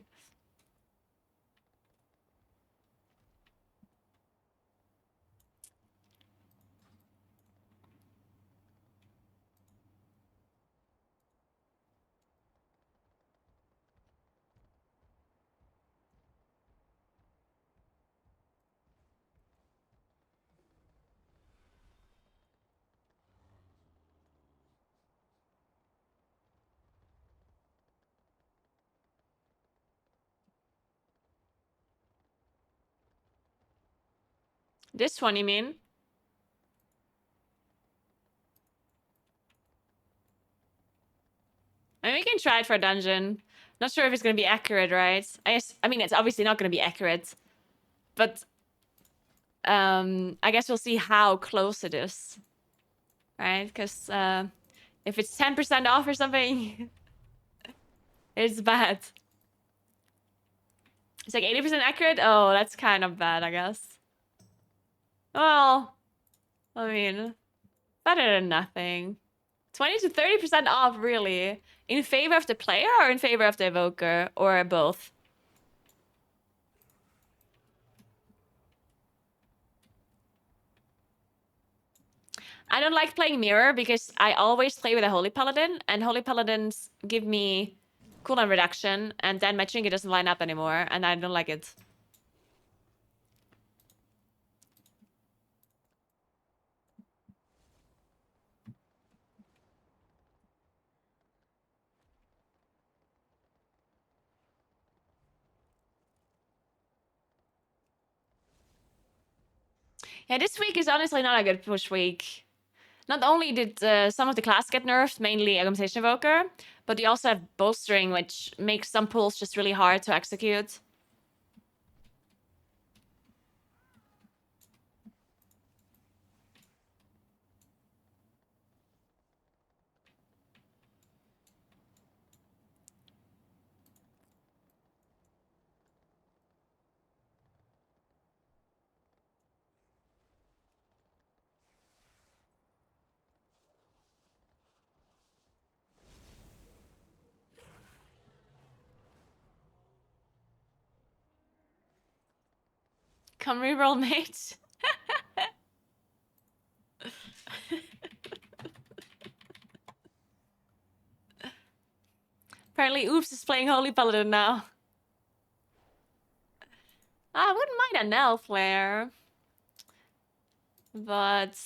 This one, you mean? I mean, we can try it for a dungeon. Not sure if it's gonna be accurate, right? I mean, it's obviously not gonna be accurate, but I guess we'll see how close it is, right? Because if it's 10% off or something, it's bad. It's like 80% accurate. Oh, that's kind of bad, I guess. Well, I mean, better than nothing. 20 to 30% off, really. In favor of the player or in favor of the evoker? Or both? I don't like playing mirror because I always play with a holy paladin, and holy paladins give me cooldown reduction, and then my trinket doesn't line up anymore, and I don't like it. Yeah, this week is honestly not a good push week. Not only did some of the class get nerfed, mainly Augmentation Evoker, but we also have Bowstring, which makes some pulls just really hard to execute. Come reroll, mate. Apparently, Oops is playing Holy Paladin now. I wouldn't mind a Nell Flare. But,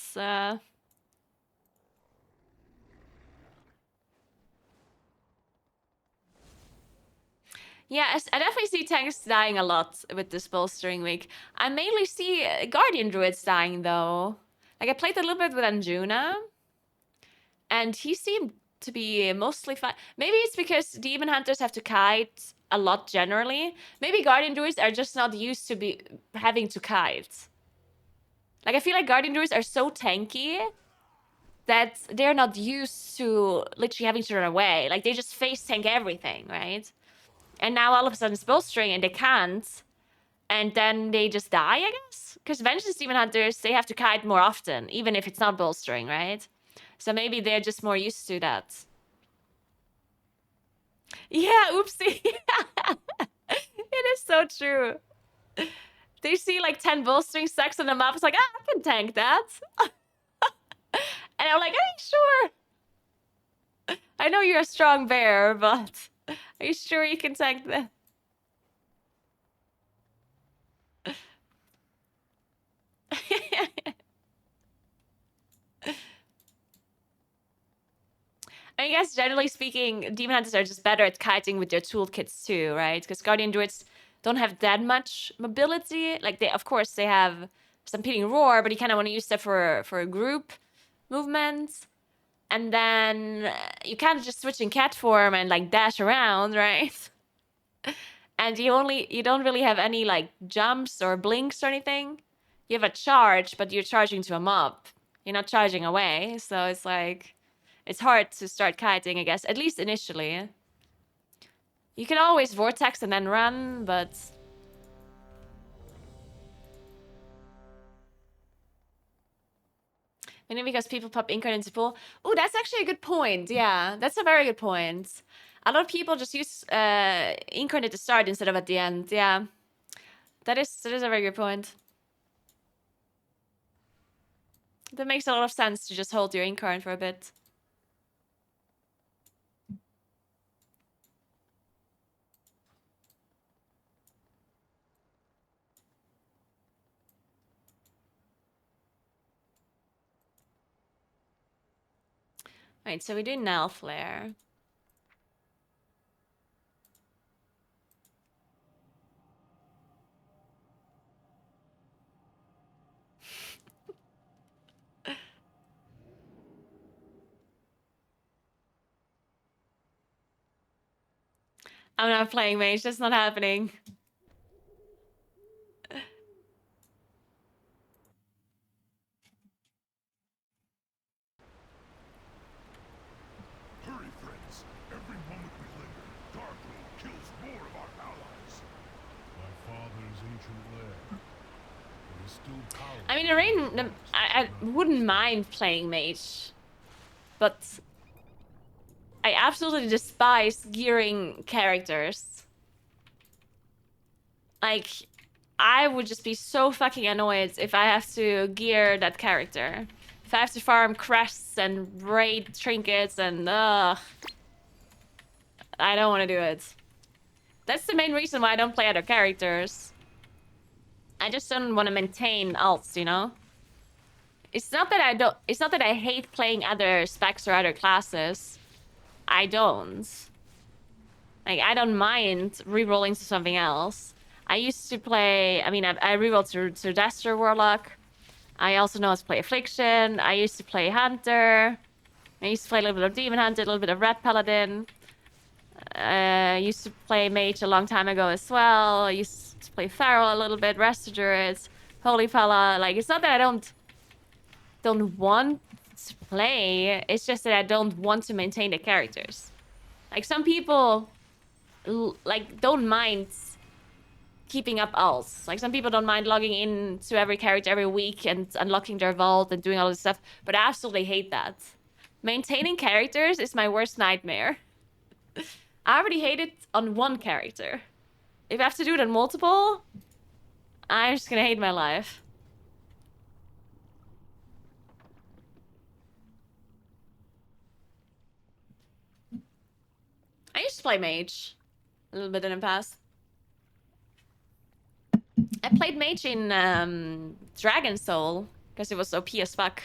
yeah, I definitely see tanks dying a lot with this bolstering week. I mainly see Guardian Druids dying, though. Like, I played a little bit with Anjuna, and he seemed to be mostly fine. Maybe it's because Demon Hunters have to kite a lot generally. Maybe Guardian Druids are just not used to be having to kite. Like, I feel like Guardian Druids are so tanky that they're not used to literally having to run away. Like, they just face tank everything, right? And now all of a sudden it's bowstring and they can't. And then they just die, I guess? Because Vengeance Demon Hunters, they have to kite more often, even if it's not bowstring, right? So maybe they're just more used to that. Yeah, oopsie. It is so true. They see like 10 bowstring stacks on the map. It's like, ah, I can tank that. And I'm like, are you sure? I know you're a strong bear, but are you sure you can tank that? I guess generally speaking, Demon Hunters are just better at kiting with their toolkits too, right? Because Guardian Druids don't have that much mobility. Like they, of course, they have Stampeding Roar, but you kind of want to use that for a group movement. And then you can't just switch in cat form and like dash around, right? And you don't really have any like jumps or blinks or anything. You have a charge, but you're charging to a mob. You're not charging away, so it's like it's hard to start kiting, I guess, at least initially. You can always vortex and then run, but maybe because people pop Incarn into pool. Oh, that's actually a good point. Yeah, that's a very good point. A lot of people just use Incarn at the start instead of at the end. Yeah, that is a very good point. That makes a lot of sense to just hold your Incarn for a bit. Right, so we do Nell Flare. I'm not playing mage. That's not happening. Hurry, friends. Every moment we linger, Darkroad kills more of our allies. My father's ancient lair. There is still power. I mean, I wouldn't mind playing mage, but I absolutely despise gearing characters. Like, I would just be so fucking annoyed if I have to gear that character. If I have to farm crests and raid trinkets and I don't want to do it. That's the main reason why I don't play other characters. I just don't want to maintain alts, you know? It's not that I hate playing other specs or other classes. I don't. Like, I don't mind re-rolling to something else. I used to play, I mean, I re-rolled to Destro Warlock. I also know how to play Affliction. I used to play Hunter. I used to play a little bit of Demon Hunter, a little bit of Red Paladin. I used to play Mage a long time ago as well. I used to play Feral a little bit, Rest Druids, Holy Fella. Like, it's not that I don't want to play. It's just that I don't want to maintain the characters. Like, some people, like, don't mind keeping up alts. Like, some people don't mind logging in to every character every week and unlocking their vault and doing all this stuff. But I absolutely hate that. Maintaining characters is my worst nightmare. I already hate it on one character. If I have to do it on multiple, I'm just gonna hate my life. I used to play mage a little bit in the past. I played mage in Dragon Soul because it was OP as fuck.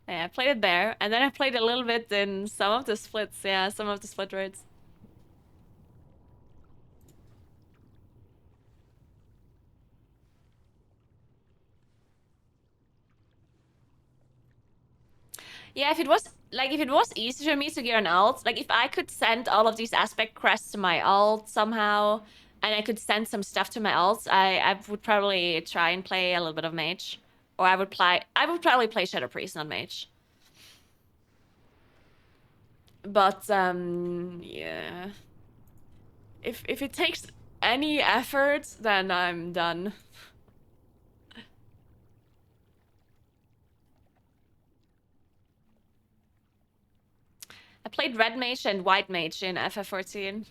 Yeah, I played it there, and then I played a little bit in some of the splits. Yeah, some of the split raids. Yeah, if it was easy for me to gear an alt, like if I could send all of these aspect crests to my alt somehow, and I could send some stuff to my alt, I would probably try and play a little bit of mage, or I would probably play Shadow Priest, not mage. But yeah, if it takes any effort, then I'm done. I played red mage and white mage in FF14.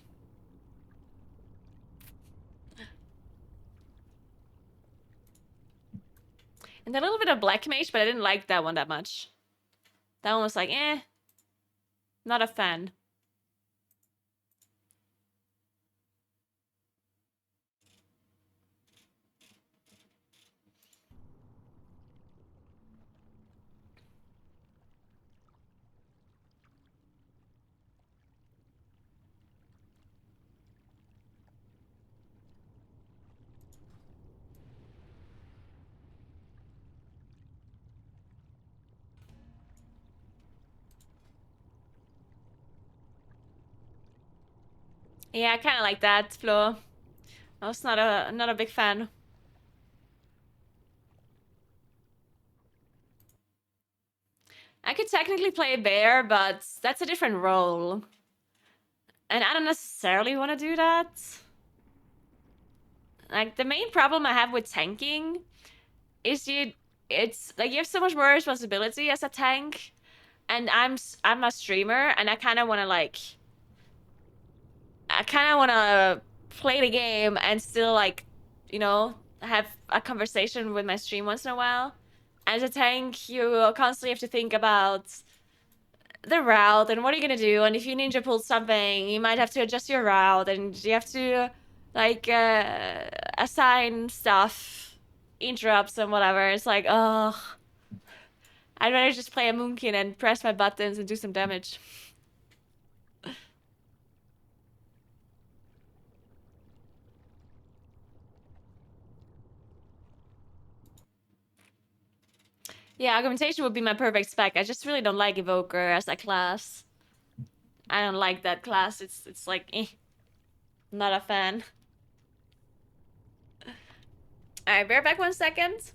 And a little bit of black mage, but I didn't like that one that much. That one was like, eh, not a fan. Yeah, I kind of like that, Flo. I was not a big fan. I could technically play bear, but that's a different role. And I don't necessarily want to do that. Like, the main problem I have with tanking is it's like you have so much more responsibility as a tank. And I'm a streamer, and I kind of want to play the game and still, like, you know, have a conversation with my stream once in a while. As a tank, you constantly have to think about the route and what are you gonna do, and if you ninja pull something, you might have to adjust your route, and you have to, like, assign stuff, interrupts and whatever. It's like, ugh. I'd rather just play a Moonkin and press my buttons and do some damage. Yeah, augmentation would be my perfect spec. I just really don't like Evoker as a class. I don't like that class. It's like, not a fan. Alright, bear back 1 second.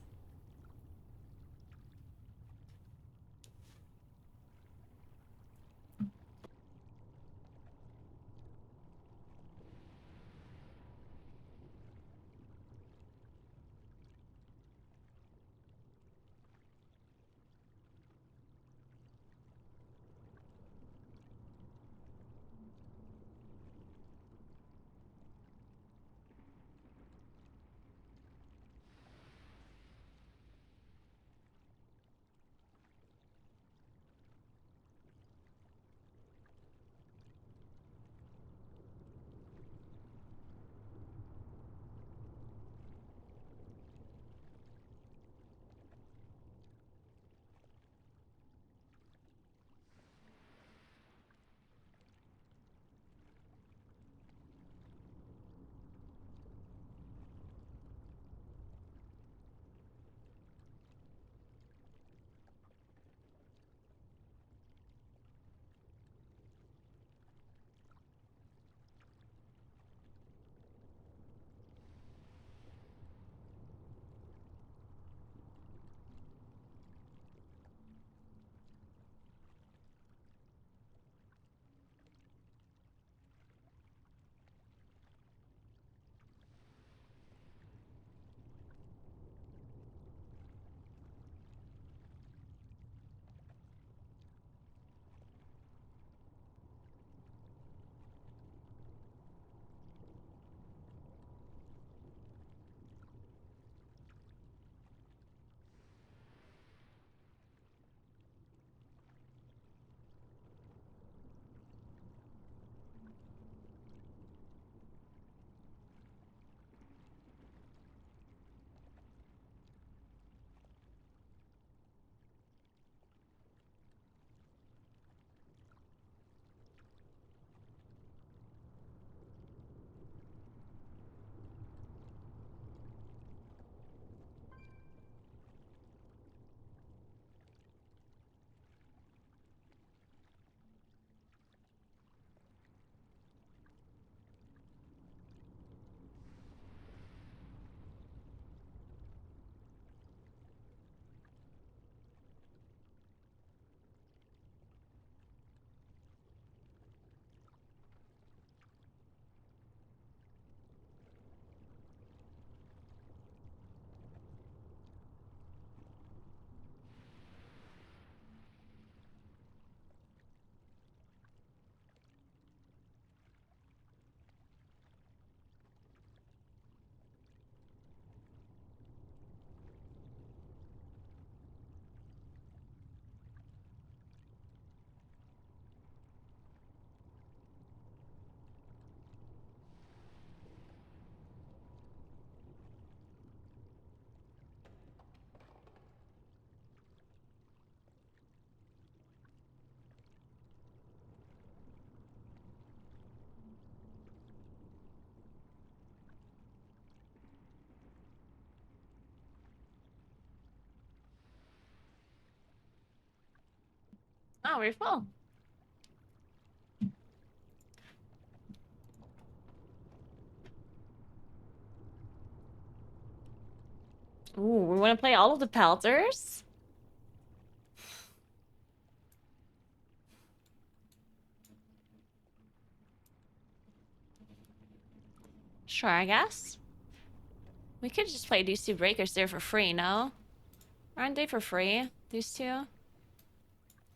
Oh, we're full. Ooh, we want to play all of the pelters? Sure, I guess. We could just play these two breakers there for free, no? Aren't they for free, these two?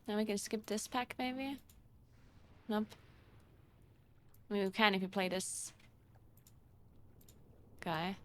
Then we can skip this pack, maybe? Nope. I mean, we can if you play this guy.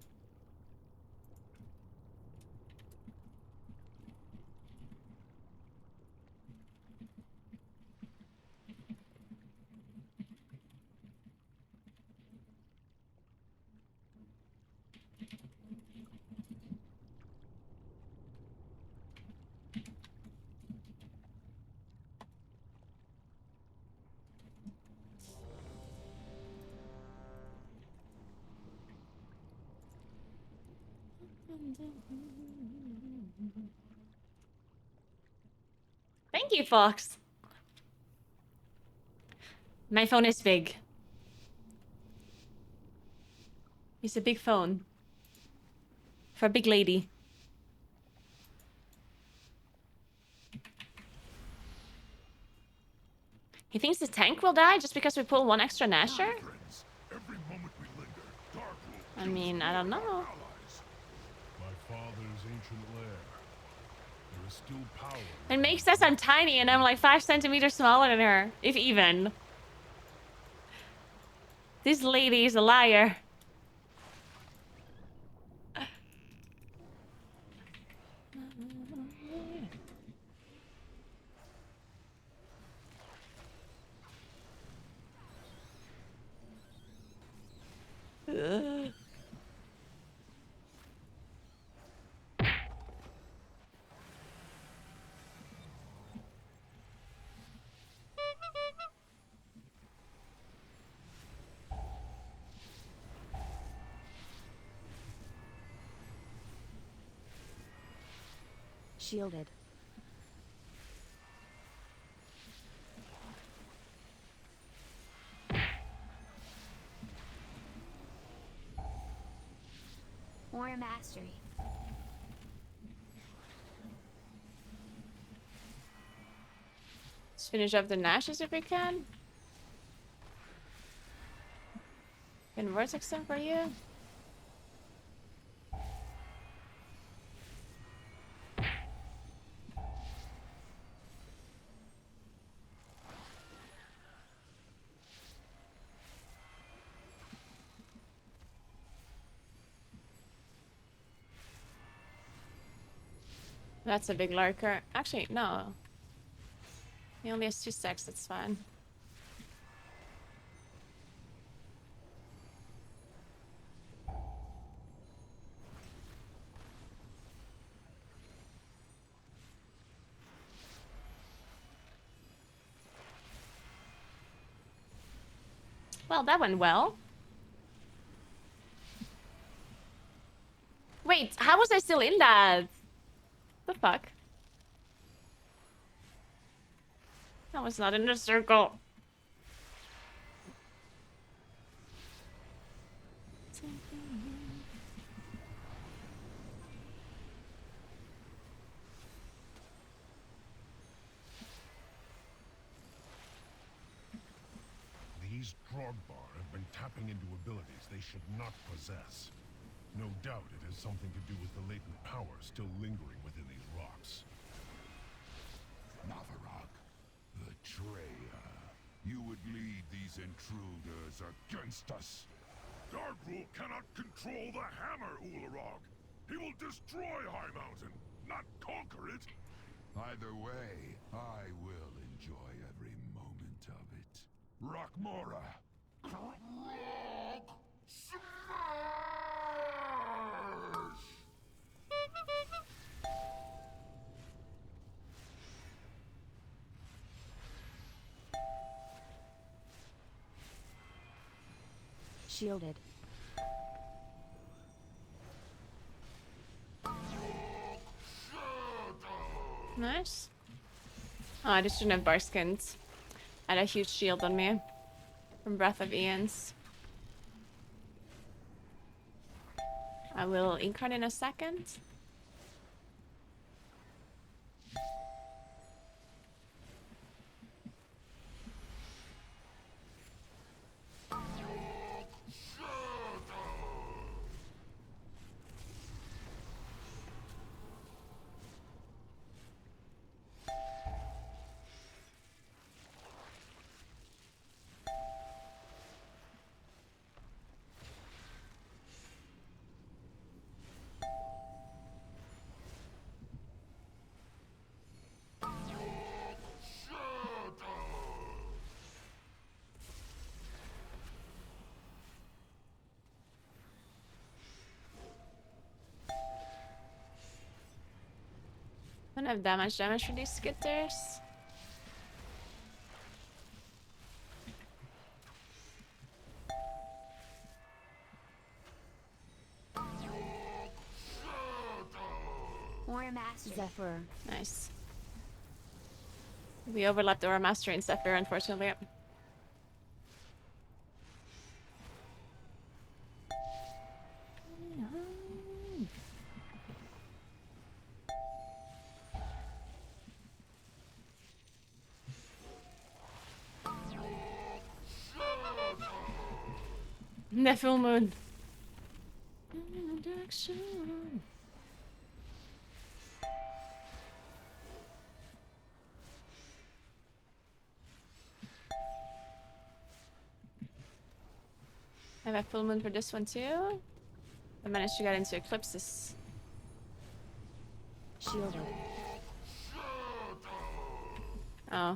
Thank you, Fox. My phone is big. It's a big phone. For a big lady. He thinks the tank will die just because we pull one extra Nasher? Every moment we linger, Dark will I mean, I don't know. allies. My father's ancient lair. There is still power. It makes sense I'm tiny and I'm like 5 centimeters smaller than her. If even. This lady is a liar. Ugh. Shielded. War mastery. Let's finish up the Nashes if we can. Can Vortex them for you? That's a big lurker. Actually, no. He only has 2 stacks, that's fine. Well, that went well. Wait, how was I still in that? The fuck? I was not in the circle. These Drogbar have been tapping into abilities they should not possess. No doubt it has something to do with the latent power still lingering within these rocks. Navarok, betrayer. You would lead these intruders against us. Darkrul cannot control the hammer, Ularog. He will destroy High Mountain, not conquer it. Either way, I will enjoy every moment of it. Rockmora! Rock Smash! Shielded. Nice. Oh, I just shouldn't have barskins. I had a huge shield on me. From Breath of Ian's. I will incarn in a second. I don't have that much damage for these skitters. War mastery. Zephyr. Nice. We overlapped our master in Zephyr, unfortunately. The full moon. I have a full moon for this one too. I managed to get into eclipses. Shielded. Oh.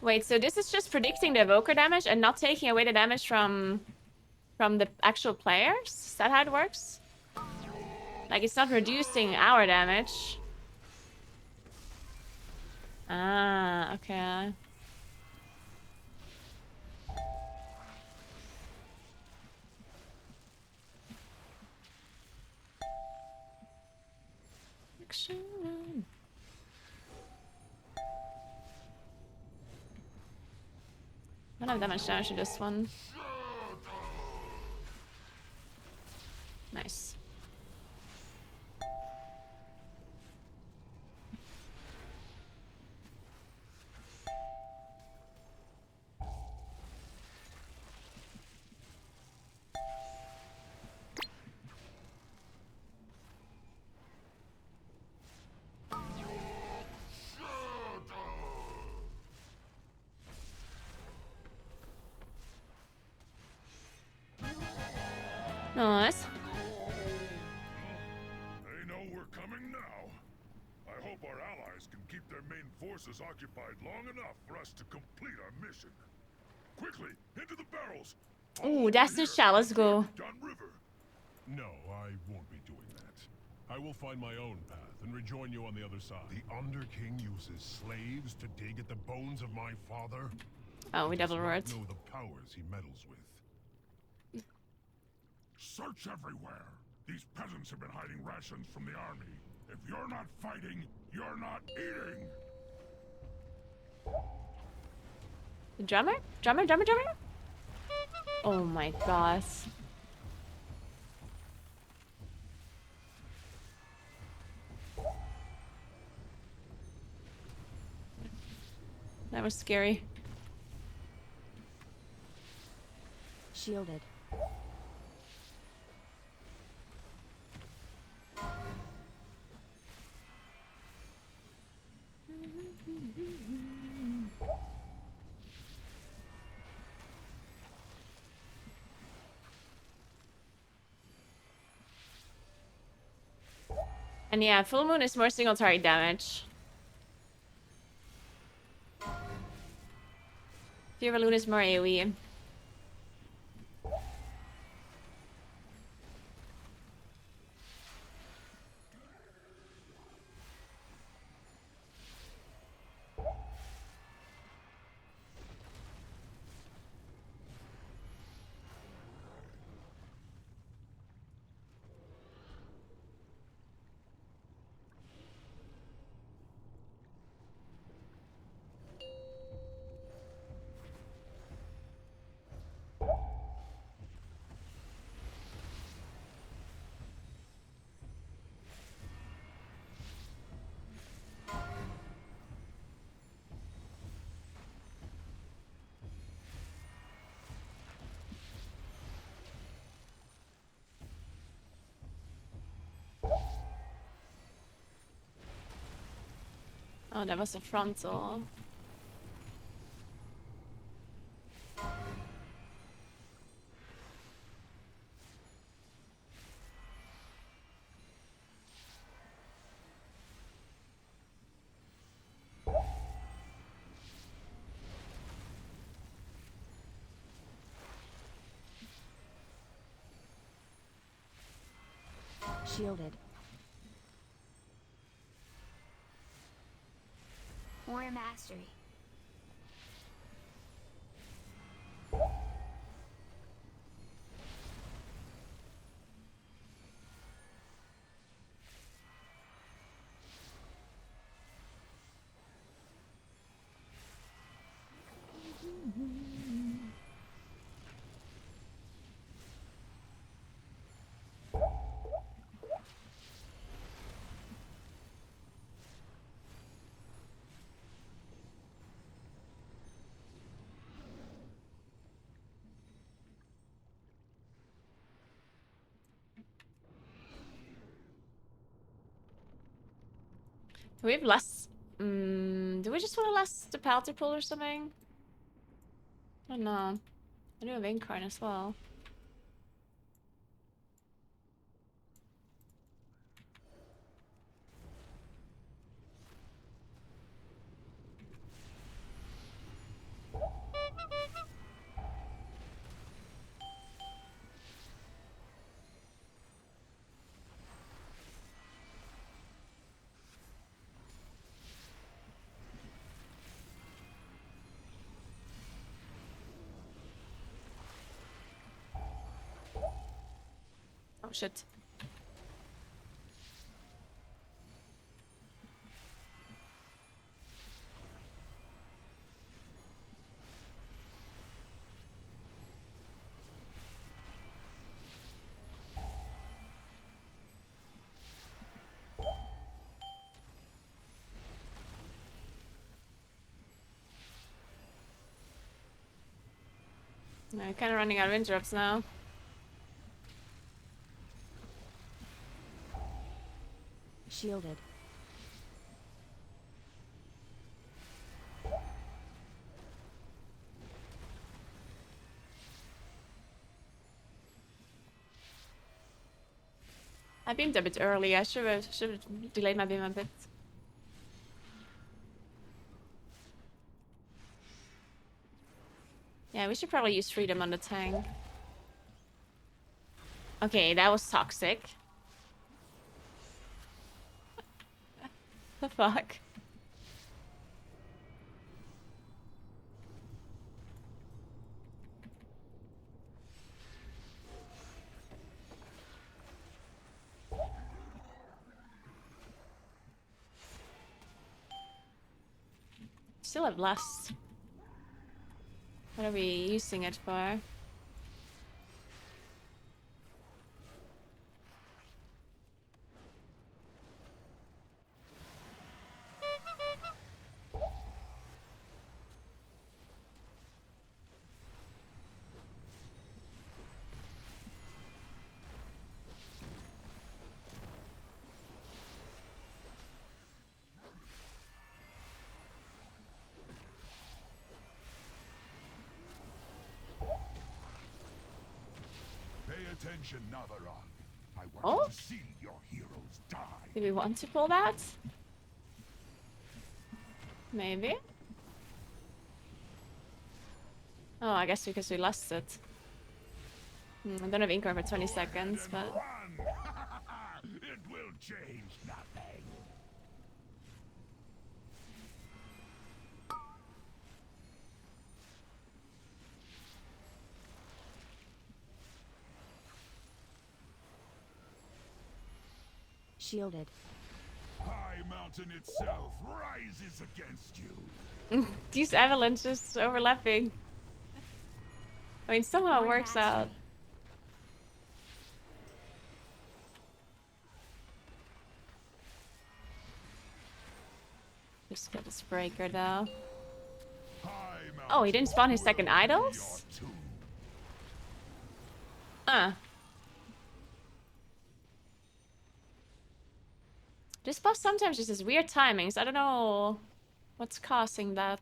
Wait, so this is just predicting the evoker damage and not taking away the damage from the actual players? Is that how it works? Like, it's not reducing our damage. Ah, okay. Action. I don't have that much damage to this one. Nice. Nice. They know we're coming now. I hope our allies can keep their main forces occupied long enough for us to complete our mission. Quickly, into the barrels! Ooh, that's the shell. Let's go. Downriver. No, I won't be doing that. I will find my own path and rejoin you on the other side. The Underking uses slaves to dig at the bones of my father. Oh, we He does double not roared. know the powers he meddles with. Search everywhere. These peasants have been hiding rations from the army. If you're not fighting, you're not eating. The drummer? Drummer? Oh my gosh. That was scary. Shielded. And yeah, full moon is more single target damage. Fear Balloon is more AoE. Oh, that was a frontal. Shielded. Warrior Mastery. Do we have less? Do we just want to less the pelter pool or something? I don't know. I do have Incarn as well. Oh shit. I'm kind of running out of interrupts now. Shielded. I beamed a bit early. I should have delayed my beam a bit. Yeah, we should probably use freedom on the tank. Okay, that was toxic. The fuck? Still have lust. What are we using it for? Pay attention, Naguura. I want Oh? you to see your heroes die. Do we want to pull that? Maybe. Oh, I guess because we lost it. I don't have Incar for 20 seconds, but... Run! It will change nothing. Shielded. High Mountain itself rises against you. These avalanches overlapping. I mean, somehow it works out. Just get this breaker though. Oh, he didn't spawn his second idols? This boss sometimes just has weird timings. I don't know what's causing that.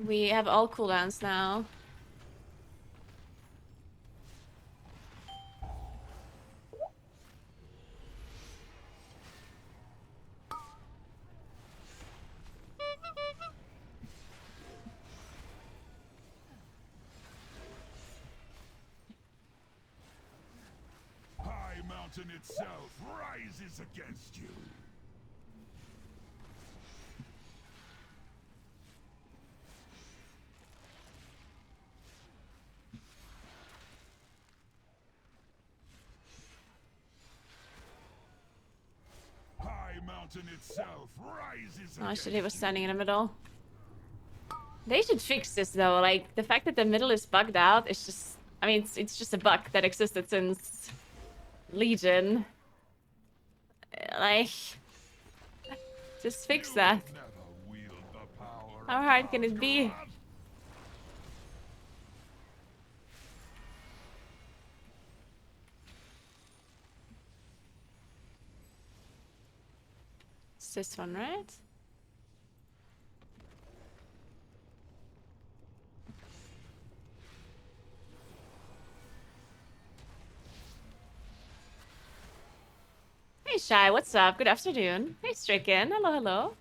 We have all cooldowns now. High Mountain itself rises against you. High Mountain itself rises Oh against shit, he was you. standing in the middle. They should fix this though. Like, the fact that the middle is bugged out is just... I mean, it's just a bug that existed since Legion. Like, just fix that. Never wield the power How of hard can it be? Asgard. It's this one, right? Hey Shy, what's up? Good afternoon. Hey Stricken, hello, hello.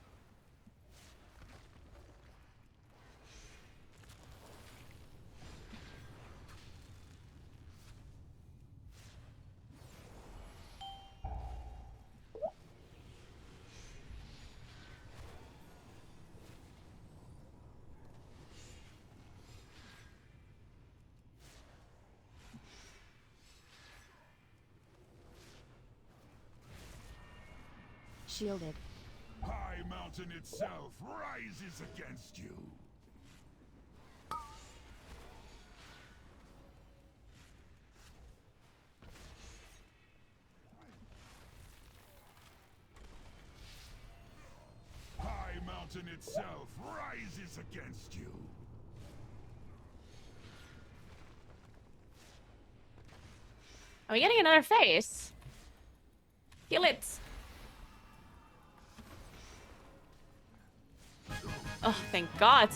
Shielded. High Mountain itself rises against you. High Mountain itself rises against you. Are we getting another face? Kill it. Oh, thank God.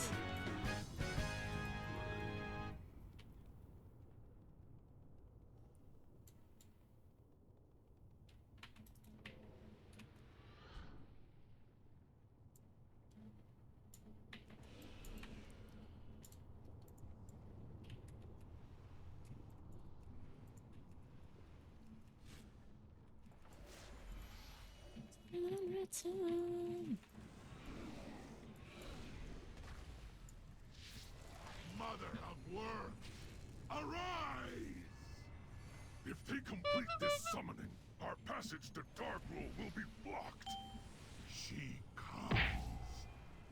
Mother of Worm, arise! If they complete this summoning, our passage to Darkroll will be blocked. She comes.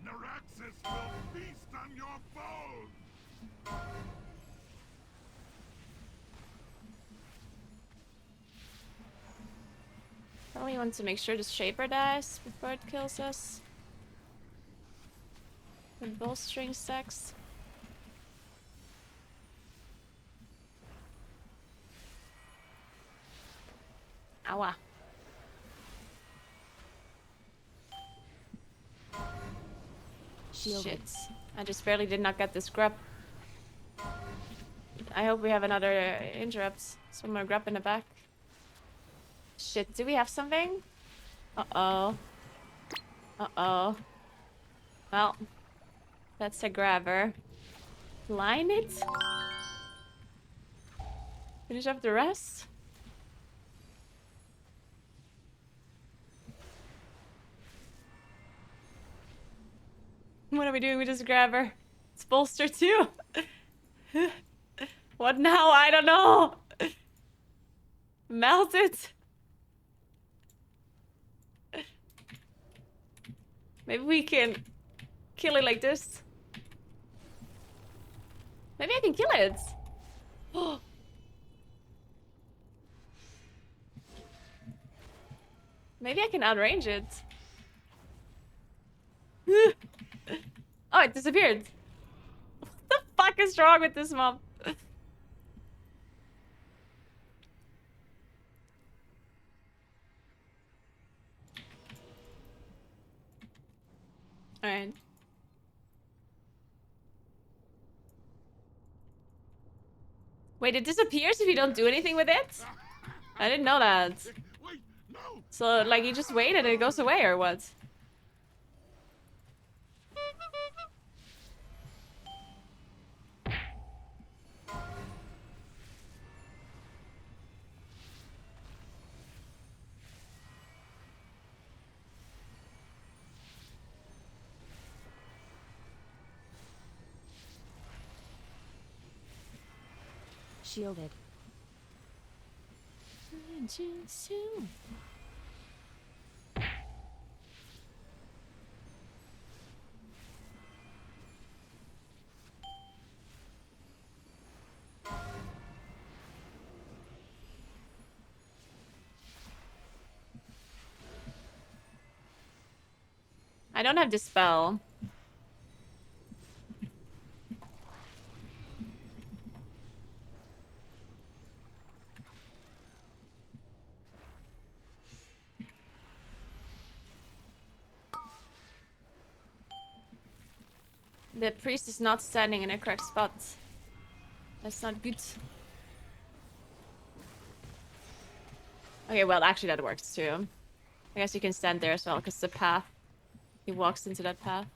Naraxis will feast on your bones! Probably want to make sure the Shaper dies before it kills us. With bowstring stacks. Ow. Shielded. Shit. I just barely did not get this grub. I hope we have another interrupt. Some more grub in the back. Shit, do we have something? Uh-oh. Uh-oh. Well, that's a grabber. Line it? Finish up the rest? What are we doing with this grabber? It's bolster too. What now? I don't know. Melt it. Maybe we can kill it like this. Maybe I can kill it. Maybe I can outrange it. Oh, it disappeared. What the fuck is wrong with this mob? Alright. Wait, it disappears if you don't do anything with it? I didn't know that. Wait, no! So, like, you just wait and it goes away, or what? Shielded. I don't have Dispel. The priest is not standing in a correct spot. That's not good. Okay, well, actually that works too. I guess you can stand there as well, because the path. He walks into that path.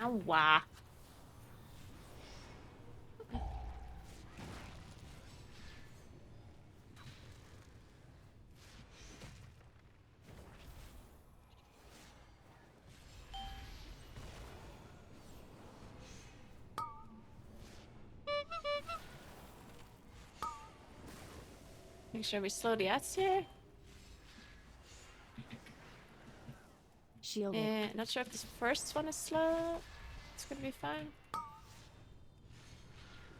Ow. Make sure we slow the ads here. Shielded. Not sure if this first one is slow. It's gonna be fine.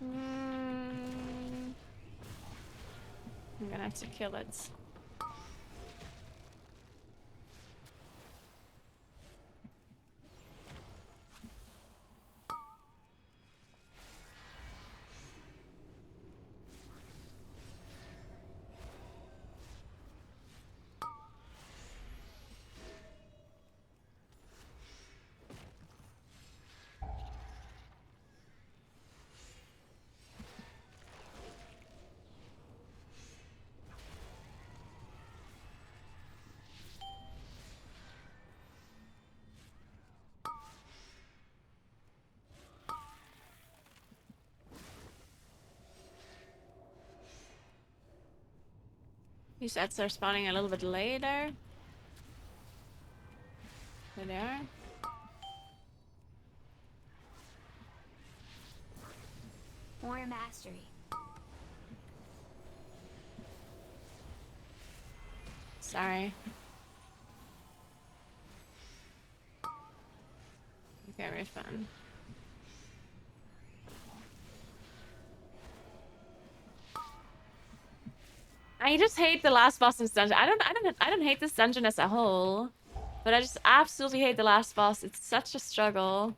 I'm gonna have to kill it. These ads are spawning a little bit later. There they are. More mastery. Sorry. Very fun. I just hate the last boss in this dungeon. I don't hate this dungeon as a whole, but I just absolutely hate the last boss. It's such a struggle.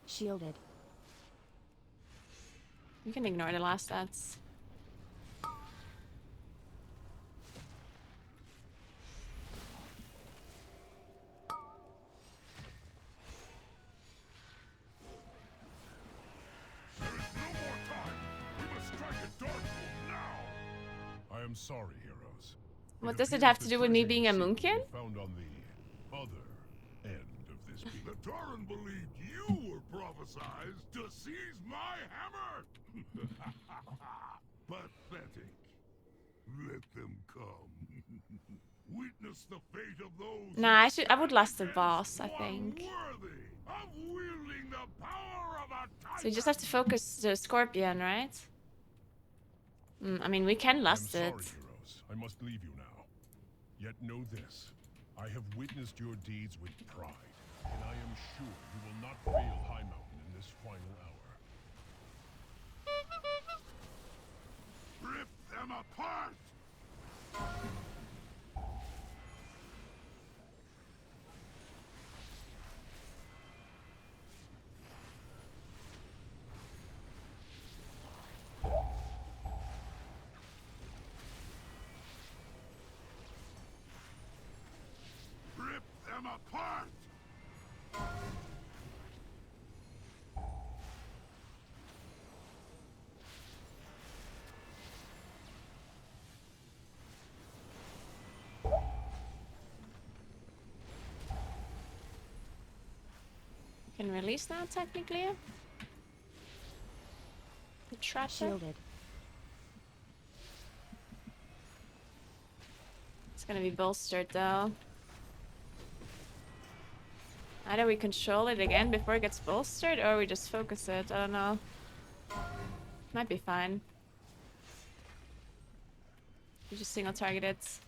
Shielded. You can ignore the last stats. There is no more time. We must strike a dark blow now. I am sorry, heroes. What does it have to appears do the with me treasure being a you seek will moonkin? be found on the other end of this beam. The Taran believed you were prophesized to seize my hammer. Pathetic. Let them come. Witness the fate of those. Nah, who I would stand last the against boss, I one think. worthy of wielding the power of a So you just have to focus the scorpion, right? I mean, we can I am lust sorry, it. heroes. I must leave you now. Yet know this. I have witnessed your deeds with pride, and I am sure you will not fail High Mountain in this final hour. Rip them apart! Rip them apart! Can release now, technically. The trapper. Shielded. It's gonna be bolstered though. Either we control it again before it gets bolstered, or we just focus it. I don't know. Might be fine. We just single target it.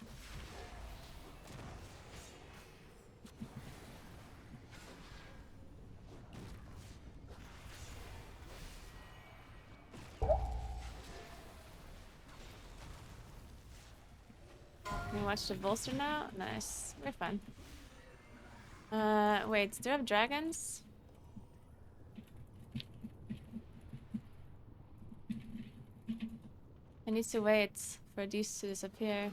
Can we watch the bolster now? Nice. We're fine. Wait, do I have dragons? I need to wait for these to disappear.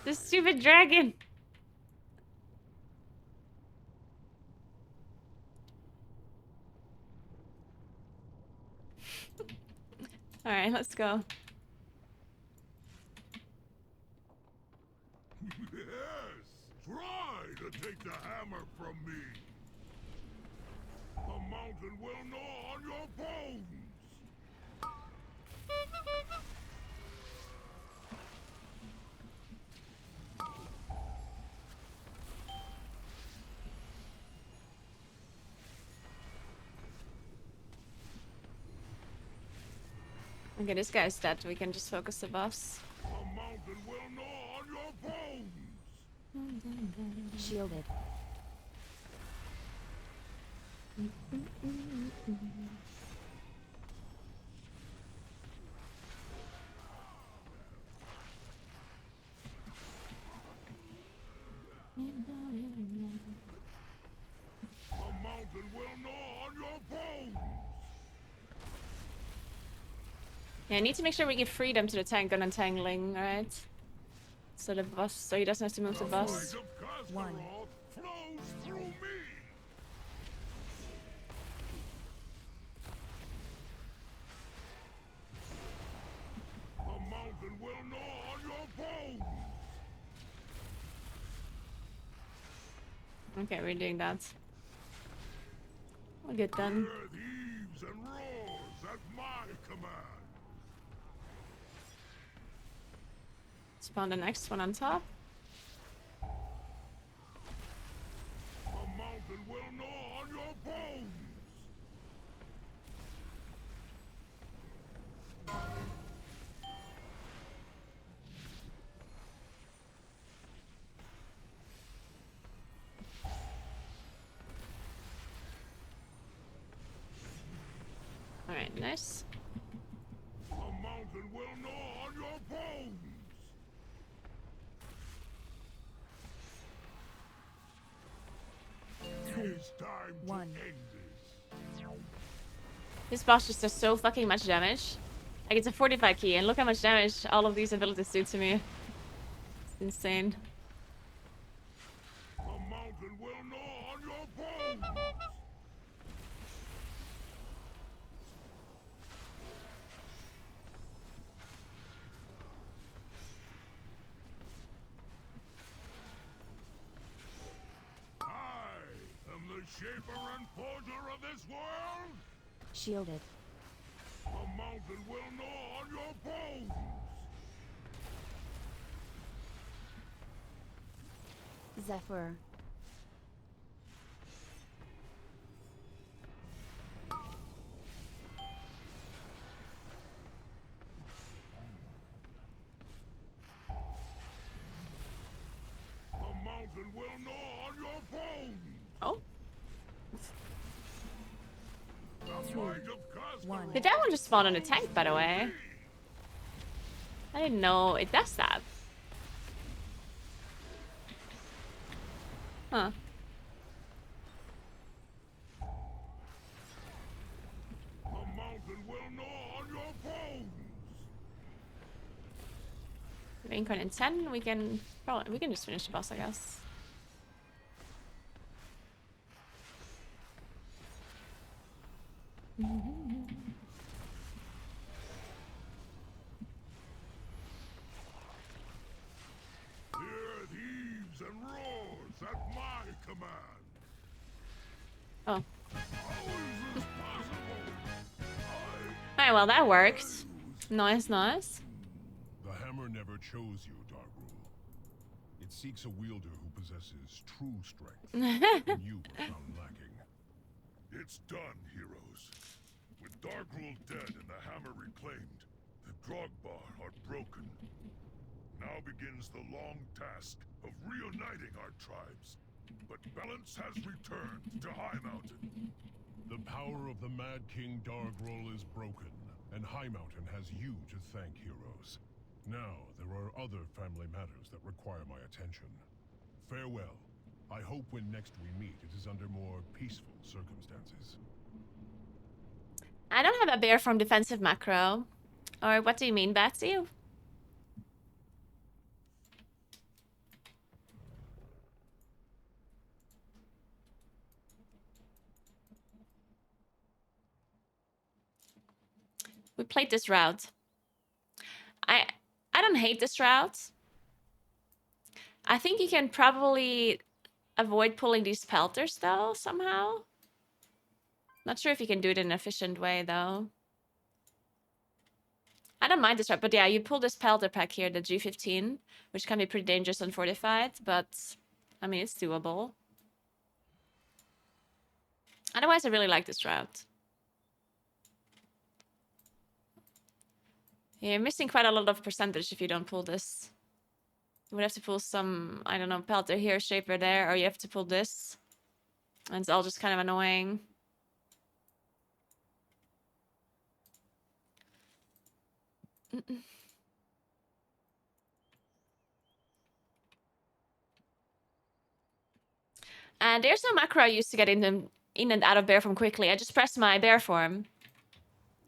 The stupid dragon! Alright, let's go. Yes! Try to take the hammer from me! The mountain will gnaw on your bones! Okay, this guy's dead. We can just focus the boss. The mountain will gnaw on your bones! Shielded. The mountain will gnaw on your bones! Yeah, I need to make sure we give freedom to the tank on untangling, alright? So the boss, so he doesn't have to move the boss. Light of One. Kasparov flows through me! The mountain will gnaw on your bones! Okay, we're doing that. We'll get done. The earth heaves and roars at my command! Spawn the next one on top. The mountain will gnaw on your bones! Alright, nice. The mountain will gnaw on your bones! It's time to One. end this. This boss just does so fucking much damage. Like, it's a 45 key, and look how much damage all of these abilities do to me. It's insane. The mountain will gnaw on your bones! I am the shaper and forger of this world! Shielded. The mountain will gnaw on your bones! Zephyr. The mountain will gnaw on your bones! Oh, The might of One. Kasparov did that one just spawn on a tank, by the way? I didn't know it does that. Huh. The mountain will gnaw on your bones! Reincarnate 10, we can probably, we can just finish the boss, I guess. command. Oh. How is this possible? Alright, well, that worked. Nice, nice. The hammer never chose you, Dark Rule. It seeks a wielder who possesses true strength, and you were found lacking. It's done, heroes. With Darkrul dead and the hammer reclaimed, the Drogbar are broken. Now begins the long task of reuniting our tribes. But balance has returned to High Mountain. The power of the Mad King Dargrol is broken, and High Mountain has you to thank, heroes. Now, there are other family matters that require my attention. Farewell. I hope when next we meet, it is under more peaceful circumstances. I don't have a bear from defensive macro. Or what do you mean, Betsy? We played this route. I don't hate this route. I think you can probably avoid pulling these pelters though, somehow. Not sure if you can do it in an efficient way though. I don't mind this route, but yeah, you pull this pelter pack here, the G15, which can be pretty dangerous and fortified, but I mean, it's doable. Otherwise, I really like this route. You're missing quite a lot of percentage if you don't pull this. You would have to pull some, I don't know, pelter here, shaper there, or you have to pull this. And it's all just kind of annoying. And there's no macro I use to get in and out of bear form quickly. I just press my bear form.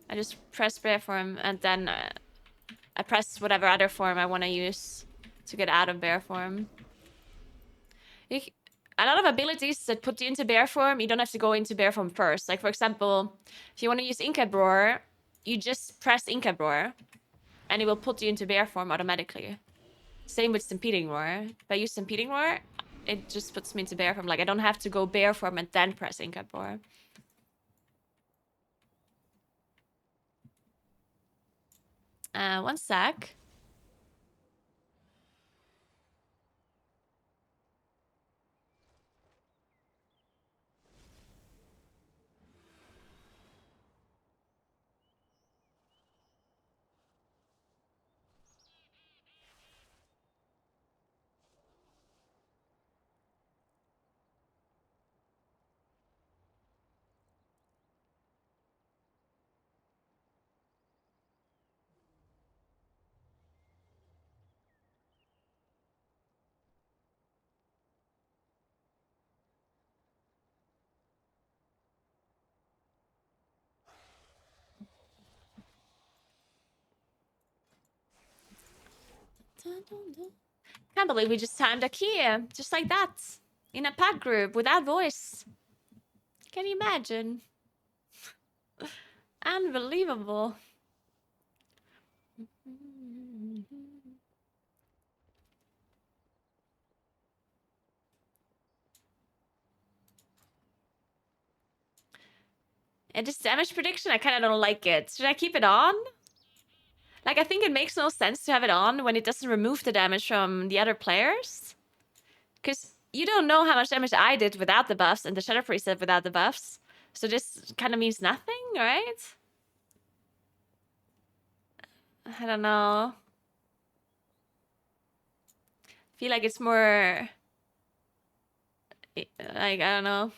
I just press bear form and then I press whatever other form I want to use to get out of bear form. A lot of abilities that put you into bear form, you don't have to go into bear form first. Like, for example, if you want to use Inkhead Roar, you just press Inkhead Roar and it will put you into bear form automatically. Same with Stampeding Roar. If I use Stampeding Roar, it just puts me into bear form. Like, I don't have to go bear form and then press Inkhead Roar. One sec. Can't believe we just timed a key, just like that, in a pack group without voice. Can you imagine? Unbelievable. And this damage prediction, I kind of don't like it. Should I keep it on? Like, I think it makes no sense to have it on when it doesn't remove the damage from the other players. Because you don't know how much damage I did without the buffs and the Shadow Priest did without the buffs. So this kind of means nothing, right? I don't know. Feel like it's more... like, I don't know.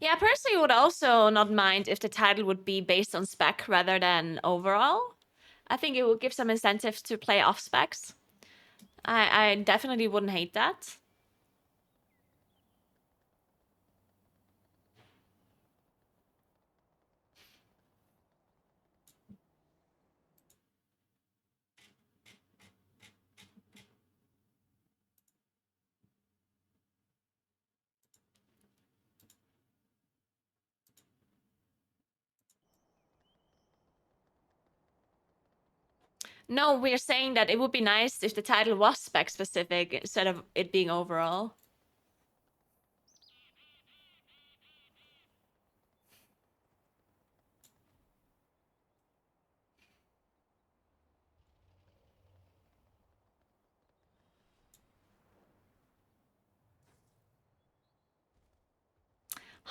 Yeah, personally would also not mind if the title would be based on spec rather than overall. I think it would give some incentive to play off specs. I definitely wouldn't hate that. No, we're saying that it would be nice if the title was spec specific instead of it being overall.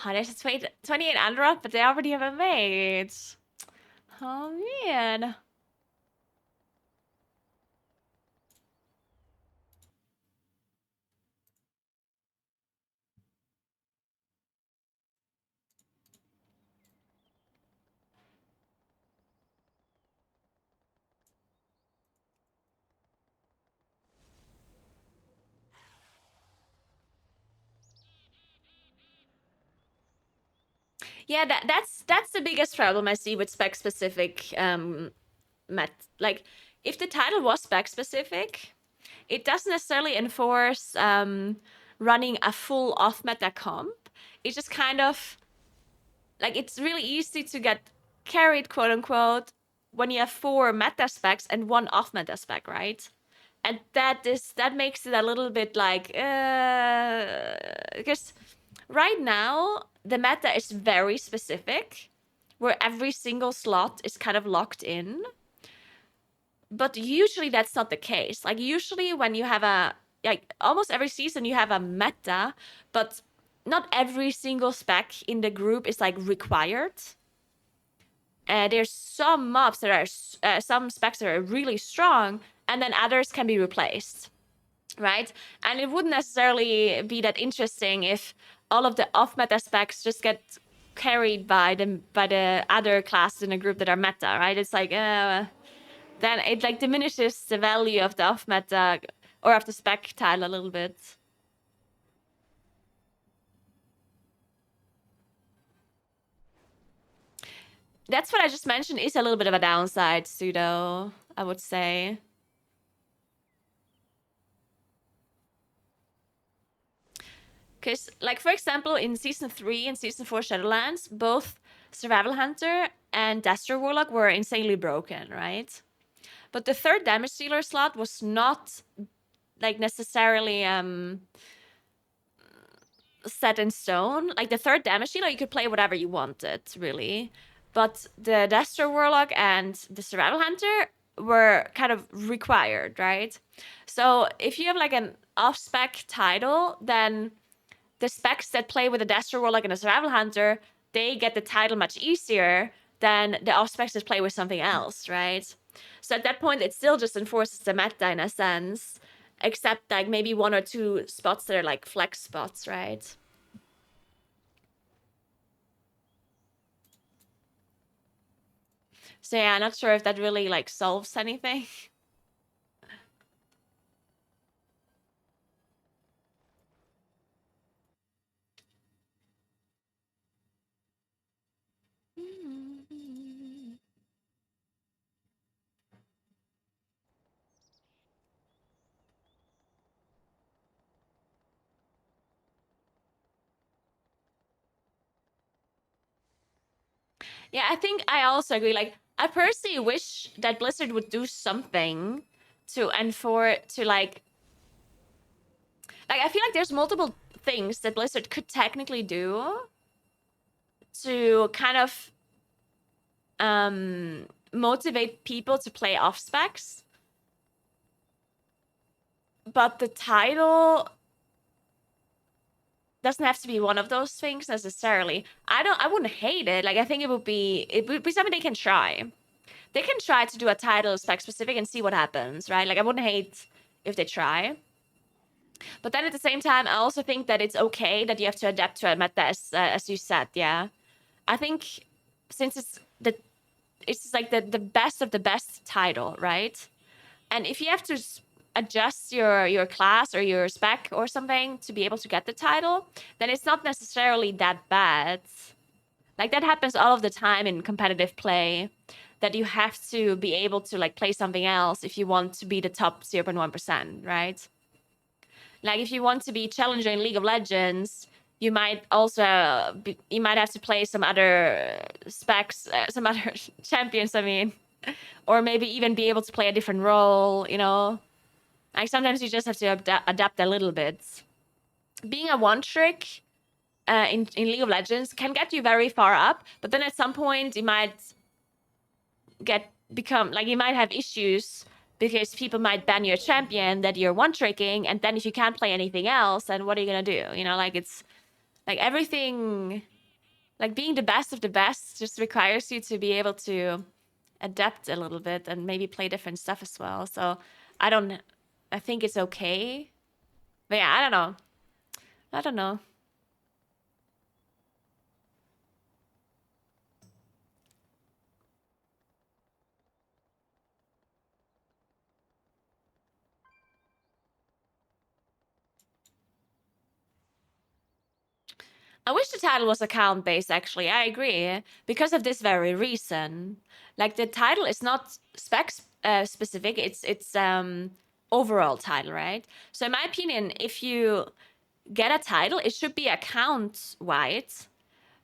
Oh, there's a 28 unwrapped, but they already have a mate. Oh man. Yeah, that's the biggest problem I see with spec specific met. Like, if the title was spec specific, it doesn't necessarily enforce running a full off meta comp. It's just kind of like it's really easy to get carried, quote unquote, when you have 4 meta specs and 1 off meta spec, right? And that makes it a little bit like because right now the meta is very specific, where every single slot is kind of locked in. But usually that's not the case. Like, usually when you have almost every season you have a meta, but not every single spec in the group is like required. There's some mobs that are some specs that are really strong, and then others can be replaced, right? And it wouldn't necessarily be that interesting if all of the off meta specs just get carried by the other classes in a group that are meta, right? It's like then it like diminishes the value of the off meta or of the spec tile a little bit. That's what I just mentioned is a little bit of a downside, pseudo, I would say. Because, like, for example, in Season 3 and Season 4 Shadowlands, both Survival Hunter and Destro Warlock were insanely broken, right? But the third damage dealer slot was not, like, necessarily set in stone. Like, the third damage dealer, you could play whatever you wanted, really. But the Destro Warlock and the Survival Hunter were kind of required, right? So if you have, like, an off-spec title, then the specs that play with a Destro Warlock and a Survival Hunter, they get the title much easier than the off specs that play with something else, right? So at that point, it still just enforces the meta in a sense, except like maybe 1 or 2 spots that are like flex spots, right? So yeah, I'm not sure if that really like solves anything. Yeah, I think I also agree. Like, I personally wish that Blizzard would do something to like I feel like there's multiple things that Blizzard could technically do to kind of motivate people to play off specs. But the title doesn't have to be one of those things necessarily. I wouldn't hate it. Like, I think it would be something they can try. They can try to do a title spec specific and see what happens, right? Like, I wouldn't hate if they try. But then at the same time, I also think that it's okay that you have to adapt to a meta, as you said, yeah. I think since it's like the best of the best title, right? And if you have to adjust your class or your spec or something to be able to get the title, then it's not necessarily that bad. Like that happens all of the time in competitive play, that you have to be able to like play something else if you want to be the top 0.1%, right? Like if you want to be challenger in League of Legends, you might also you might have to play some other specs, some other champions, I mean, or maybe even be able to play a different role, you know? Like sometimes you just have to adapt a little bit. Being a one trick in League of Legends can get you very far up, but then at some point you might become like you might have issues because people might ban your champion that you're one tricking, and then if you can't play anything else, then what are you gonna do? You know, like it's like everything, like being the best of the best just requires you to be able to adapt a little bit and maybe play different stuff as well. So I think it's okay. But yeah, I don't know. I don't know. I wish the title was account based, actually. I agree. Because of this very reason. Like the title is not spec specific, it's overall title, right? So in my opinion, if you get a title, it should be account wide.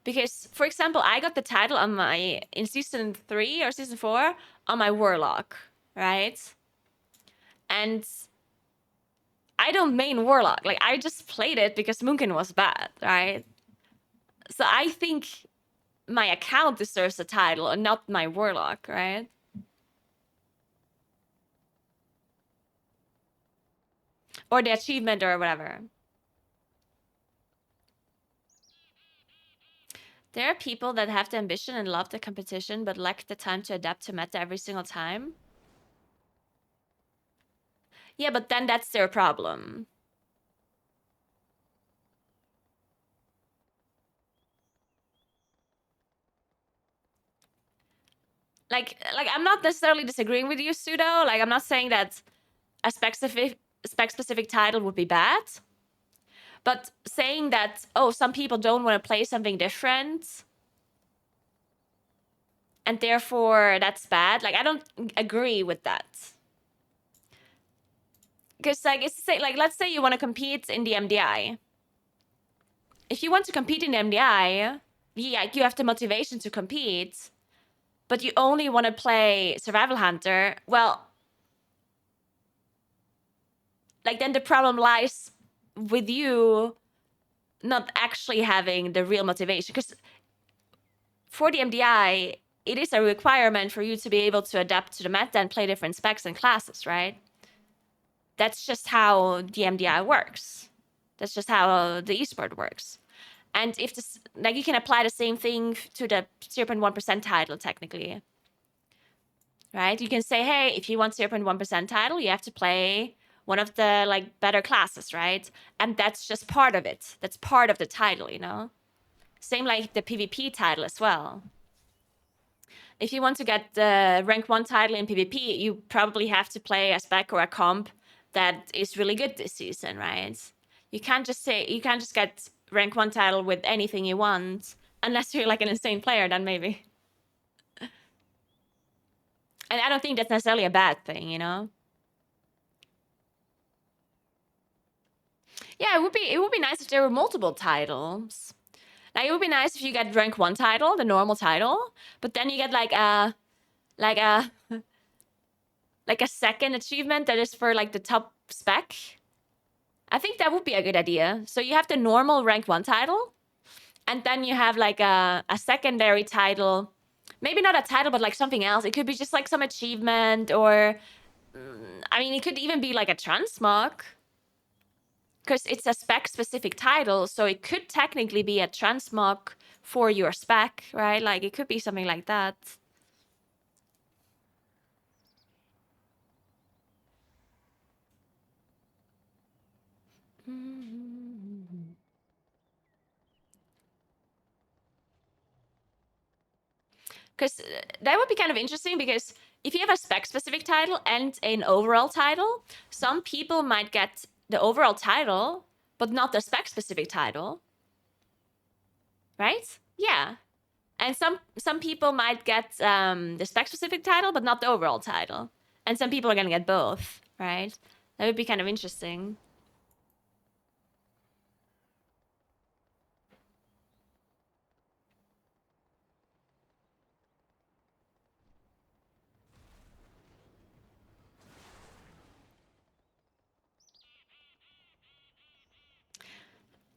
Because, for example, I got the title on my in season 3 or season 4 on my Warlock, right? And I don't main Warlock. Like I just played it because Munkin was bad, right? So I think my account deserves a title and not my Warlock, right? Or the achievement or whatever. There are people that have the ambition and love the competition but lack the time to adapt to meta every single time. Yeah, but then that's their problem. Like I'm not necessarily disagreeing with you, Pseudo. Like I'm not saying that a spec specific title would be bad. But saying that, oh, some people don't want to play something different and therefore that's bad, like I don't agree with that. Because like it's say like let's say you want to compete in the MDI. If you want to compete in the MDI, yeah, you have the motivation to compete, but you only want to play Survival Hunter, well, like then the problem lies with you not actually having the real motivation. Because for the MDI, it is a requirement for you to be able to adapt to the meta and play different specs and classes, right? That's just how the MDI works. That's just how the esport works. And if this, like, you can apply the same thing to the 0.1% title, technically. Right? You can say, hey, if you want 0.1% title, you have to play one of the, like, better classes, right? And that's just part of it. That's part of the title, you know? Same like the PvP title as well. If you want to get the rank 1 title in PvP, you probably have to play a spec or a comp that is really good this season, right? You can't just get rank 1 title with anything you want, unless you're like an insane player, then maybe. And I don't think that's necessarily a bad thing, you know? Yeah, it would be nice if there were multiple titles. Like it would be nice if you get rank 1 title, the normal title, but then you get like a like a second achievement that is for like the top spec. I think that would be a good idea. So you have the normal rank 1 title, and then you have like a secondary title. Maybe not a title, but like something else. It could be just like some achievement, or I mean, it could even be like a transmog. Because it's a spec specific title, so it could technically be a transmog for your spec, right? Like it could be something like that. Because that would be kind of interesting, because if you have a spec-specific title and an overall title, some people might get the overall title, but not the spec-specific title. Right? Yeah. And some people might get the spec-specific title, but not the overall title. And some people are gonna get both, right? That would be kind of interesting.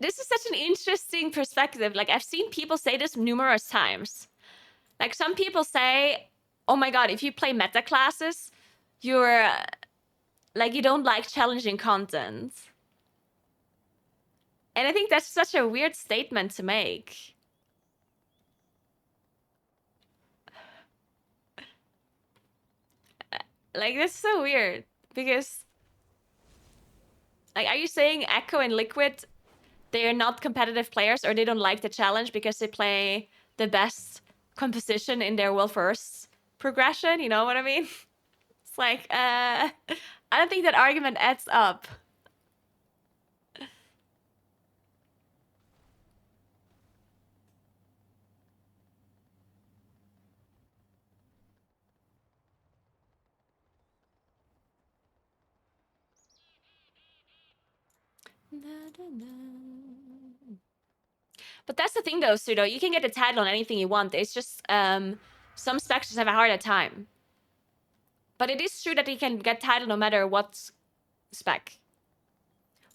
This is such an interesting perspective. Like, I've seen people say this numerous times. Like, some people say, oh my god, if you play meta classes, you're like, you don't like challenging content. And I think that's such a weird statement to make. Like, that's so weird. Because, like, are you saying Echo and Liquid, they are not competitive players, or they don't like the challenge because they play the best composition in their will first progression? You know what I mean? It's like, I don't think that argument adds up. But that's the thing though, Pseudo. You can get a title on anything you want. It's just some specs just have a harder time. But it is true that you can get title no matter what spec.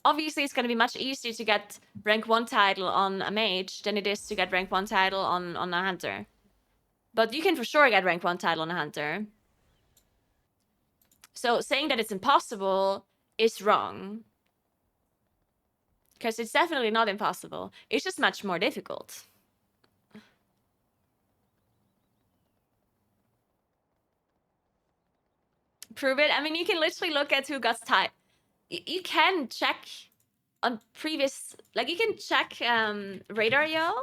Obviously, it's going to be much easier to get rank 1 title on a mage than it is to get rank 1 title on a hunter. But you can for sure get rank 1 title on a hunter. So saying that it's impossible is wrong. Because it's definitely not impossible. It's just much more difficult. Prove it. I mean, you can literally look at who got title. You can check on previous, like you can check Radar.io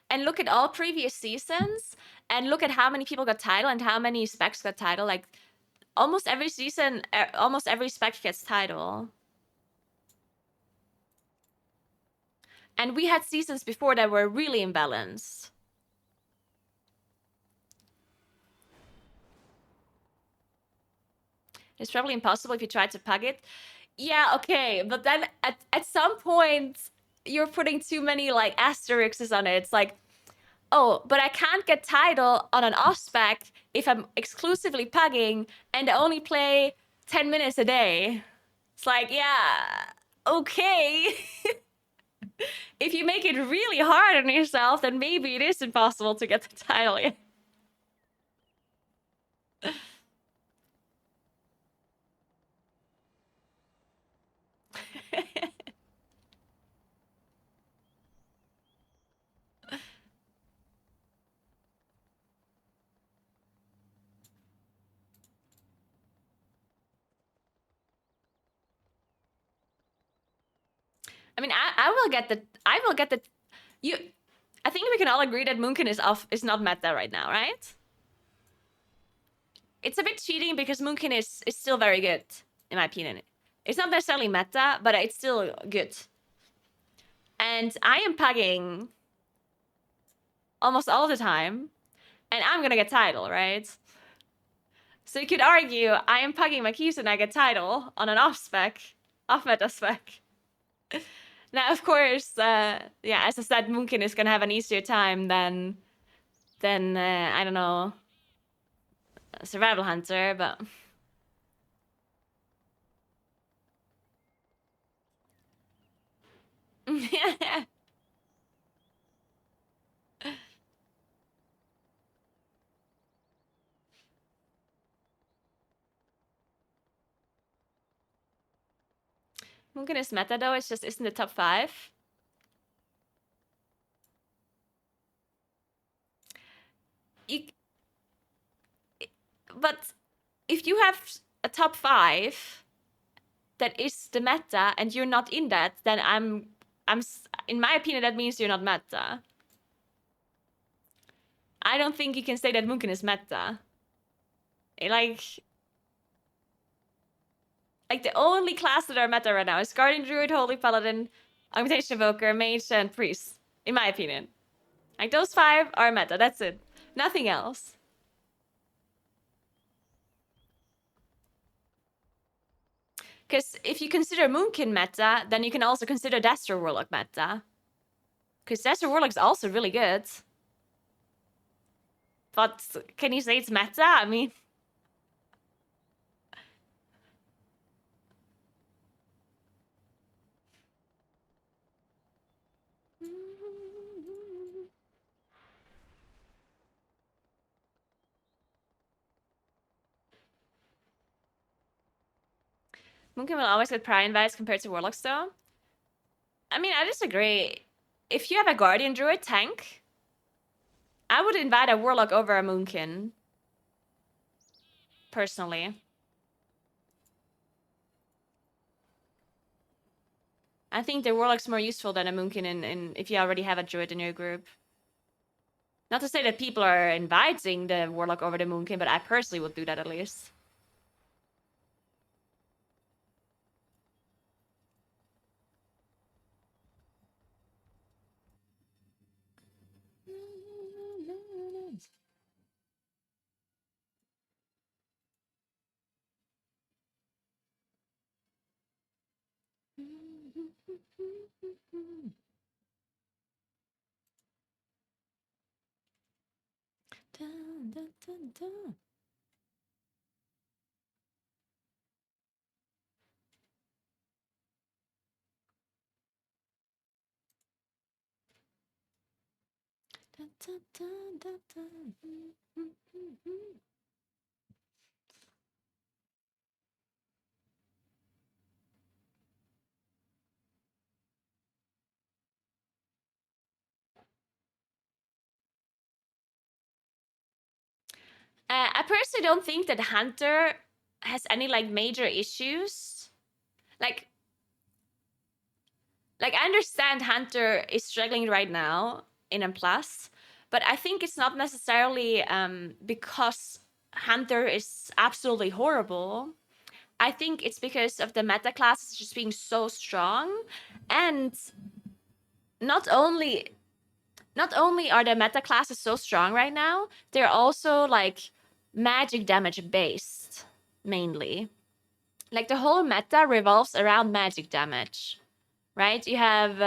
and look at all previous seasons and look at how many people got title and how many specs got title. Like almost every season, almost every spec gets title. And we had seasons before that were really imbalanced. It's probably impossible if you try to pug it. Yeah, okay, but then at some point, you're putting too many, like, asterisks on it. It's like, oh, but I can't get title on an off-spec if I'm exclusively pugging and I only play 10 minutes a day. It's like, yeah, okay. If you make it really hard on yourself, then maybe it is impossible to get the title. Yeah. I mean, I will get the I think we can all agree that Moonkin is not meta right now, right? It's a bit cheating because Moonkin is still very good, in my opinion. It's not necessarily meta, but it's still good. And I am pugging almost all the time, and I'm gonna get title, right? So you could argue I am pugging my keys and I get title on an off-meta spec. Now, of course, yeah, as I said, Moonkin is gonna have an easier time than I don't know, Survival Hunter, but yeah. Moonkin is meta though. It's just isn't the top 5. But if you have a top 5 that is the meta and you're not in that, then I'm in my opinion that means you're not meta. I don't think you can say that Moonkin is meta. Like the only class that are meta right now is Guardian Druid, Holy Paladin, Augmentation Evoker, Mage, and Priest, in my opinion. Like, those 5 are meta, that's it. Nothing else. Because if you consider Moonkin meta, then you can also consider Destro Warlock meta. Because Destro Warlock is also really good. But can you say it's meta? I mean... Moonkin will always get Pariah vibes compared to Warlocks, though. I mean, I disagree. If you have a Guardian Druid tank, I would invite a Warlock over a Moonkin. Personally. I think the Warlock's more useful than a Moonkin if you already have a Druid in your group. Not to say that people are inviting the Warlock over the Moonkin, but I personally would do that at least. Dun, dun, dun, dun. Dun, dun, dun, dun, dun. I personally don't think that Hunter has any like major issues. Like I understand Hunter is struggling right now in M+, but I think it's not necessarily because Hunter is absolutely horrible. I think it's because of the meta classes just being so strong, and not only are the meta classes so strong right now, they're also like magic damage based mainly. Like the whole meta revolves around magic damage, right? You have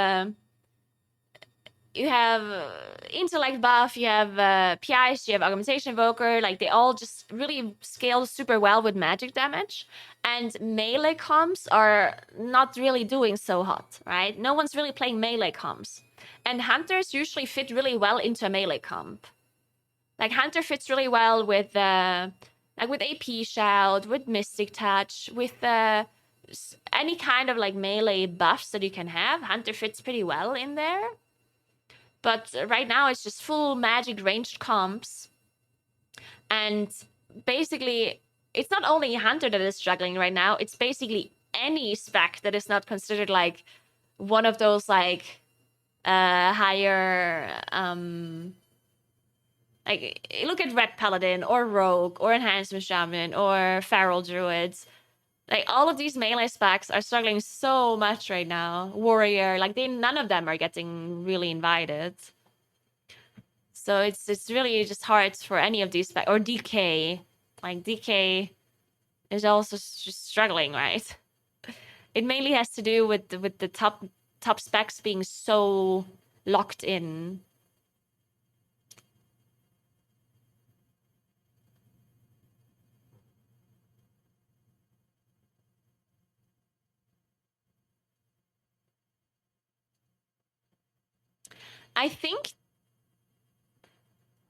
intellect buff, you have PIs, you have augmentation evoker, like they all just really scale super well with magic damage. And melee comps are not really doing so hot, right? No one's really playing melee comps. And hunters usually fit really well into a melee comp. Like hunter fits really well with like with AP shout, with mystic touch, with any kind of like melee buffs that you can have. Hunter fits pretty well in there. But right now it's just full magic ranged comps. And basically, it's not only Hunter that is struggling right now, it's basically any spec that is not considered like one of those like higher like look at Red Paladin or Rogue or Enhancement Shaman or Feral Druids. Like all of these melee specs are struggling so much right now. Warrior, like none of them are getting really invited. So it's really just hard for any of these specs. Or DK. Like DK is also just struggling, right? It mainly has to do with the top specs being so locked in. I think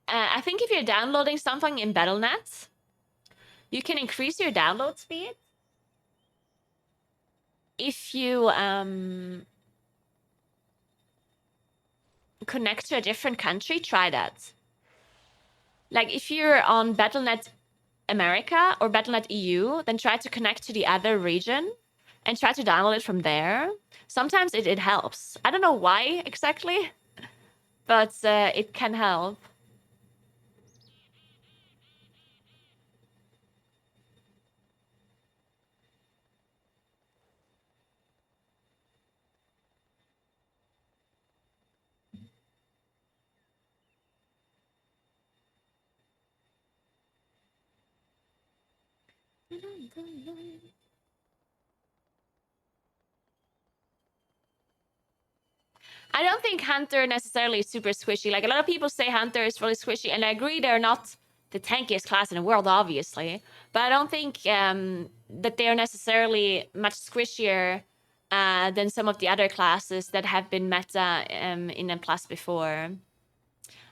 if you're downloading something in Battle.net, you can increase your download speed if you connect to a different country. Try that. Like if you're on Battle.net America or Battle.net EU, then try to connect to the other region and try to download it from there. Sometimes it helps. I don't know why exactly, but it can help. I don't think Hunter necessarily is super squishy. Like, a lot of people say Hunter is really squishy, and I agree they're not the tankiest class in the world, obviously. But I don't think that they're necessarily much squishier than some of the other classes that have been meta in M+ before.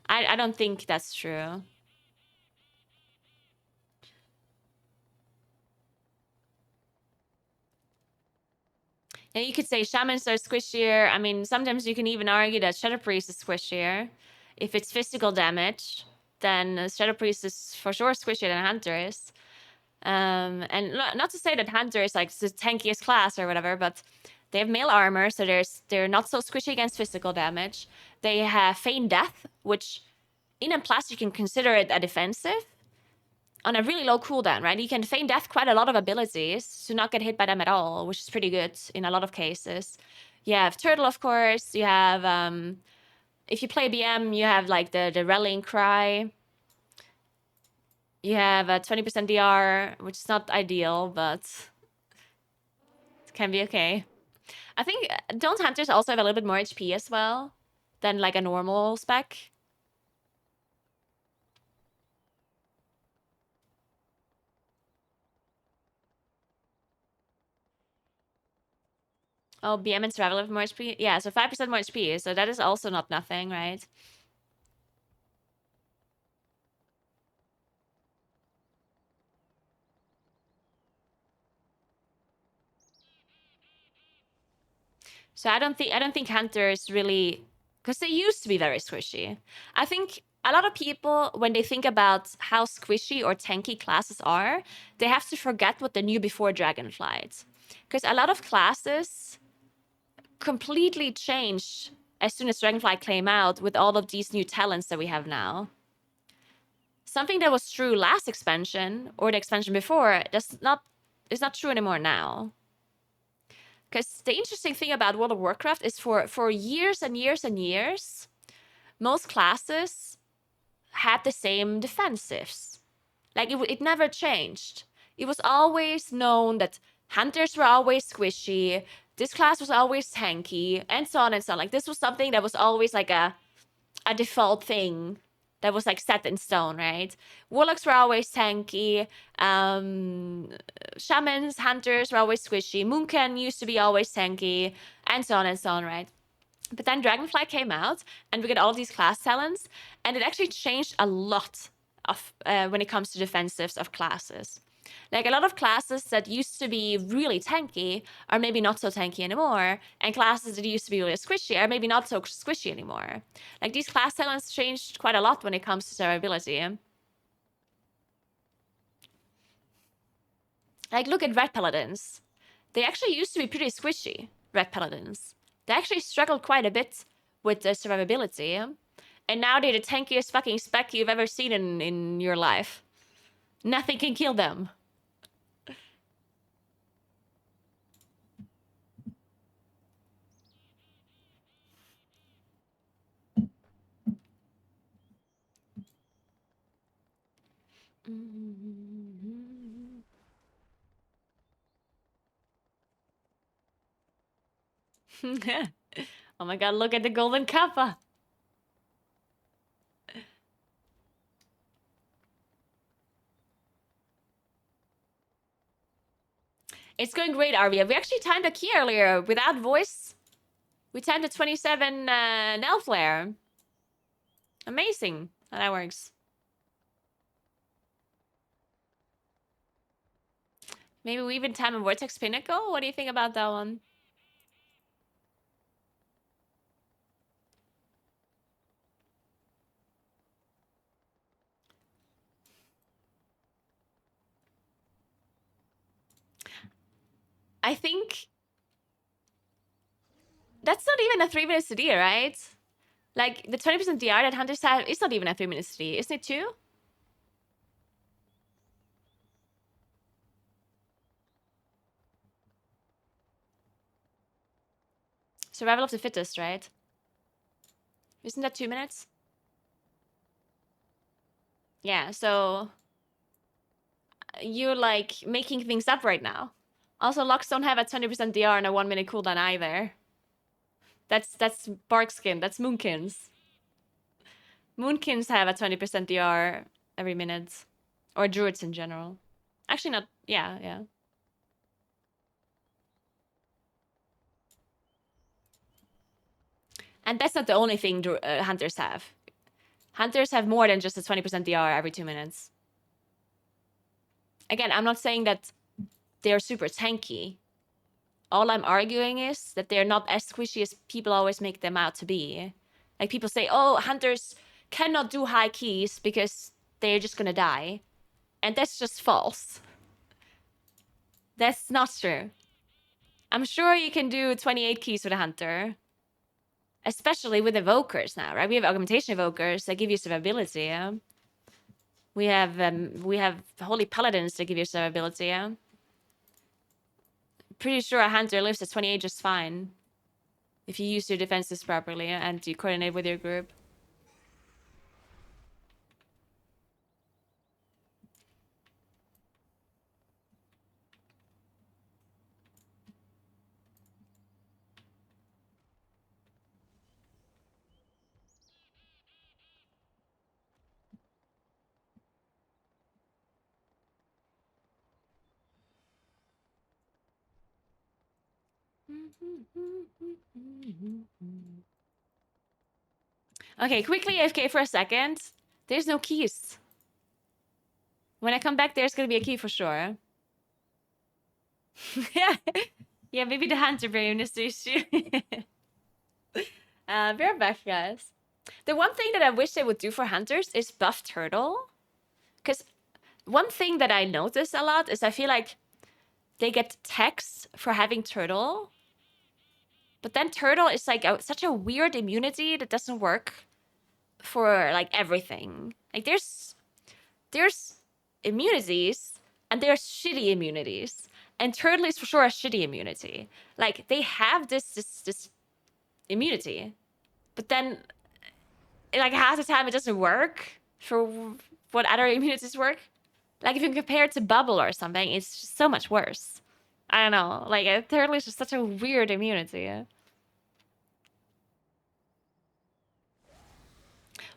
I don't think that's true. And you could say shamans are squishier. I mean, sometimes you can even argue that Shadow Priest is squishier. If it's physical damage, then Shadow Priest is for sure squishier than Hunter is. And not to say that Hunter is like the tankiest class or whatever, but they have mail armor, so they're not so squishy against physical damage. They have Feign Death, which in a plus you can consider it a defensive on a really low cooldown, right? You can feign death quite a lot of abilities to not get hit by them at all, which is pretty good in a lot of cases. You have Turtle, of course. You have, if you play BM, you have like the rallying cry. You have a 20% DR, which is not ideal, but it can be okay. I think, don't Hunters also have a little bit more HP as well than like a normal spec? Oh, BM and Survival have more HP? Yeah, so 5% more HP, so that is also not nothing, right? So I don't think Hunters really, because they used to be very squishy. I think a lot of people, when they think about how squishy or tanky classes are, they have to forget what they knew before Dragonflight. Because a lot of classes completely changed as soon as Dragonflight came out with all of these new talents that we have now. Something that was true last expansion or the expansion before is not true anymore now. Because the interesting thing about World of Warcraft is for years and years and years, most classes had the same defensives. Like, it never changed. It was always known that hunters were always squishy, this class was always tanky, and so on and so on. Like, this was something that was always like a default thing that was like set in stone, right? Warlocks were always tanky. Shamans, hunters were always squishy. Moonken used to be always tanky, and so on, right? But then Dragonflight came out, and we get all these class talents, and it actually changed a lot of when it comes to defensives of classes. Like, a lot of classes that used to be really tanky are maybe not so tanky anymore, and classes that used to be really squishy are maybe not so squishy anymore. Like, these class talents changed quite a lot when it comes to survivability. Like, look at Red Paladins. They actually used to be pretty squishy, Red Paladins. They actually struggled quite a bit with the survivability. And now they're the tankiest fucking spec you've ever seen in your life. Nothing can kill them. Oh my god, look at the golden kappa. It's going great, Arvia. We actually timed a key earlier without voice. We timed a 27 Nell Flare. Amazing how that works. Maybe we even time a Vortex Pinnacle? What do you think about that one? I think that's not even a 3-minute CD, right? Like, the 20% DR that hunters have is not even a 3-minute CD, isn't it too? Survival of the fittest, right? Isn't that 2 minutes? Yeah, so you like making things up right now. Also, locks don't have a 20% DR and a 1 minute cooldown either. That's Barkskin. That's Moonkins. Moonkins have a 20% DR every minute. Or druids in general. Actually, not. Yeah, yeah. And that's not the only thing hunters have. Hunters have more than just a 20% DR every 2 minutes. Again, I'm not saying that they're super tanky. All I'm arguing is that they're not as squishy as people always make them out to be. Like people say, oh, hunters cannot do high keys because they're just gonna die. And that's just false. That's not true. I'm sure you can do 28 keys with a hunter. Especially with evokers now, right? We have augmentation evokers that give you survivability. Yeah? We have holy paladins that give you survivability. Yeah? Pretty sure a hunter lives at 28 just fine if you use your defenses properly and you coordinate with your group. Okay, quickly AFK for a second. There's no keys. When I come back, there's gonna be a key for sure. Yeah, yeah, maybe the hunter brain is the issue. We're back, guys. The one thing that I wish they would do for hunters is buff turtle. Because one thing that I notice a lot is I feel like they get texts for having turtle. But then turtle is like such a weird immunity that doesn't work for like everything. Like there's immunities and there's shitty immunities. And turtle is for sure a shitty immunity. Like they have this immunity. But then like half the time it doesn't work for what other immunities work. Like if you compare it to bubble or something, it's just so much worse. I don't know. Like turtle is just such a weird immunity.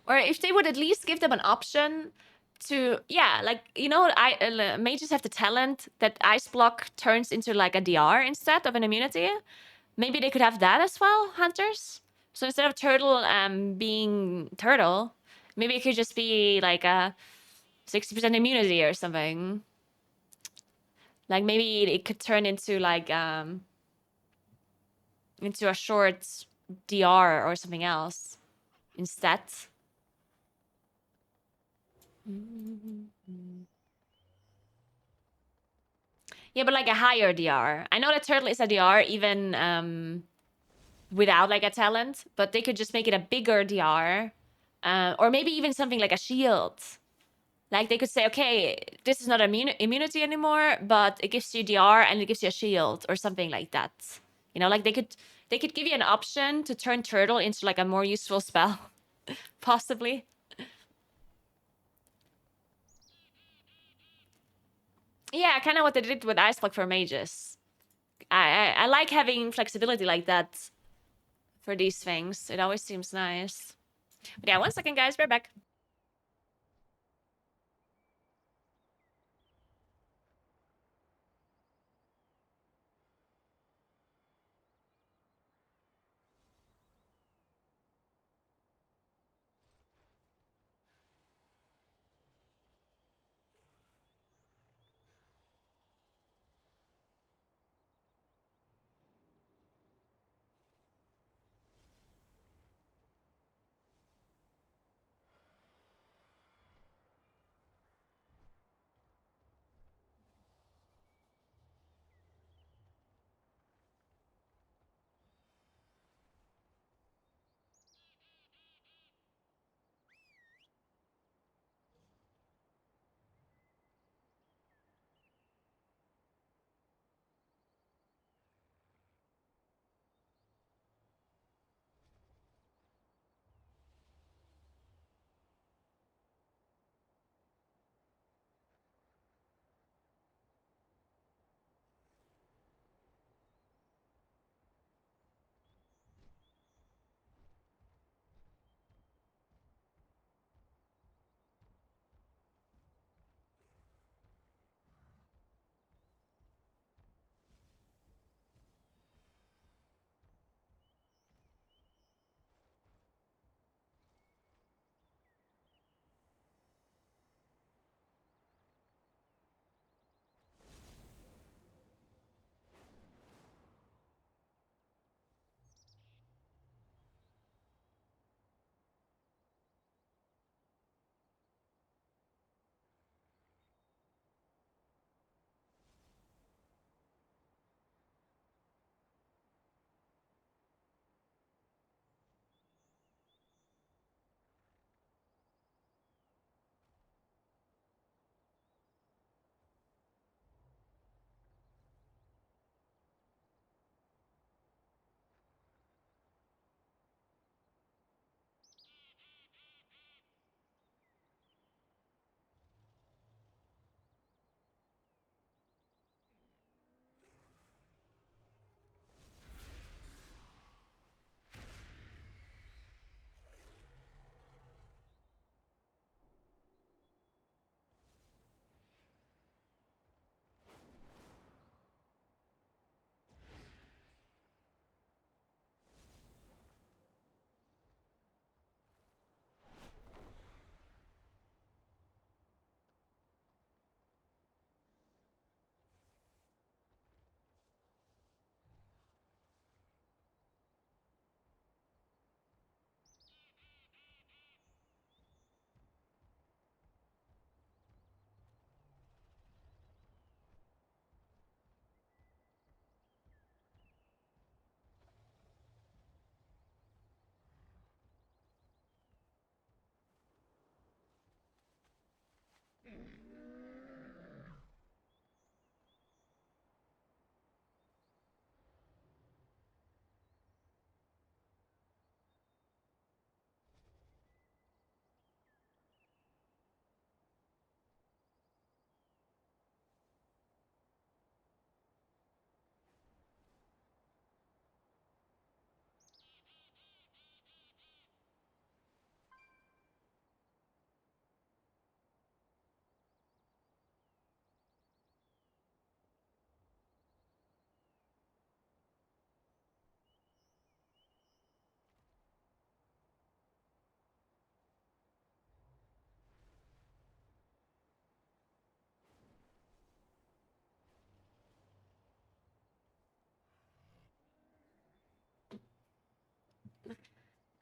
Or if they would at least give them an option to, yeah, like, you know, mages have the talent that ice block turns into like a DR instead of an immunity. Maybe they could have that as well, hunters. So instead of turtle being turtle, maybe it could just be like a 60% immunity or something. Like maybe it could turn into like into a short DR or something else instead. Yeah, but like a higher DR. I know that turtle is a DR even without like a talent, but they could just make it a bigger DR. Or maybe even something like a shield. Like they could say, okay, this is not immunity anymore, but it gives you DR and it gives you a shield or something like that. You know, like they could give you an option to turn turtle into like a more useful spell, possibly. Yeah, kind of what they did with Ice Block for mages. I like having flexibility like that for these things. It always seems nice. But yeah, 1 second, guys. We're back.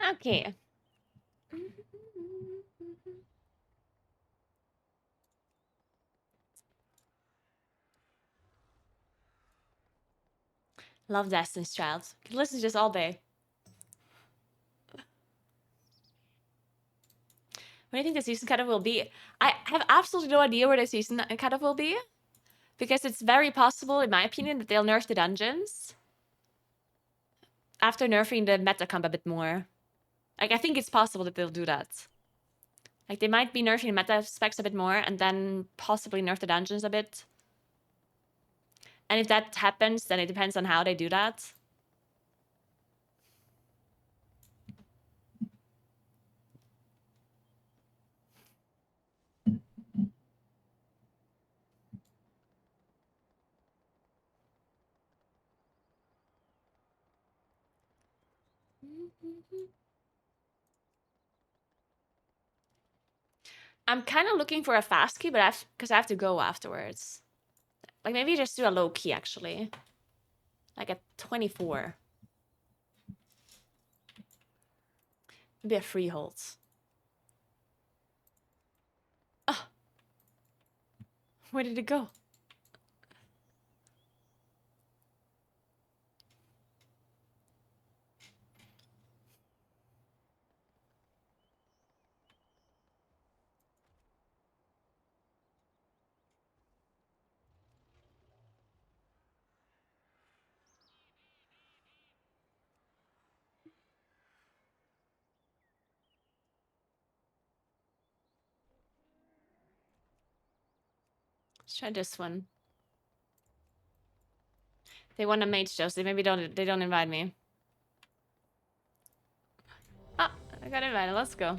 Okay. Love Destiny's Child. Can listen to this all day. What do you think the season cutoff will be? I have absolutely no idea where the season cutoff will be. Because it's very possible, in my opinion, that they'll nerf the dungeons. After nerfing the meta comp a bit more. Like, I think it's possible that they'll do that. Like, they might be nerfing meta specs a bit more and then possibly nerf the dungeons a bit. And if that happens, then it depends on how they do that. I'm kind of looking for a fast key, but because I have to go afterwards. Like, maybe just do a low key, actually. Like a 24. Maybe a freehold. Oh. Where did it go? Let's try this one. They want a mage show, so maybe they don't invite me. Ah, I got invited. Let's go.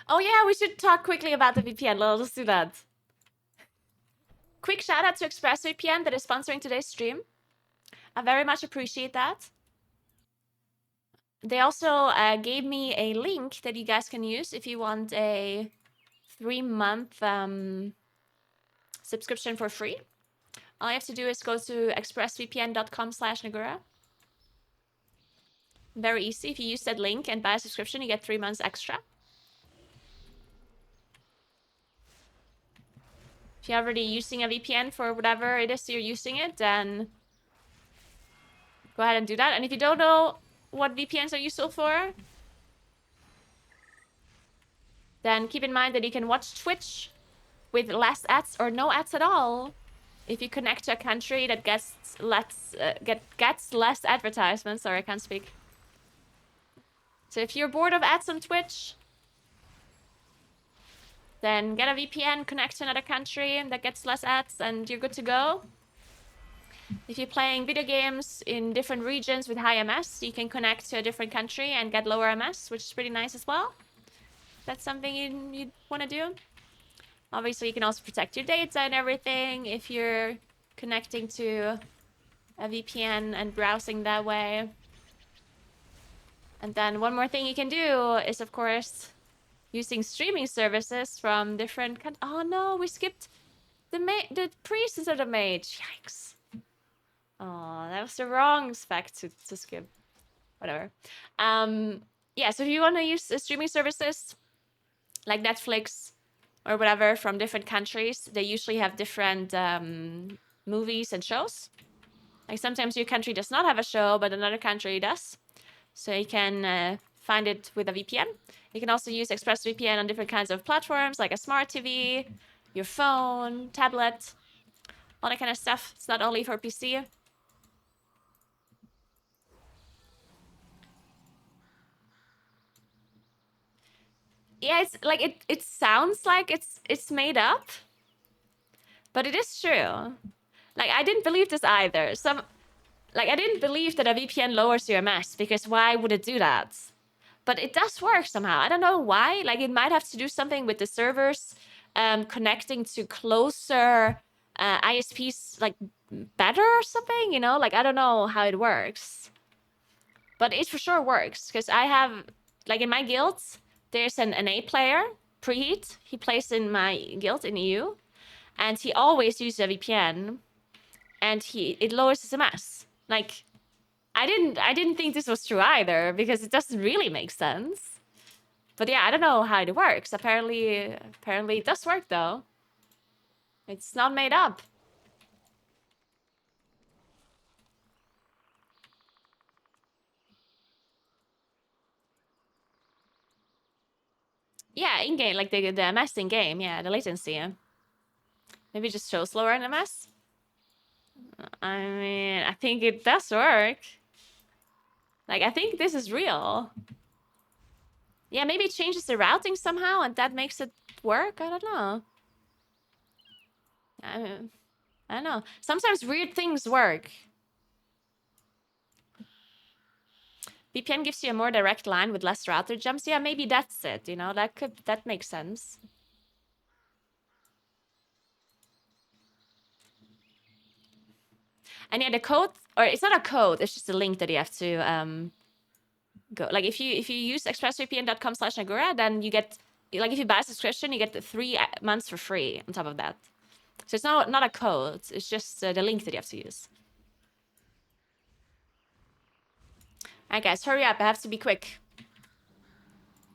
Oh yeah, we should talk quickly about the VPN. Let's do that. Quick shout out to ExpressVPN that is sponsoring today's stream. I very much appreciate that. They also gave me a link that you guys can use if you want a 3-month subscription for free. All you have to do is go to expressvpn.com/Naguura. Very easy. If you use that link and buy a subscription, you get 3 months extra. If you're already using a VPN for whatever it is you're using it, then go ahead and do that. And if you don't know what VPNs are useful for, then keep in mind that you can watch Twitch with less ads or no ads at all if you connect to a country that gets less advertisements. Sorry, I can't speak. So if you're bored of ads on Twitch, then get a VPN, connect to another country that gets less ads, and you're good to go. If you're playing video games in different regions with high MS, you can connect to a different country and get lower MS, which is pretty nice as well. That's something you'd want to do. Obviously, you can also protect your data and everything if you're connecting to a VPN and browsing that way. And then one more thing you can do is, of course, using streaming services from different countries. Oh no, we skipped the priest instead of mage. Yikes. Oh, that was the wrong spec to skip. Whatever. Yeah, so if you want to use streaming services like Netflix or whatever from different countries, they usually have different movies and shows. Like sometimes your country does not have a show, but another country does. So you can find it with a VPN. You can also use ExpressVPN on different kinds of platforms, like a smart TV, your phone, tablet, all that kind of stuff. It's not only for PC. Yeah, it's like it sounds like it's made up, but it is true. Like I didn't believe this either. I didn't believe that a VPN lowers your MS because why would it do that? But it does work somehow. I don't know why. Like it might have to do something with the servers connecting to closer ISPs like better or something, you know? Like I don't know how it works. But it for sure works, because I have, like in my guild, there's an NA player, Preheat. He plays in my guild in EU, and he always uses a VPN, and it lowers his MS. Like, I didn't think this was true either, because it doesn't really make sense. But yeah, I don't know how it works. Apparently it does work though. It's not made up. Yeah, in game, like the MS in game, yeah, the latency. Maybe just show slower in MS. I mean, I think it does work. Like, I think this is real. Yeah, maybe it changes the routing somehow, and that makes it work. I don't know. I don't know. Sometimes weird things work. VPN gives you a more direct line with less router jumps. Yeah, maybe that's it. You know, that makes sense. And yeah, the code, or it's not a code, it's just a link that you have to go. Like if you use expressvpn.com/Naguura, then you get, like if you buy a subscription, you get the 3 months for free on top of that. So it's not a code, it's just the link that you have to use. Alright guys, hurry up, I have to be quick.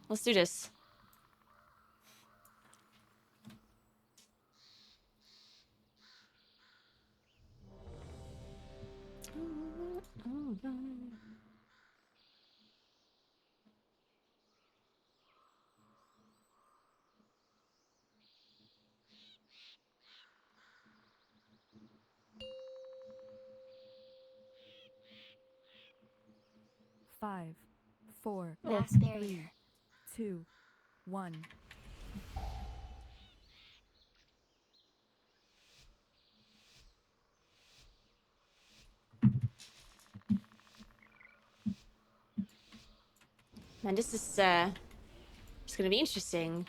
Let's do this. Five, four, Mass three, barrier. 2, 1. Man, this is it's gonna be interesting.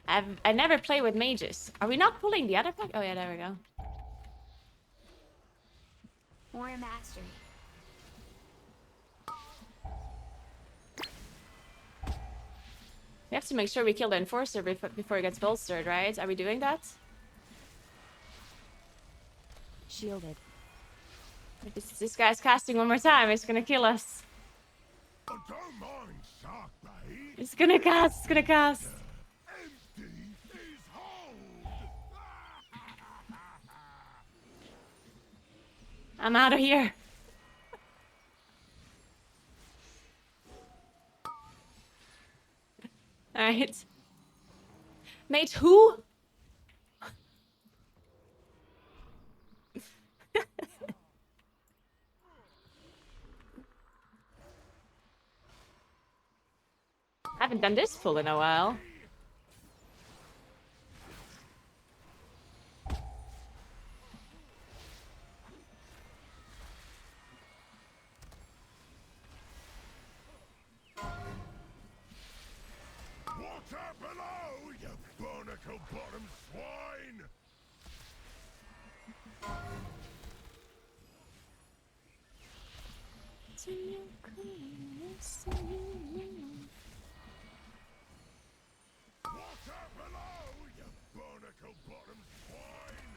I never play with mages. Are we not pulling the other pack? Oh yeah, there we go. War mastery. We have to make sure we kill the enforcer before it gets bolstered, right? Are we doing that? Shielded. If this guy's casting one more time, it's gonna kill us. I don't mind shark bait. It's gonna cast, it's gonna cast. Empty is hold. I'm out of here. Alright. Mate, who? I haven't done this pull in a while. Water below, you barnacle bottom swine! Water below, you barnacle bottom swine!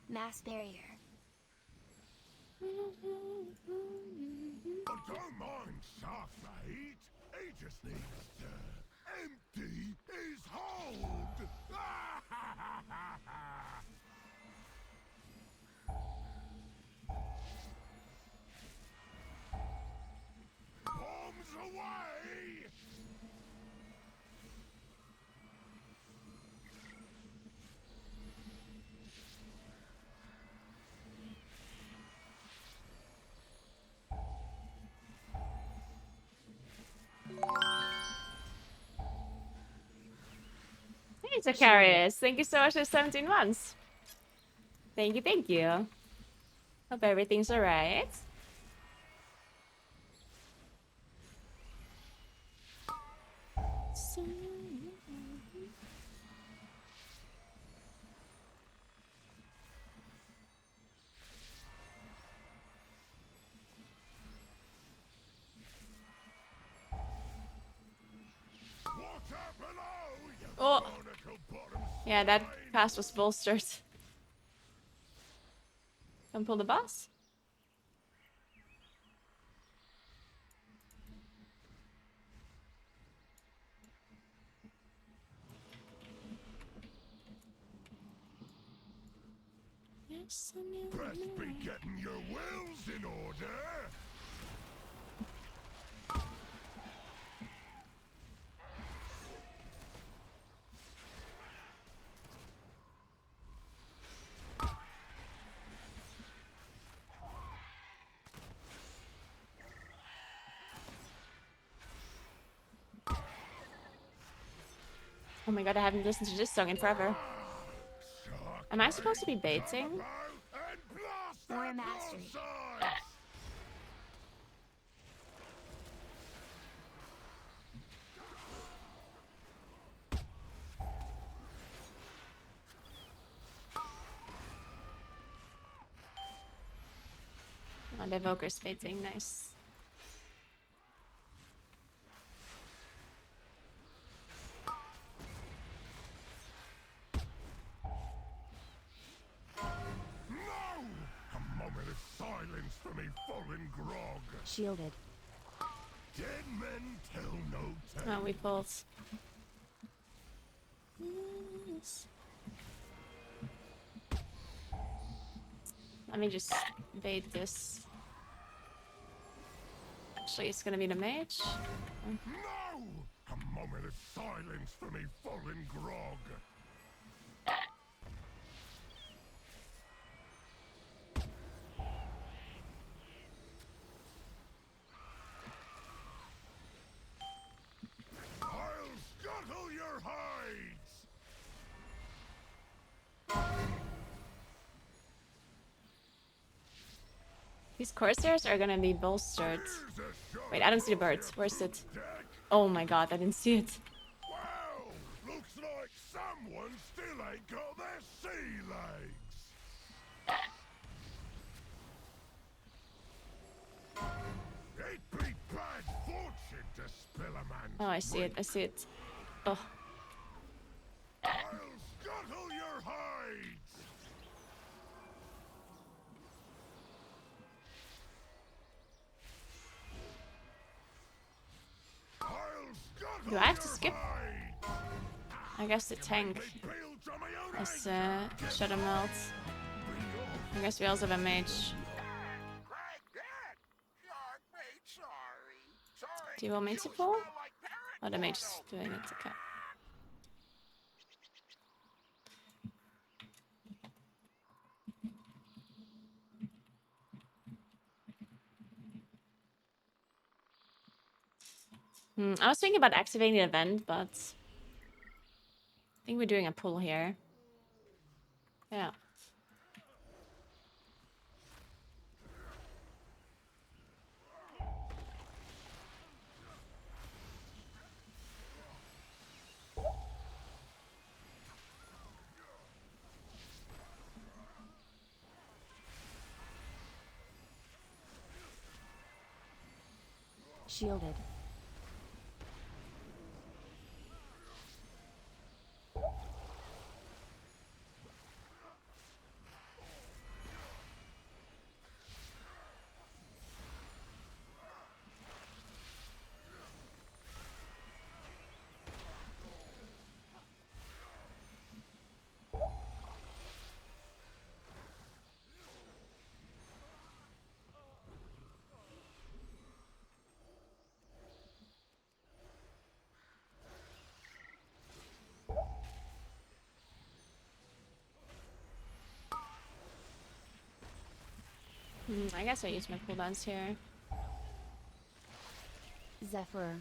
Mass barrier. I don't mind shark bait. He just needs to empty his hold. Bombs away! Hey, Zacharias. Thank you so much for 17 months. Thank you, thank you. Hope everything's alright. Oh, Barnacle bottom yeah, that slime. pass was bolstered. Don't pull the boss. Yes, I knew. Best be getting your wills in order. Oh my god, I haven't listened to this song in forever. Shark Am I supposed to be come baiting? about and blast Warrior that mastery. broadside. Oh, the evoker's baiting, nice. No! A moment of silence for me fallen grog. Shielded. Dead men tell no tale. Oh, we both. Yes. Let me just bait this. Actually, it's gonna be the mage. No! A moment of silence for me fallen grog. I'll scuttle your hides! These Corsairs are gonna be bolstered. Here's a shot Wait, I don't see the from birds. your Where's it? deck. Oh my god, I didn't see it. Well, looks like someone still ain't got their sea legs. It'd be bad fortune to spill a man's Oh, I see it. I see it. Oh, I'll scuttle your hides! I'll scuttle do I have to your skip? hides! I guess the tank Make bilge on my own is egg. Shadow Melt. I guess we also have a mage. Do you want me to pull? Oh, the mage is doing it. Okay. I was thinking about activating the event, but I think we're doing a pull here. Yeah. Shielded. I guess I use my cooldowns here. Zephyr.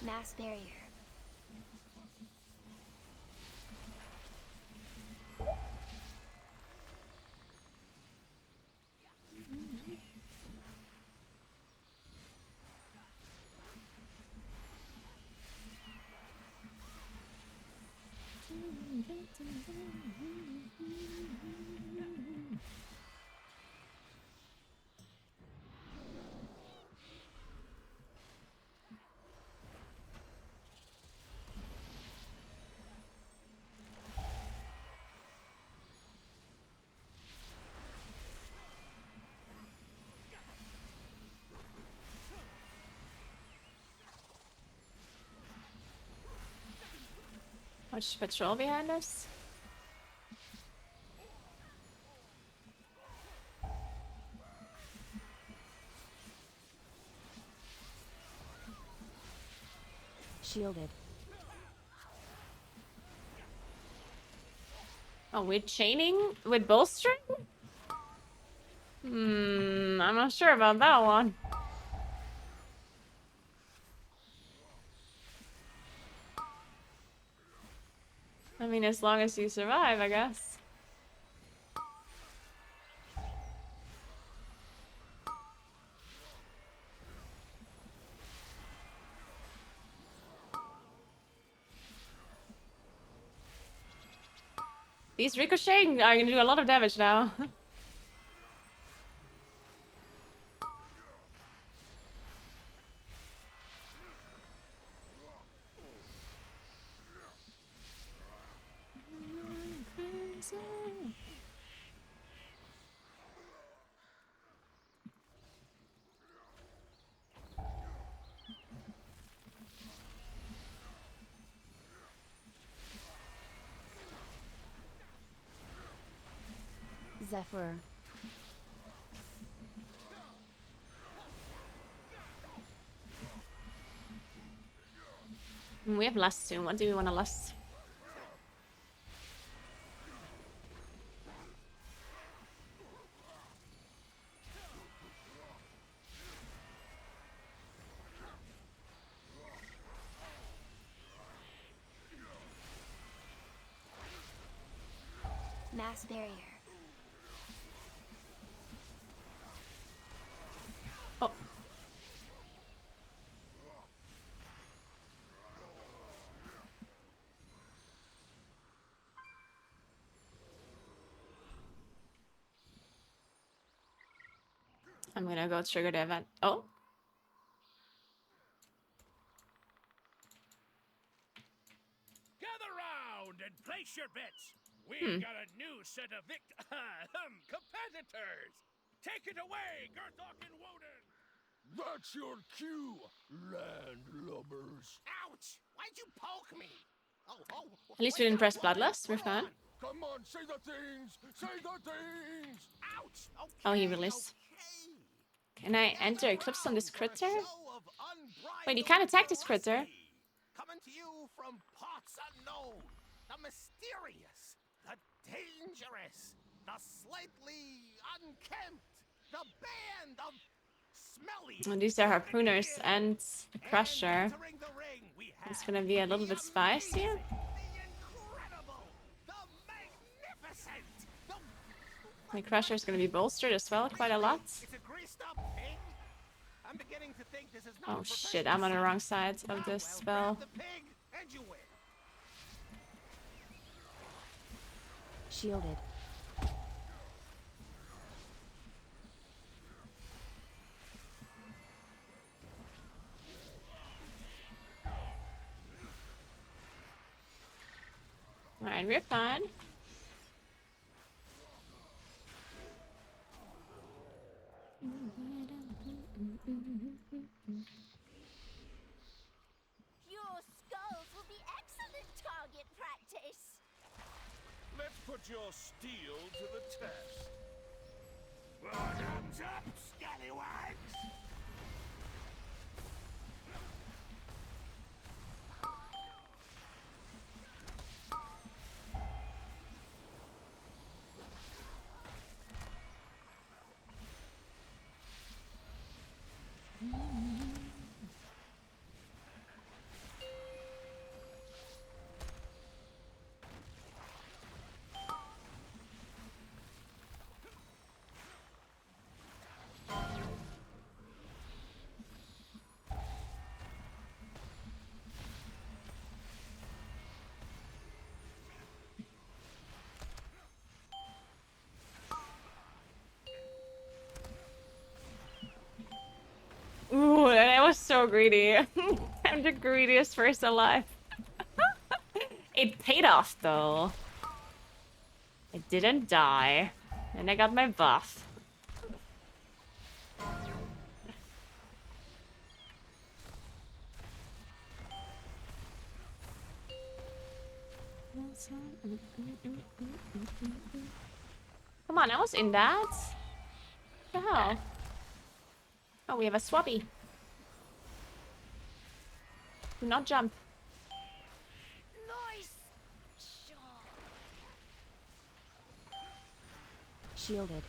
Mass barrier. Much patrol behind us. Shielded. Oh, we're chaining with bowstring? I'm not sure about that one. I mean, as long as you survive, I guess. These ricocheting are gonna do a lot of damage now. Zephyr. We have lust soon. What do we want to lust? Mass barrier. Oh. I'm gonna go trigger the event. Oh. Gather round and place your bets. We've got a new set of competitors. Take it away, Gerthok and Woden. That's your cue, landlubbers. Ouch! Why'd you poke me? Oh. At least we didn't press bloodlust. We're fine. Come on, say the things! Say the things! Ouch! Okay, Oh, he released. okay. Can I enter Eclipse on this critter? Show of Wait, he unbridled can't attack this critter. ferocity. Coming to you from parts unknown, the mysterious, the dangerous, the slightly unkempt, the band of smelly. And these are harpooners and the crusher. Entering the ring, we have It's gonna be a little bit spicier. the incredible, the magnificent, the My crusher is gonna be bolstered as well, quite a lot. It's a greased up pig. I'm beginning to think this is not Oh a shit, I'm on the professional wrong side of Ah, this well, spell. grab the pig and you win. Shielded. Alright, we're fine. Your skulls will be excellent target practice. Let's put your steel to the test. Bottoms up, scallywags! so greedy. I'm the greediest person alive. It paid off though. I didn't die. And I got my buff. Come on, I was in that. What the hell? Oh, we have a swappy. Do not jump. Nice shot. Shielded.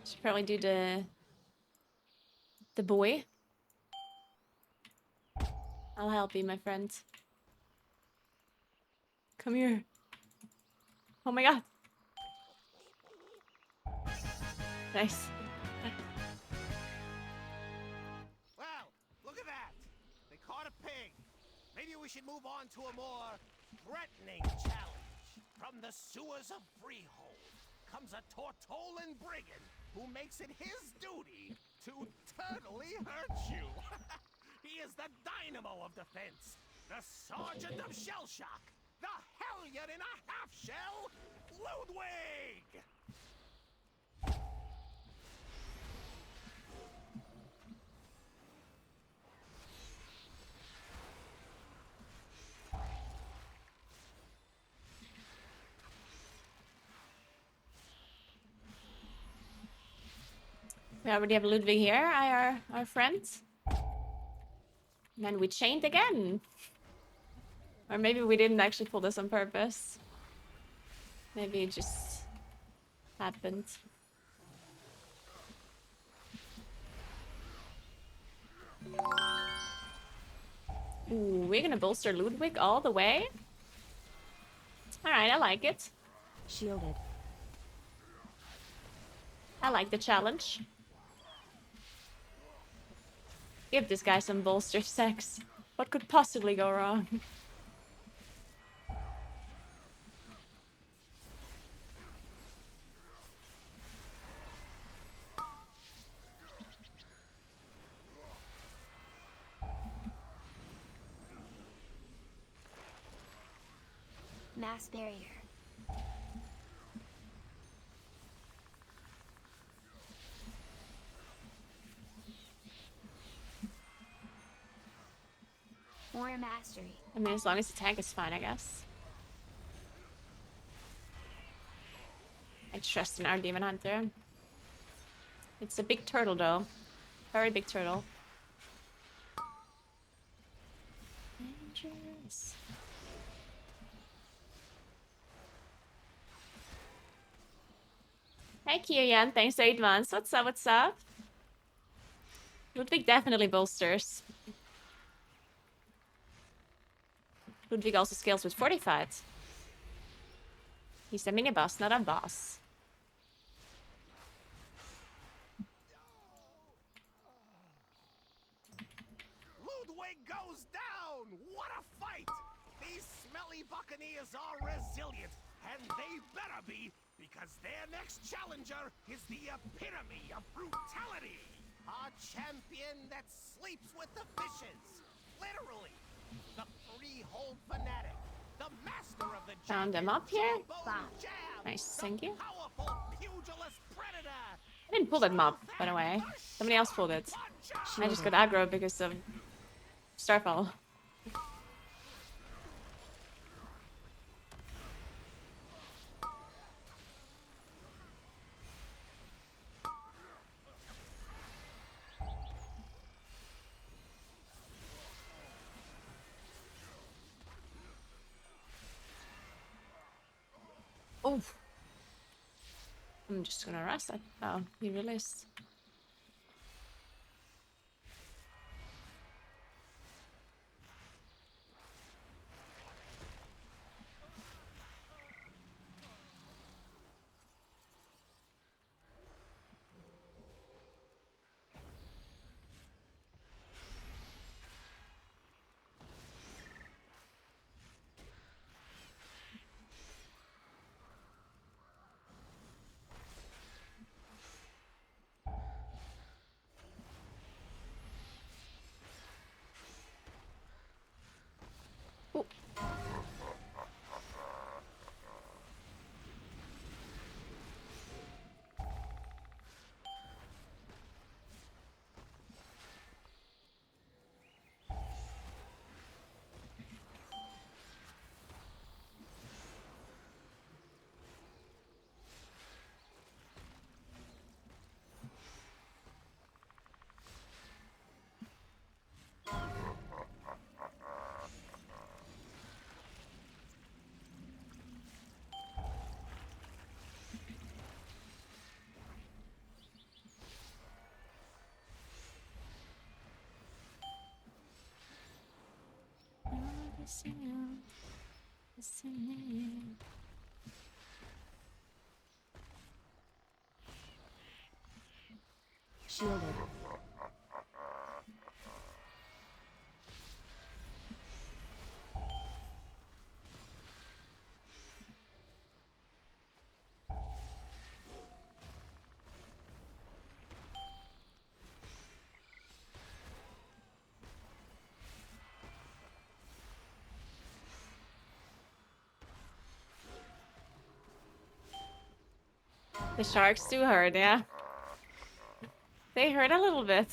Should probably do the boy. I'll help you, my friend. Come here. Oh my god. Nice. Well, look at that. They caught a pig. Maybe we should move on to a more threatening challenge. From the sewers of Freehold comes a Tortolan brigand who makes it his duty to totally hurt you. He is the dynamo of defense, the sergeant of shell shock, the hellion in a half shell, Ludwig! We already have Ludwig here, our friends. And then we chained again. Or maybe we didn't actually pull this on purpose. Maybe it just happened. Ooh, we're gonna bolster Ludwig all the way? Alright, I like it. Shielded. I like the challenge. Give this guy some bolster sex. What could possibly go wrong? Mass barrier. More mastery. I mean, as long as the tank is fine, I guess. I trust in our Demon Hunter. It's a big turtle, though. Very big turtle. Dangerous. Hey, Kirian. Thanks for 8 months. What's up? What's up? Ludwig definitely bolsters. Ludwig also scales with fortified. He's a mini boss, not a boss. Ludwig goes down! What a fight! These smelly buccaneers are resilient, and they better be, because their next challenger is the epitome of brutality! A champion that sleeps with the fishes! Literally! The Freehold fanatic! The master of the Found him up here. Wow. jab! Nice, The thank you. powerful pugilist predator! I didn't pull that mob, by the way. Somebody else pulled it. I just got aggro because of Starfall. Oh. I'm just gonna rest that. Oh, he released. Shielded. The sharks do hurt, yeah. They hurt a little bit.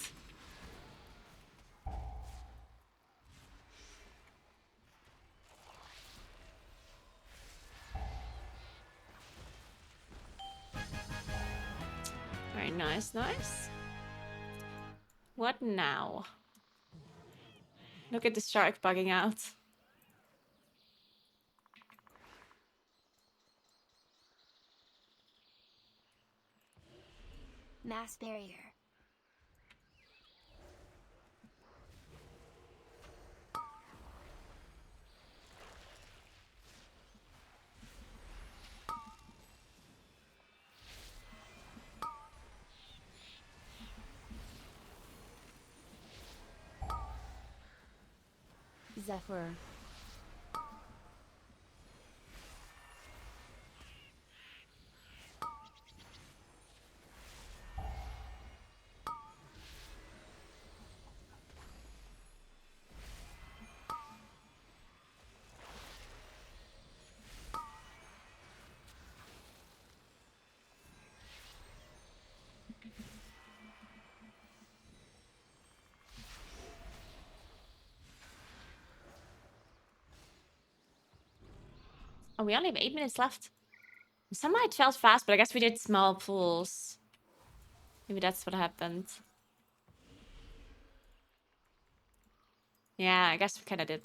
Alright, nice, nice. What now? Look at the shark bugging out. Mass barrier. Zephyr. Oh, we only have 8 minutes left. Somehow it felt fast, but I guess we did small pools. Maybe that's what happened. Yeah, I guess we kind of did.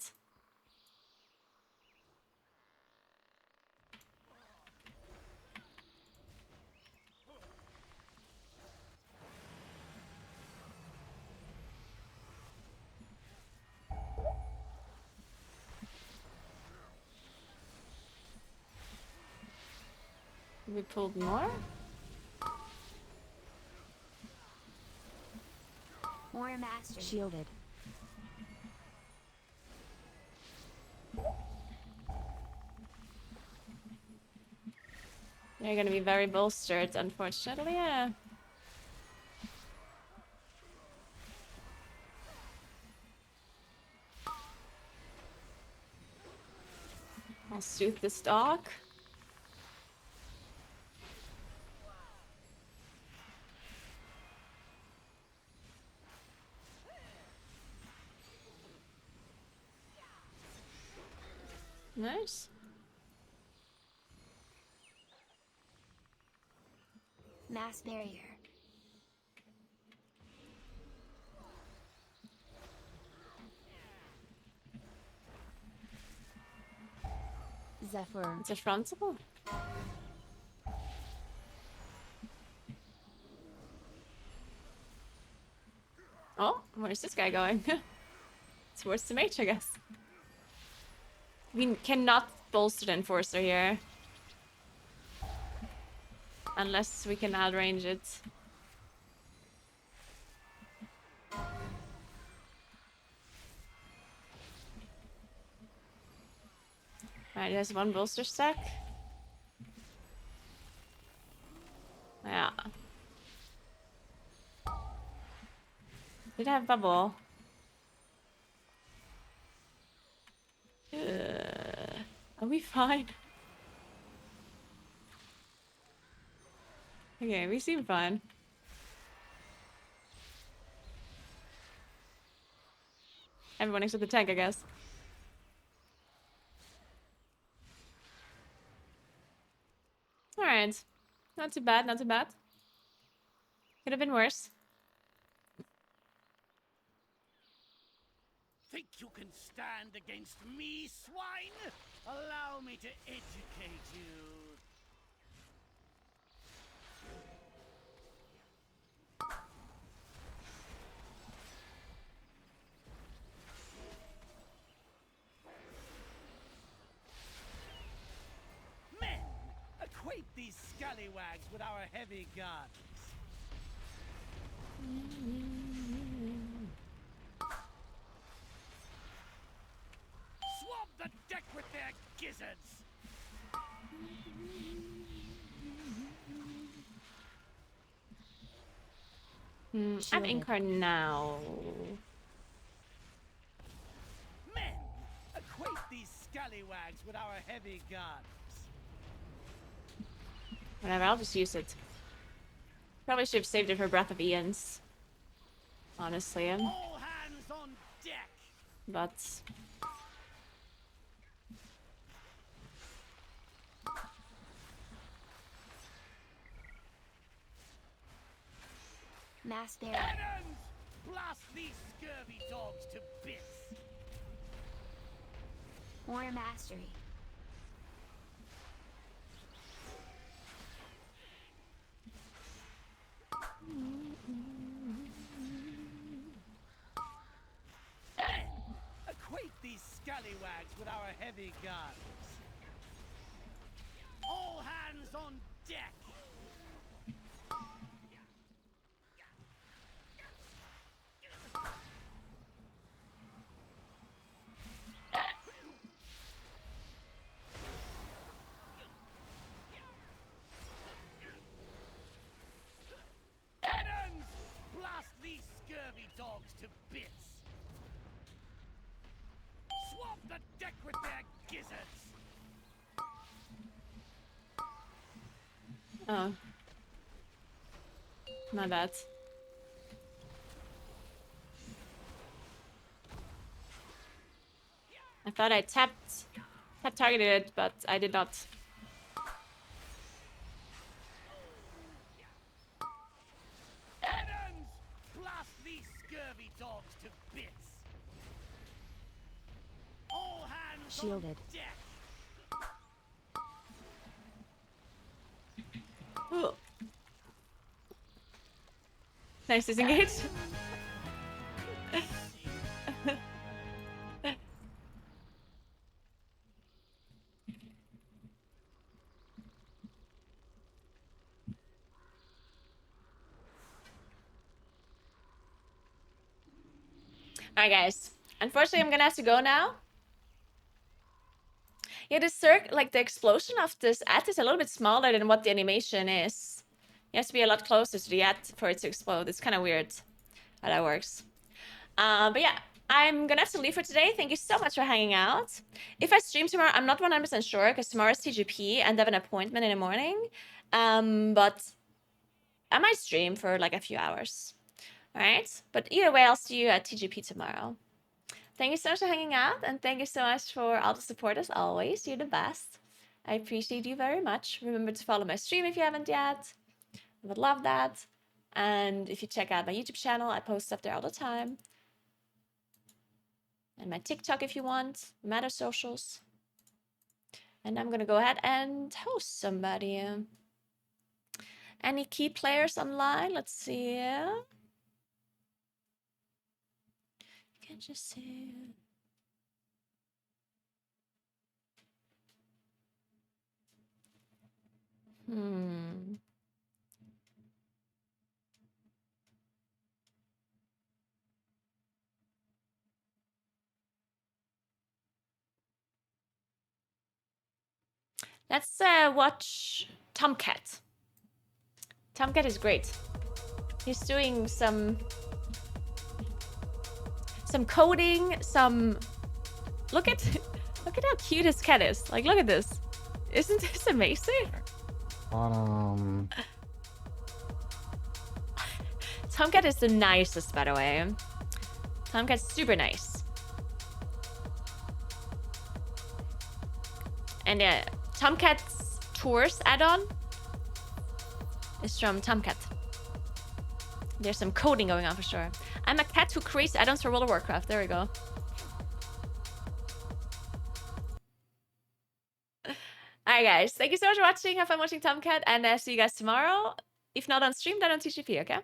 We pulled more? More mastery. Shielded. They're gonna be very bolstered, unfortunately, yeah. I'll soothe this dog. Nice. Mass barrier. Zephyr. It's affrontable. Oh, where's this guy going? Towards the mage, I guess. We cannot bolster the enforcer here. Unless we can outrange it. Alright, there's one bolster stack. Yeah. Did I have bubble? Are we fine? Okay, we seem fine. Everyone except the tank, I guess. Alright. Not too bad, not too bad. Could have been worse. Think you can stand against me, swine? Allow me to educate you. these scallywags with our heavy guns. Swab the deck with their gizzards! I'm Shielded. Incar now. Men, equate these scallywags with our heavy guns. Whatever, I'll just use it. Probably should have saved it for Breath of Ian's. Honestly. All hands on deck! But Mass barrier. Cannons! Blast these scurvy dogs to bits! More mastery. Men, equate these scallywags with our heavy guns. All hands on deck! Cannons! Blast these scurvy dogs to bits! Swab the deck with their gizzards! oh. My bad. I thought I tap targeted it, but I did not. Cannons! Blast these scurvy dogs to bits! All hands Shielded. on deck! Ooh. Nice disengage. Alright guys, unfortunately I'm gonna have to go now. Yeah, the like the explosion of this ad is a little bit smaller than what the animation is. You have to be a lot closer to the ad for it to explode. It's kind of weird how that works. But yeah, I'm gonna have to leave for today. Thank you so much for hanging out. If I stream tomorrow, I'm not 100% sure because tomorrow's TGP and I have an appointment in the morning. But I might stream for like a few hours. All right, but either way, I'll see you at TGP tomorrow. Thank you so much for hanging out, and thank you so much for all the support as always. You're the best. I appreciate you very much. Remember to follow my stream if you haven't yet. I would love that. And if you check out my YouTube channel, I post stuff there all the time. And my TikTok if you want, my other socials. And I'm gonna go ahead and host somebody. Any key players online? Let's see. You can just see. Let's watch Tomcat. Tomcat is great. He's doing some coding, some... Look at how cute his cat is. Like, look at this. Isn't this amazing? Tomcat is the nicest, by the way. Tomcat's super nice. And Tomcat's Tours add-on is from Tomcat. There's some coding going on for sure. I'm a cat who creates add-ons for World of Warcraft. There we go. Alright guys, thank you so much for watching. Have fun watching Tomcat, and see you guys tomorrow. If not on stream, then on TGP, okay?